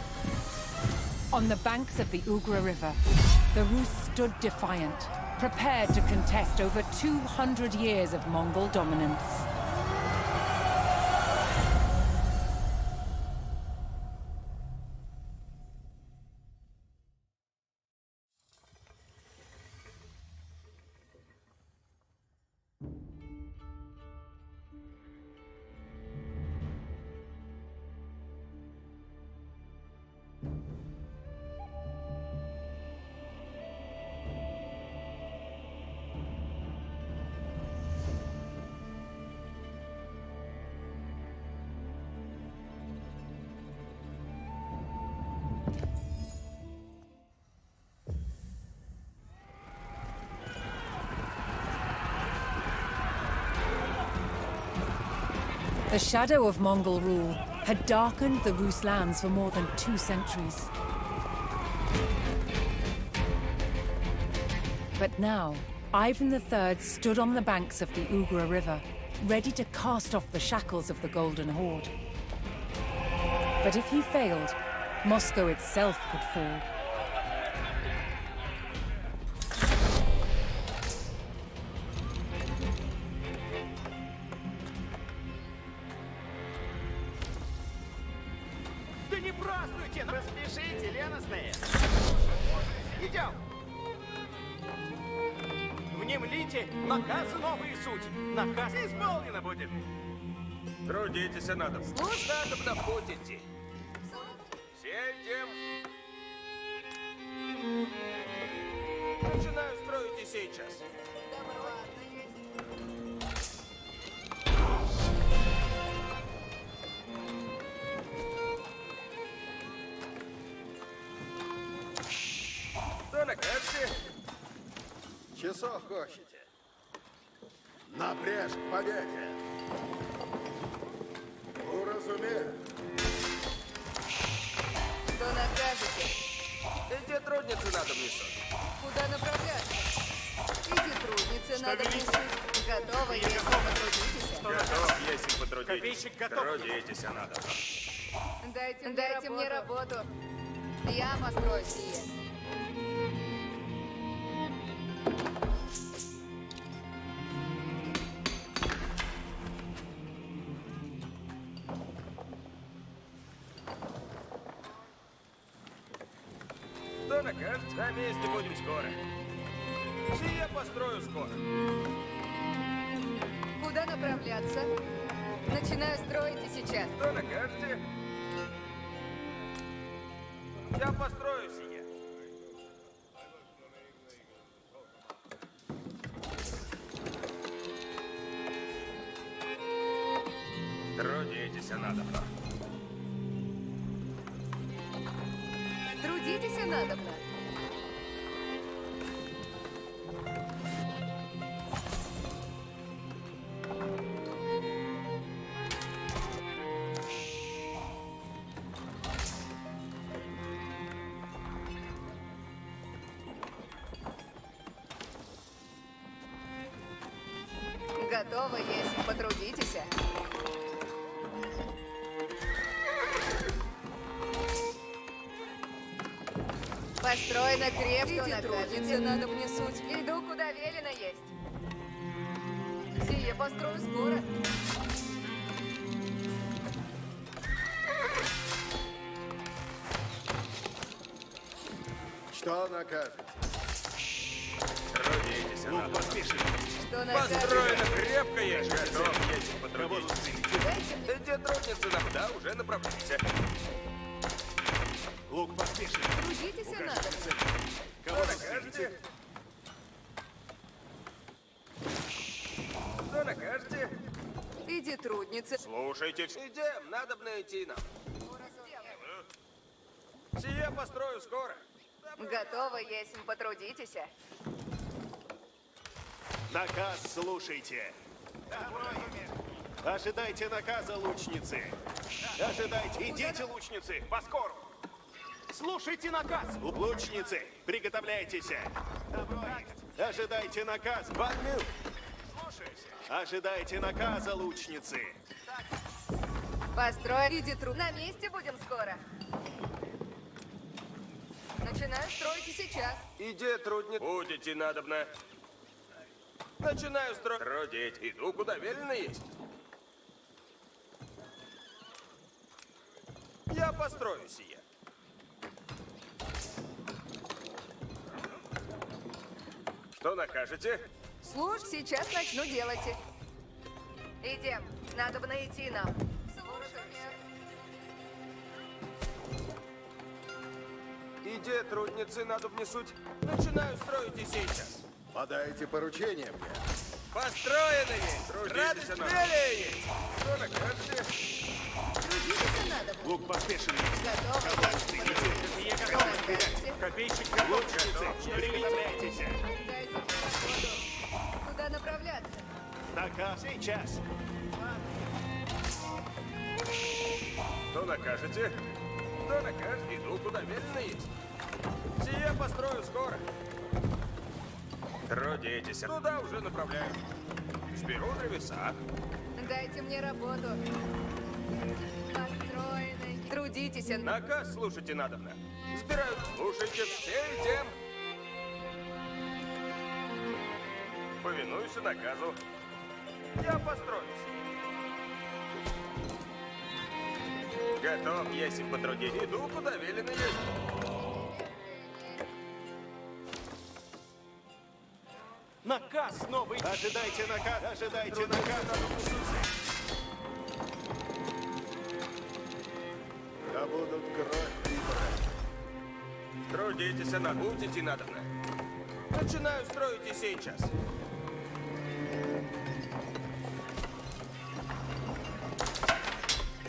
On the banks of the Ugra River, the Rus stood defiant, prepared to contest over 200 years of Mongol dominance. The shadow of Mongol rule had darkened the Rus lands for more than 2 centuries. But now, Ivan III stood on the banks of the Ugra River, ready to cast off the shackles of the Golden Horde. But if he failed, Moscow itself could fall. Да не празднуйте, распишите, леностные! Идем! Внемлите наказы новые суть. Наказ исполнено будет. Трудитесь, надо. Слушай, Надо в путь идти. Все идем. Начинаю строить и сейчас. Что на карте? Часов хочете? Напряжь к победе! Уразумею. Что накажете? Где трудницы надо внесут? Куда направляться? Иди трудницы, надо несуть. Готово, если потрудитесь. Готов, если потрудитесь. Копейщик готов. Трудитесь, надо. Дайте мне работу. Я построю сие. Что накажете? На месте будем скоро. Сие построю скоро. Куда направляться? Начинаю строить и сейчас. Что накажете? Я построю сие. Трудитесь, надо. Трудитесь, надобно. Готово, если потрудитесь. Построено крепко, накажете, надо мне суть. Иду, куда велено есть. Сие построю скоро. Что накажете? Трудитесь, надо. Что накажете? Построено крепко, я готов, если потрудитесь. Где трудницы нам? Да, уже направляйся. Лук поспешен. Трудитесь, надо. Кого накажете? Что накажете? Иди, трудницы. Слушайте, идем, надо бы найти нам. Сие построю скоро. Готово, если потрудитесь. Наказ слушайте. Ожидайте наказа, лучницы. Ожидайте. Идите, лучницы, поскору. Слушайте наказ. Лучницы, приготовляйтесь. Ожидайте наказ. Вагнер. Ожидайте наказа, лучницы. Построили, иди, труд. На месте будем скоро. Начинаю строить и сейчас. Иди, трудницы. Будете надобно. Начинаю строить. Трудить. Иду, куда велено есть. Я построю сие. Что накажете? Слушай, сейчас начну делать. Идем. Надо бы найти нам. Иди, трудницы, надо внесуть. Начинаю строить и сейчас. Подайте поручение мне. Построено есть. Радость велия есть. Что накажете? Трудиться надо. Лук поспешен. Готово. Сие готово стрелять. Копейщик готов. Лучницы, приготовляйтесь. Дайте мне работу. Куда направляться? Наказ сейчас. Что накажете? Что накажете? Иду, куда велено есть. Сие построю скоро. Трудитесь. Туда уже направляю. Сберу древеса. Дайте мне работу. Построенный. Трудитесь. Наказ слушайте надобно. Сбираю. Слушайте, все идем. Повинуюсь наказу. Я построюсь. Готов, если потрудить. Иду, куда велено есть. Наказ новый. Ожидайте наказ. Ожидайте наказ. Да будут кровь и брать. Трудитесь, будете надобно. Начинаю строить и сейчас.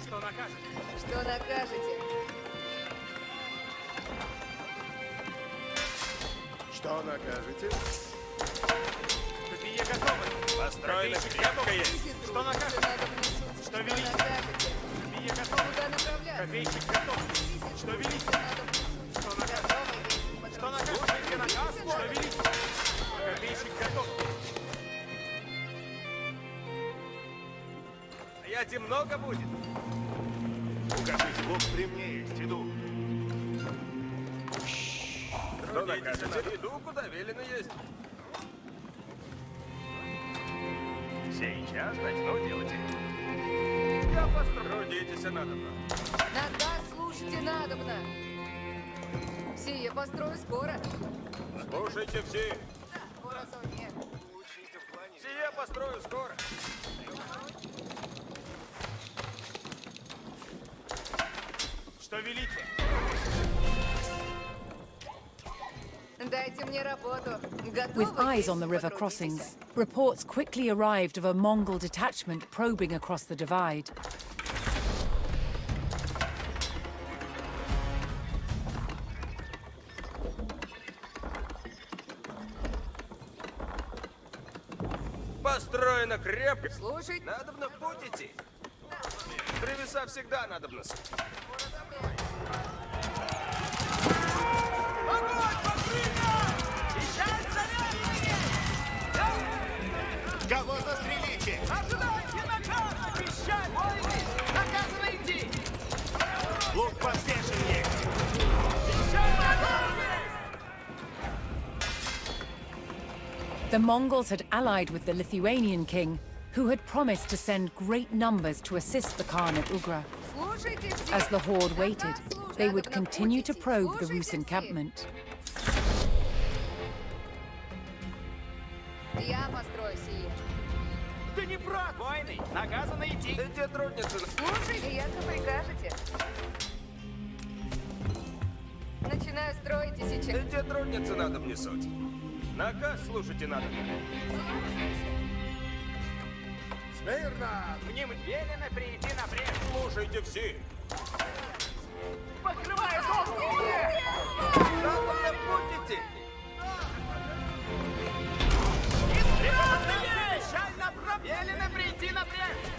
Что накажете? Что накажете? Что накажете? Копия готова. Построена крепко есть. Что накажете? Что велите? Копия готова. Куда направляться? Копейщик готов. Что велите? Что накажете? Что накажете? Наказ? Что велите? Копейщик готов. Яти много будет. Укажите, лук при мне есть. Иду. Что накажете? Иду, куда велено есть. Сейчас начну делать. Я построю. Трудитесь, надобно. Наказ слушайте надобно. Сие построю скоро. Слушайте все. Нет. Сие построю скоро. Что велите? Дайте мне работу. Готово. With eyes on если the river потрудитесь. crossings, reports quickly arrived of a Mongol detachment probing across the divide. Построено крепко. Слушай. Надобно в путь идти. Древеса всегда надобно. Кого застрелите? Ожидайте наказа! Пищать! Войны! Наказано идти! Лук подвешен есть. The Mongols had allied with the Lithuanian king, who had promised to send great numbers to assist the Khan at Ugra. Слушайте все. As the horde Наказ waited, слушать. they would Надобно continue to путь идти. probe the Слушайте Rus все. encampment. Я построю сие. Ты не прав, войны! Наказано идти! Где трудницы? Слушайте, ясно прикажете. Начинаю строить и сейчас. Где трудницы надо мне суть? Наказ слушайте надо. Смирно! Мне велено прийти напрямик. Слушайте все. Покрываю голову! Надо в путь идти. Велено прийти напрямик.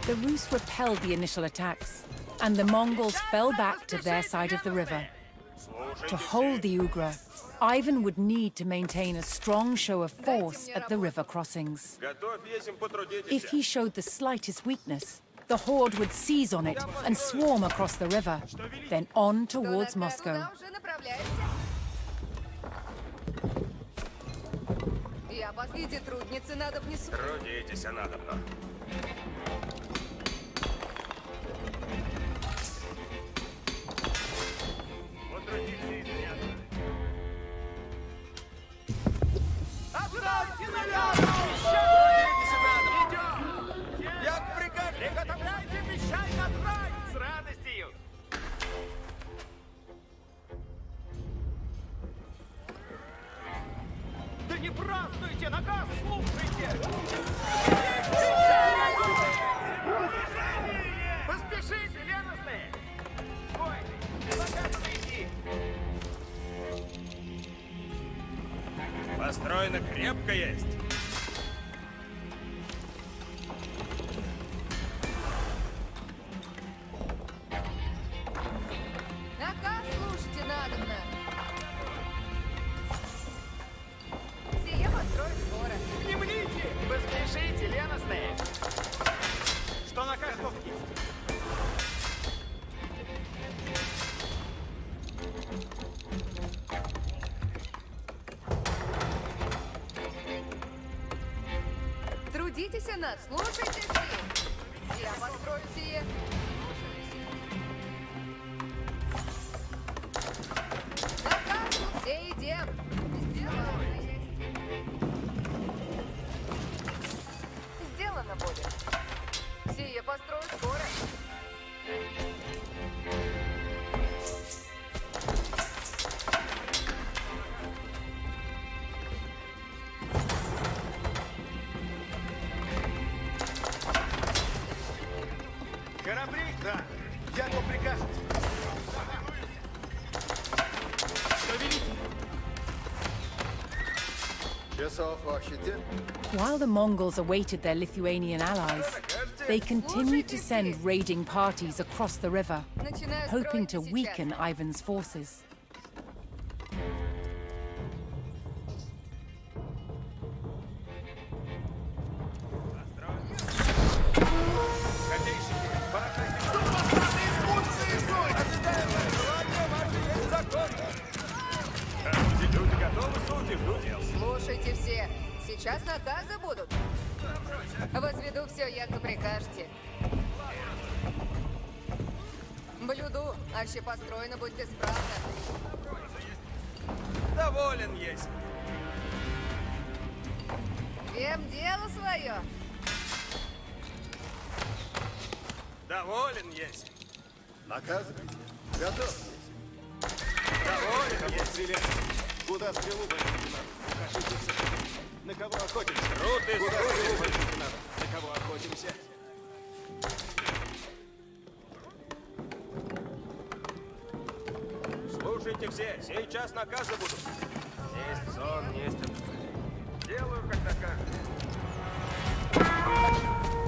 The Rus repelled the initial attacks, and the Mongols fell back to their side of the river. To hold the Ugra, Ivan would need to maintain a strong show of force at the river crossings. Готовь есим потрудитесь. If he showed the slightest weakness, the horde would seize on it and swarm across the river, then on towards Moscow. Куда уже направляешься? Я виде трудницы надо внесу. Трудитесь, надобно. Отдайте наряд! Трудитесь, надобно. Як приказ. Приготовляйте пищаль на край! С радостью! Да не празднуйте, наказ слушайте! Поспешите, леностные! Войны, наказано идти! Построено крепко есть. Наказ слушайте надобно. Сие построю скоро. Не мните! Поспешите, леностные! Что наказ есть? Трудитесь нас, слушайте все. Я построю сие. Наказ, все идем. Сделано есть. исправно будет. Сие построю скоро. Корабли? Да. Я его прикажете. Что велите? Часов ощутил? While the Mongols awaited their Lithuanian allies, they continued to send raiding parties across the river, Начинаю hoping строить to сейчас. weaken Ivan's forces. Копейщики, пора Люди готовы, судьи, жду дел. Слушайте все. Сейчас наказы будут. Возведу все, як вы прикажете. Блюду, аще построено будет исправно. Доволен есть. Всем дело свое. Доволен есть. Наказывайте. Готов. Доволен есть. Стрелять. Куда стрелу пойти надо? Покажите все. На кого охотимся? Руты, Куда стрелу пойти надо? На кого охотимся? Слушайте все, сейчас наказы будут. Есть сон, есть отдыхание. Делаю, как накажете.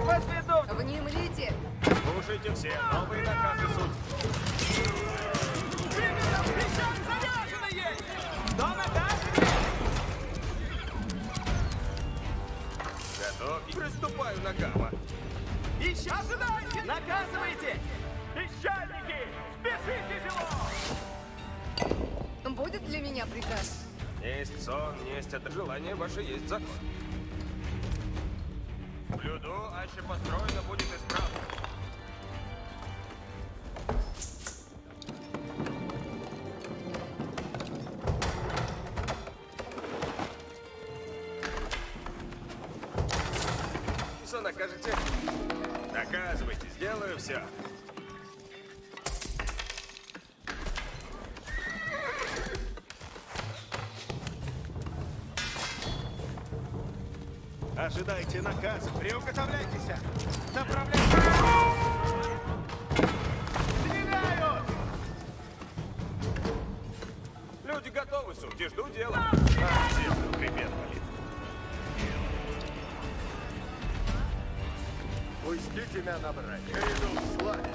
Возведу! Внемлите. Слушайте все, новые наказы суть. Готов? Приступаю на гамма. Ищи! Ожидайте! Наказывайте! Песчаники! Спешите, село! Будет для меня приказ? Есть сон, есть это желание ваше, есть закон. Блюду, аще построено будет исправно. Что накажете? Наказывайте, сделаю все. Ожидайте наказа. Приуготовляйтесь. Направляйтесь. Стреляют! Люди готовы, судьи, жду дела. Землю хребет болит. Пустите меня набрать. Я иду в славе.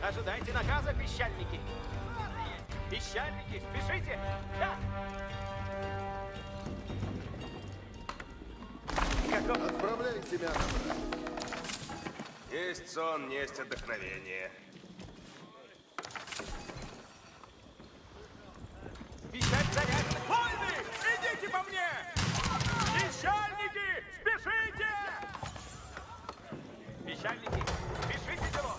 Ожидайте наказа, песчаники. Песчаники, спешите. Да. Отправляйте меня набрать. Есть сон, есть отдохновение. Пищать заряжены. Войны! Идите по мне! Пищальники, спешите! Пищальники, спешите, село!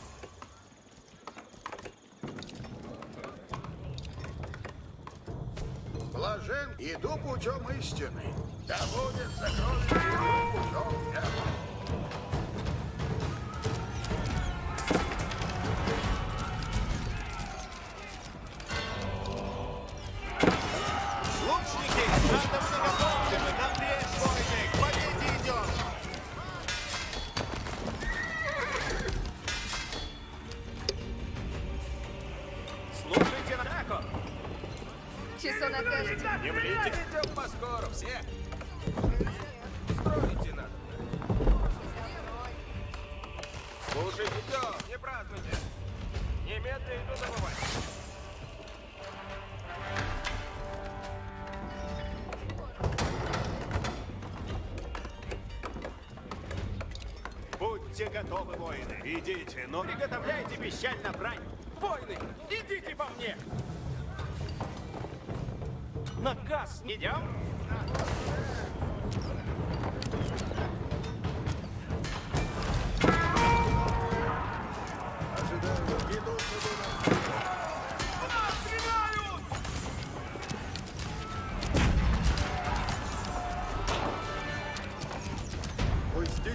Блажен, иду путем истины. Да будет сокровище иду путем неба. Лучники, надо приготовлены. Навстречу, войны. К победе идем. Слушайте атаку! Часо накажете. Не влите! Идем поскору, все! Строите надо! Слушайте все, не празднуйте! Немедленно иду забывать! Будьте готовы, воины. Идите, но... Приготовляйте пищаль на брань! Войны, идите по мне! Наказ! Идем! Ожидаю, идут сюда. Нас стреляют!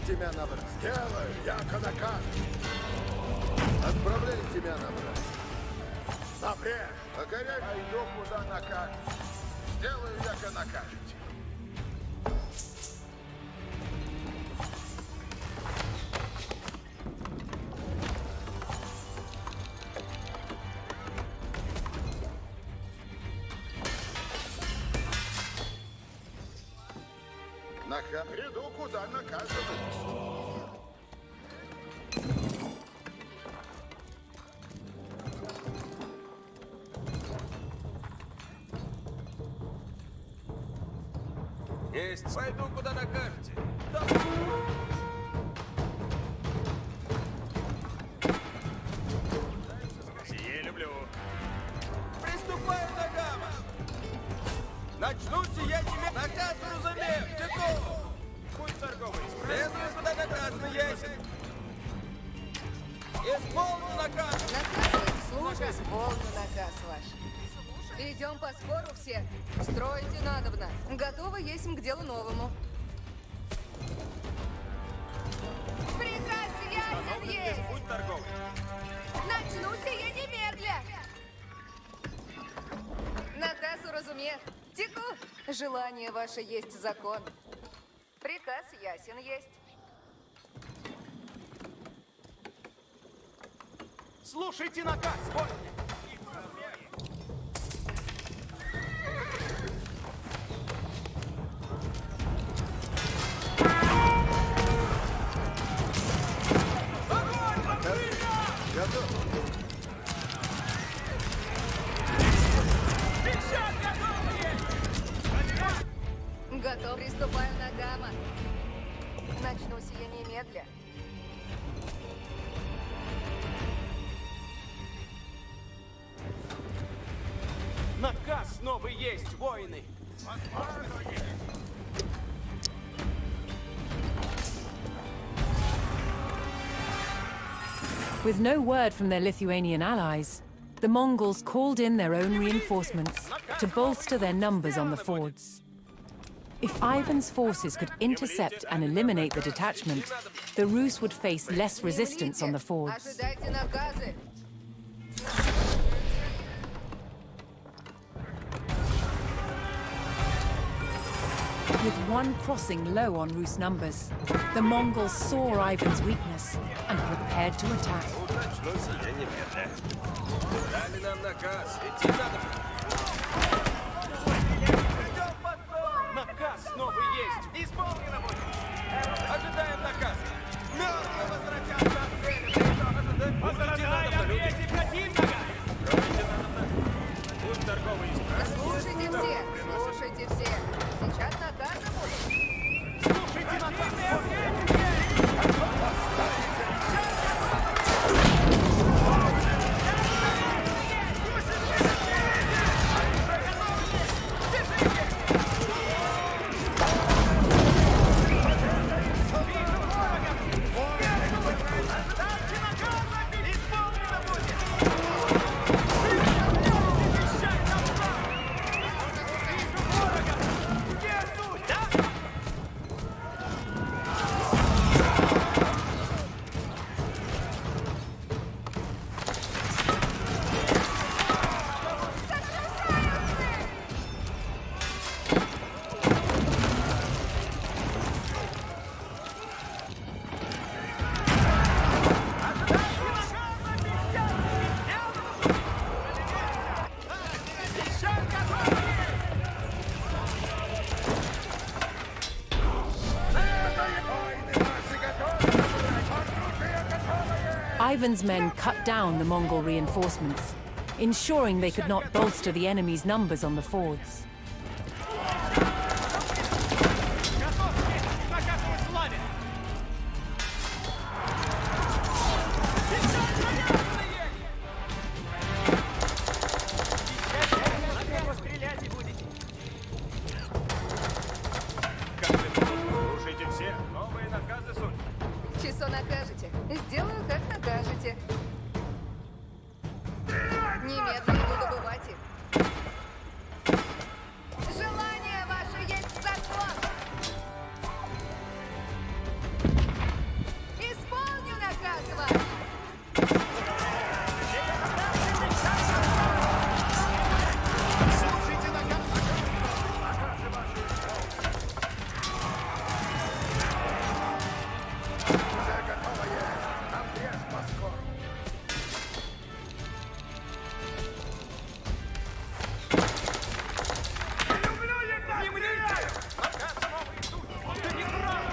тебя набрать. Сделаю, яко накажешь. Отправляй тебя набрать. Напрячь. Покоряй. Пойду, куда накажешь. Сделаю, яко накажете. Приду, куда наказывать. Есть. Пойду, куда накажете. Сие люблю. Приступаю на гамма. Начну сия тебе. Наказ разумею. Готов. Будь торговый. Следую, куда наказано есть. Исполню наказ. Наказ, служа, исполню наказ ваш. Идем по спору все. Строите надобно. Готовы есть к делу новому. Приказ ясен есть. Будь торговый. Начну сие немедля. Наказ уразумех. Теку. Желание ваше есть закон. Приказ ясен есть. Слушайте наказ, вот. Готов. Приступаю на гамма. Начну сие немедля. Наказ новый есть, воины. With no word from their Lithuanian allies, the Mongols called in their own reinforcements to bolster their numbers on the fords. If Ivan's forces could intercept and eliminate the detachment, the Rus would face less resistance on the fords. Ожидайте наказы. With one crossing low on Rus numbers, the Mongols saw Ivan's weakness and prepared to attack. Начну сия немедля. Дали нам наказ. Идти надо. Наказ новый есть. Исполнено будет. Ожидаем наказ. Мертвые возвратятся от цели. Будете надо, люди. Строите надо. Будь торговый. Слушайте все. Слушайте все. Сейчас наказы будут. Слушайте наказ. Ivan's men cut down the Mongol reinforcements, ensuring they could not bolster the enemy's numbers on the fords. Слушайте все. Новые наказы суть. Часо накажете. Сделаю, как накажете. Немедленно буду добывать их.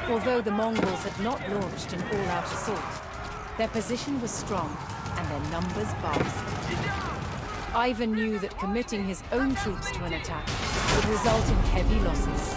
Although the Mongols had not launched an all-out assault, their position was strong and their numbers vast. Ivan knew that committing his own troops to an attack would result in heavy losses.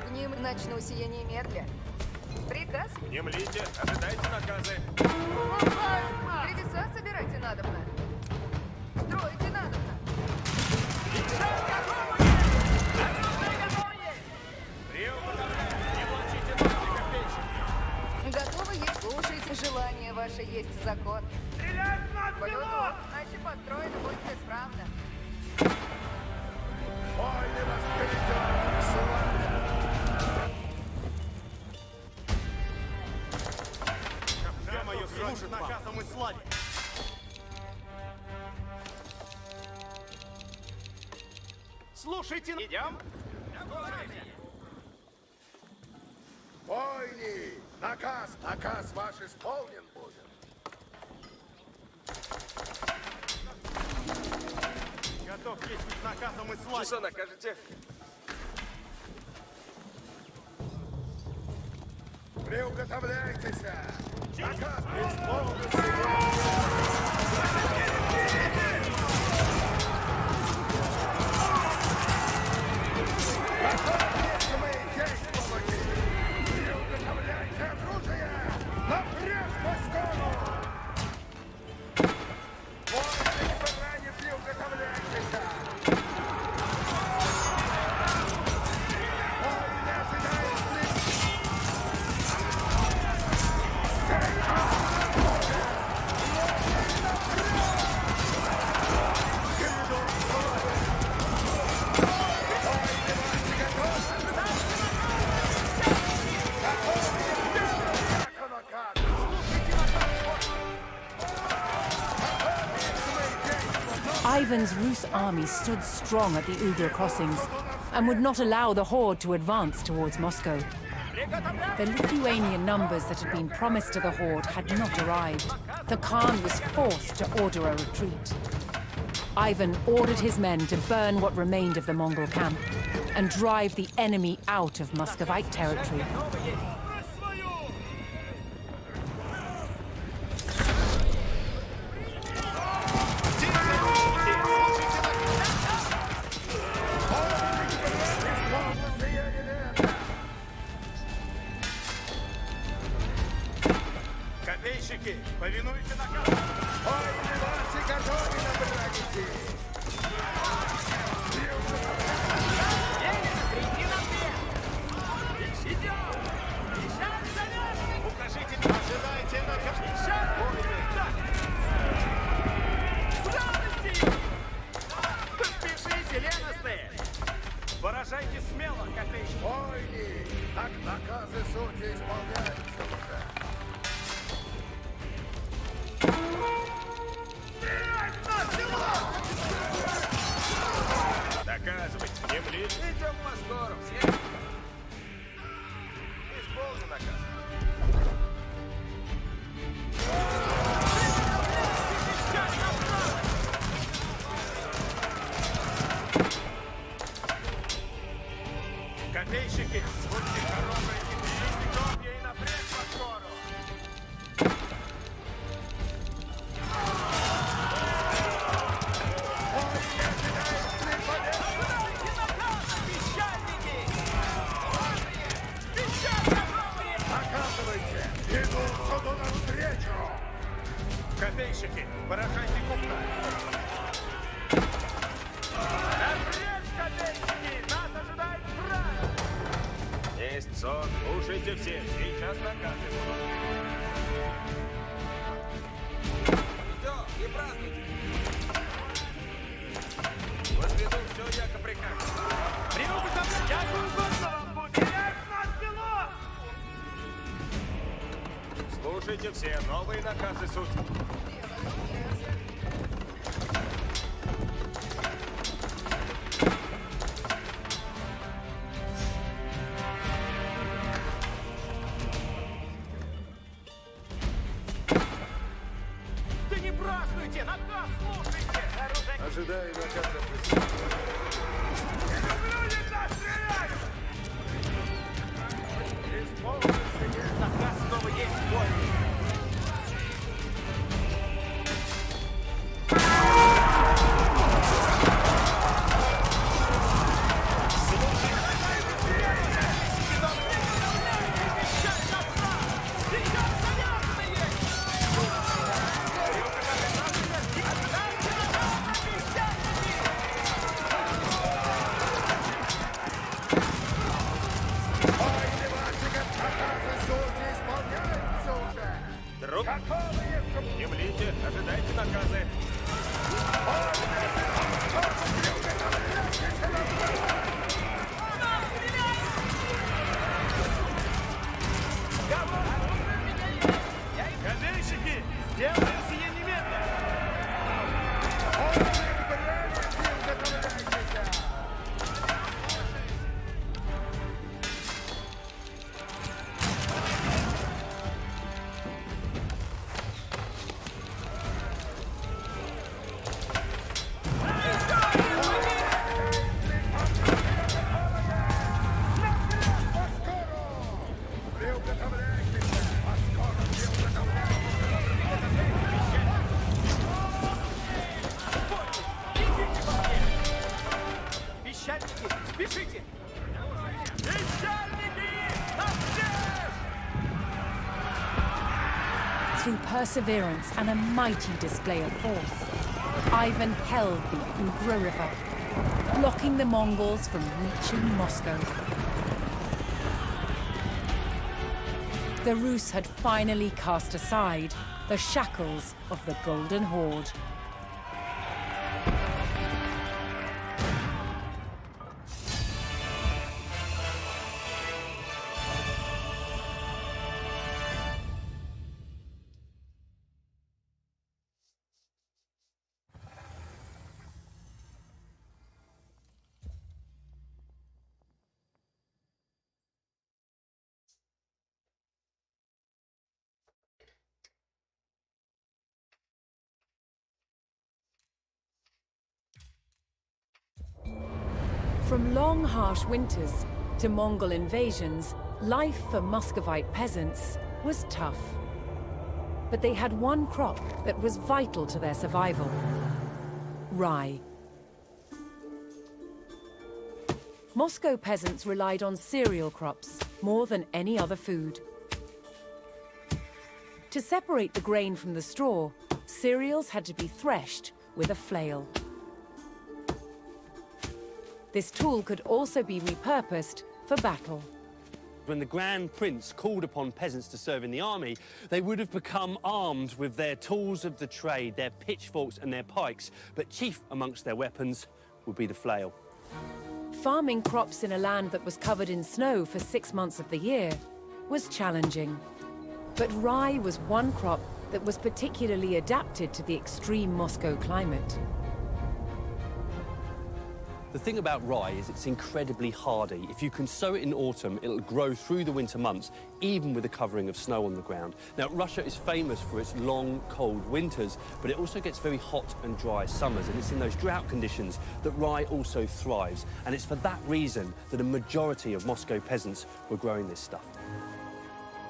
К ним начну сие немедля. Приказ? Внемлите, ожидайте наказы. Ледеса собирайте надобно. Стройте надобно. Готовы есть, слушайте. Желание ваше есть закон. Блюдо, иначе построено будет исправно. Войны вас приведет к славе. Я мое служит наказом и славе. Слушайте, Идем? Войны! Наказ ваш исполнен будет. готов есть наказом и славе. Что накажете? Приуготовляйтесь! Наказ Ivan's Rus army stood strong at the Ugra crossings and would not allow the horde to advance towards Moscow. The Lithuanian numbers that had been promised to the horde had not arrived. The Khan was forced to order a retreat. Ivan ordered his men to burn what remained of the Mongol camp and drive the enemy out of Muscovite territory. Повинуйте наказу! Войны ваши готовы на бранике! Укажите, ожидайте наказа! Спешите, леностные! Поражайте смело, копейщик! Войны! Так наказы сути исполняются уже! Доказывайте, не млить. Идем в Москву, все. Исполни наказ. Копейщики, будьте хоробры, берите копья и напрячь Москвору! Копейщики, поражайте купна! Напрячь, копейщики! Нас ожидает враг! Есть сон, слушайте все, сейчас накажем. Все, не празднуйте! Возведу все, яко приказ. Приуготовлять! Как угодно вам будет! Терять нас село! Слушайте все, новые наказы судьи. Да не празднуйте! Наказ слушайте! Ожидаю наказа президента. Люди стреляют! Наказ снова есть бой! Друг, землите, ожидайте наказы. Копейщики, сделаем сие немедленно. Пищальники, спешите! Пищальники! Through perseverance and a mighty display of force, Ivan held the Ugra River, blocking the Mongols from reaching Moscow. The Rus had finally cast aside the shackles of the Golden Horde. From long, harsh winters to Mongol invasions, life for Muscovite peasants was tough. But they had one crop that was vital to their survival: rye. Moscow peasants relied on cereal crops more than any other food. To separate the grain from the straw, cereals had to be threshed with a flail. This tool could also be repurposed for battle. When the Grand Prince called upon peasants to serve in the army, they would have become armed with their tools of the trade, their pitchforks and their pikes, but chief amongst their weapons would be the flail. Farming crops in a land that was covered in snow for 6 months of the year was challenging. But rye was one crop that was particularly adapted to the extreme Moscow climate. The thing about rye is it's incredibly hardy. If you can sow it in autumn, it'll grow through the winter months, even with a covering of snow on the ground. Now, Russia is famous for its long, cold winters, but it also gets very hot and dry summers, and it's in those drought conditions that rye also thrives. And it's for that reason that a majority of Moscow peasants were growing this stuff.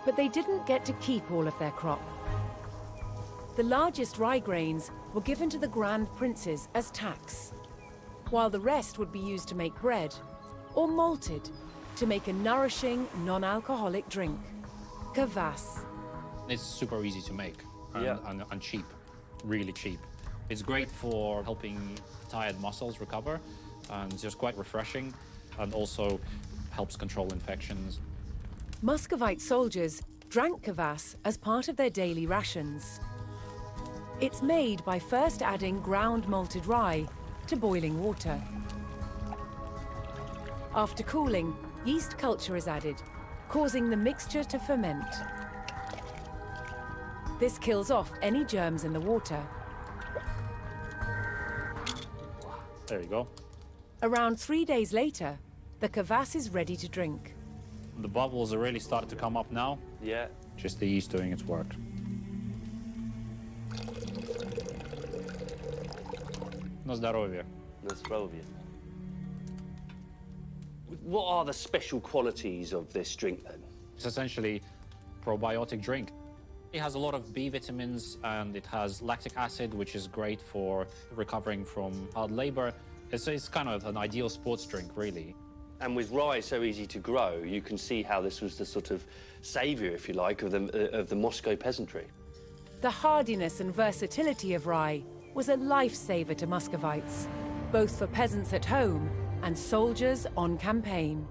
But they didn't get to keep all of their crop. The largest rye grains were given to the Grand Princes as tax, while the rest would be used to make bread, or malted to make a nourishing, non-alcoholic drink, kvass. It's super easy to make. and cheap, really cheap. It's great for helping tired muscles recover, and it's just quite refreshing, and also helps control infections. Muscovite soldiers drank kvass as part of their daily rations. It's made by first adding ground malted rye to boiling water. After cooling, yeast culture is added, causing the mixture to ferment. This kills off any germs in the water. There you go. Around 3 days later, the kvass is ready to drink. The bubbles are really starting to come up now. Yeah. Just the yeast doing its work. На здоровье. На здоровье. What are the special qualities of this drink then? It's essentially a probiotic drink. It has a lot of B vitamins, and it has lactic acid, which is great for recovering from hard labor. It's kind of an ideal sports drink, really. And with rye so easy to grow, you can see how this was the sort of saviour, if you like, of the Moscow peasantry. The hardiness and versatility of rye was a lifesaver to Muscovites, both for peasants at home and soldiers on campaign.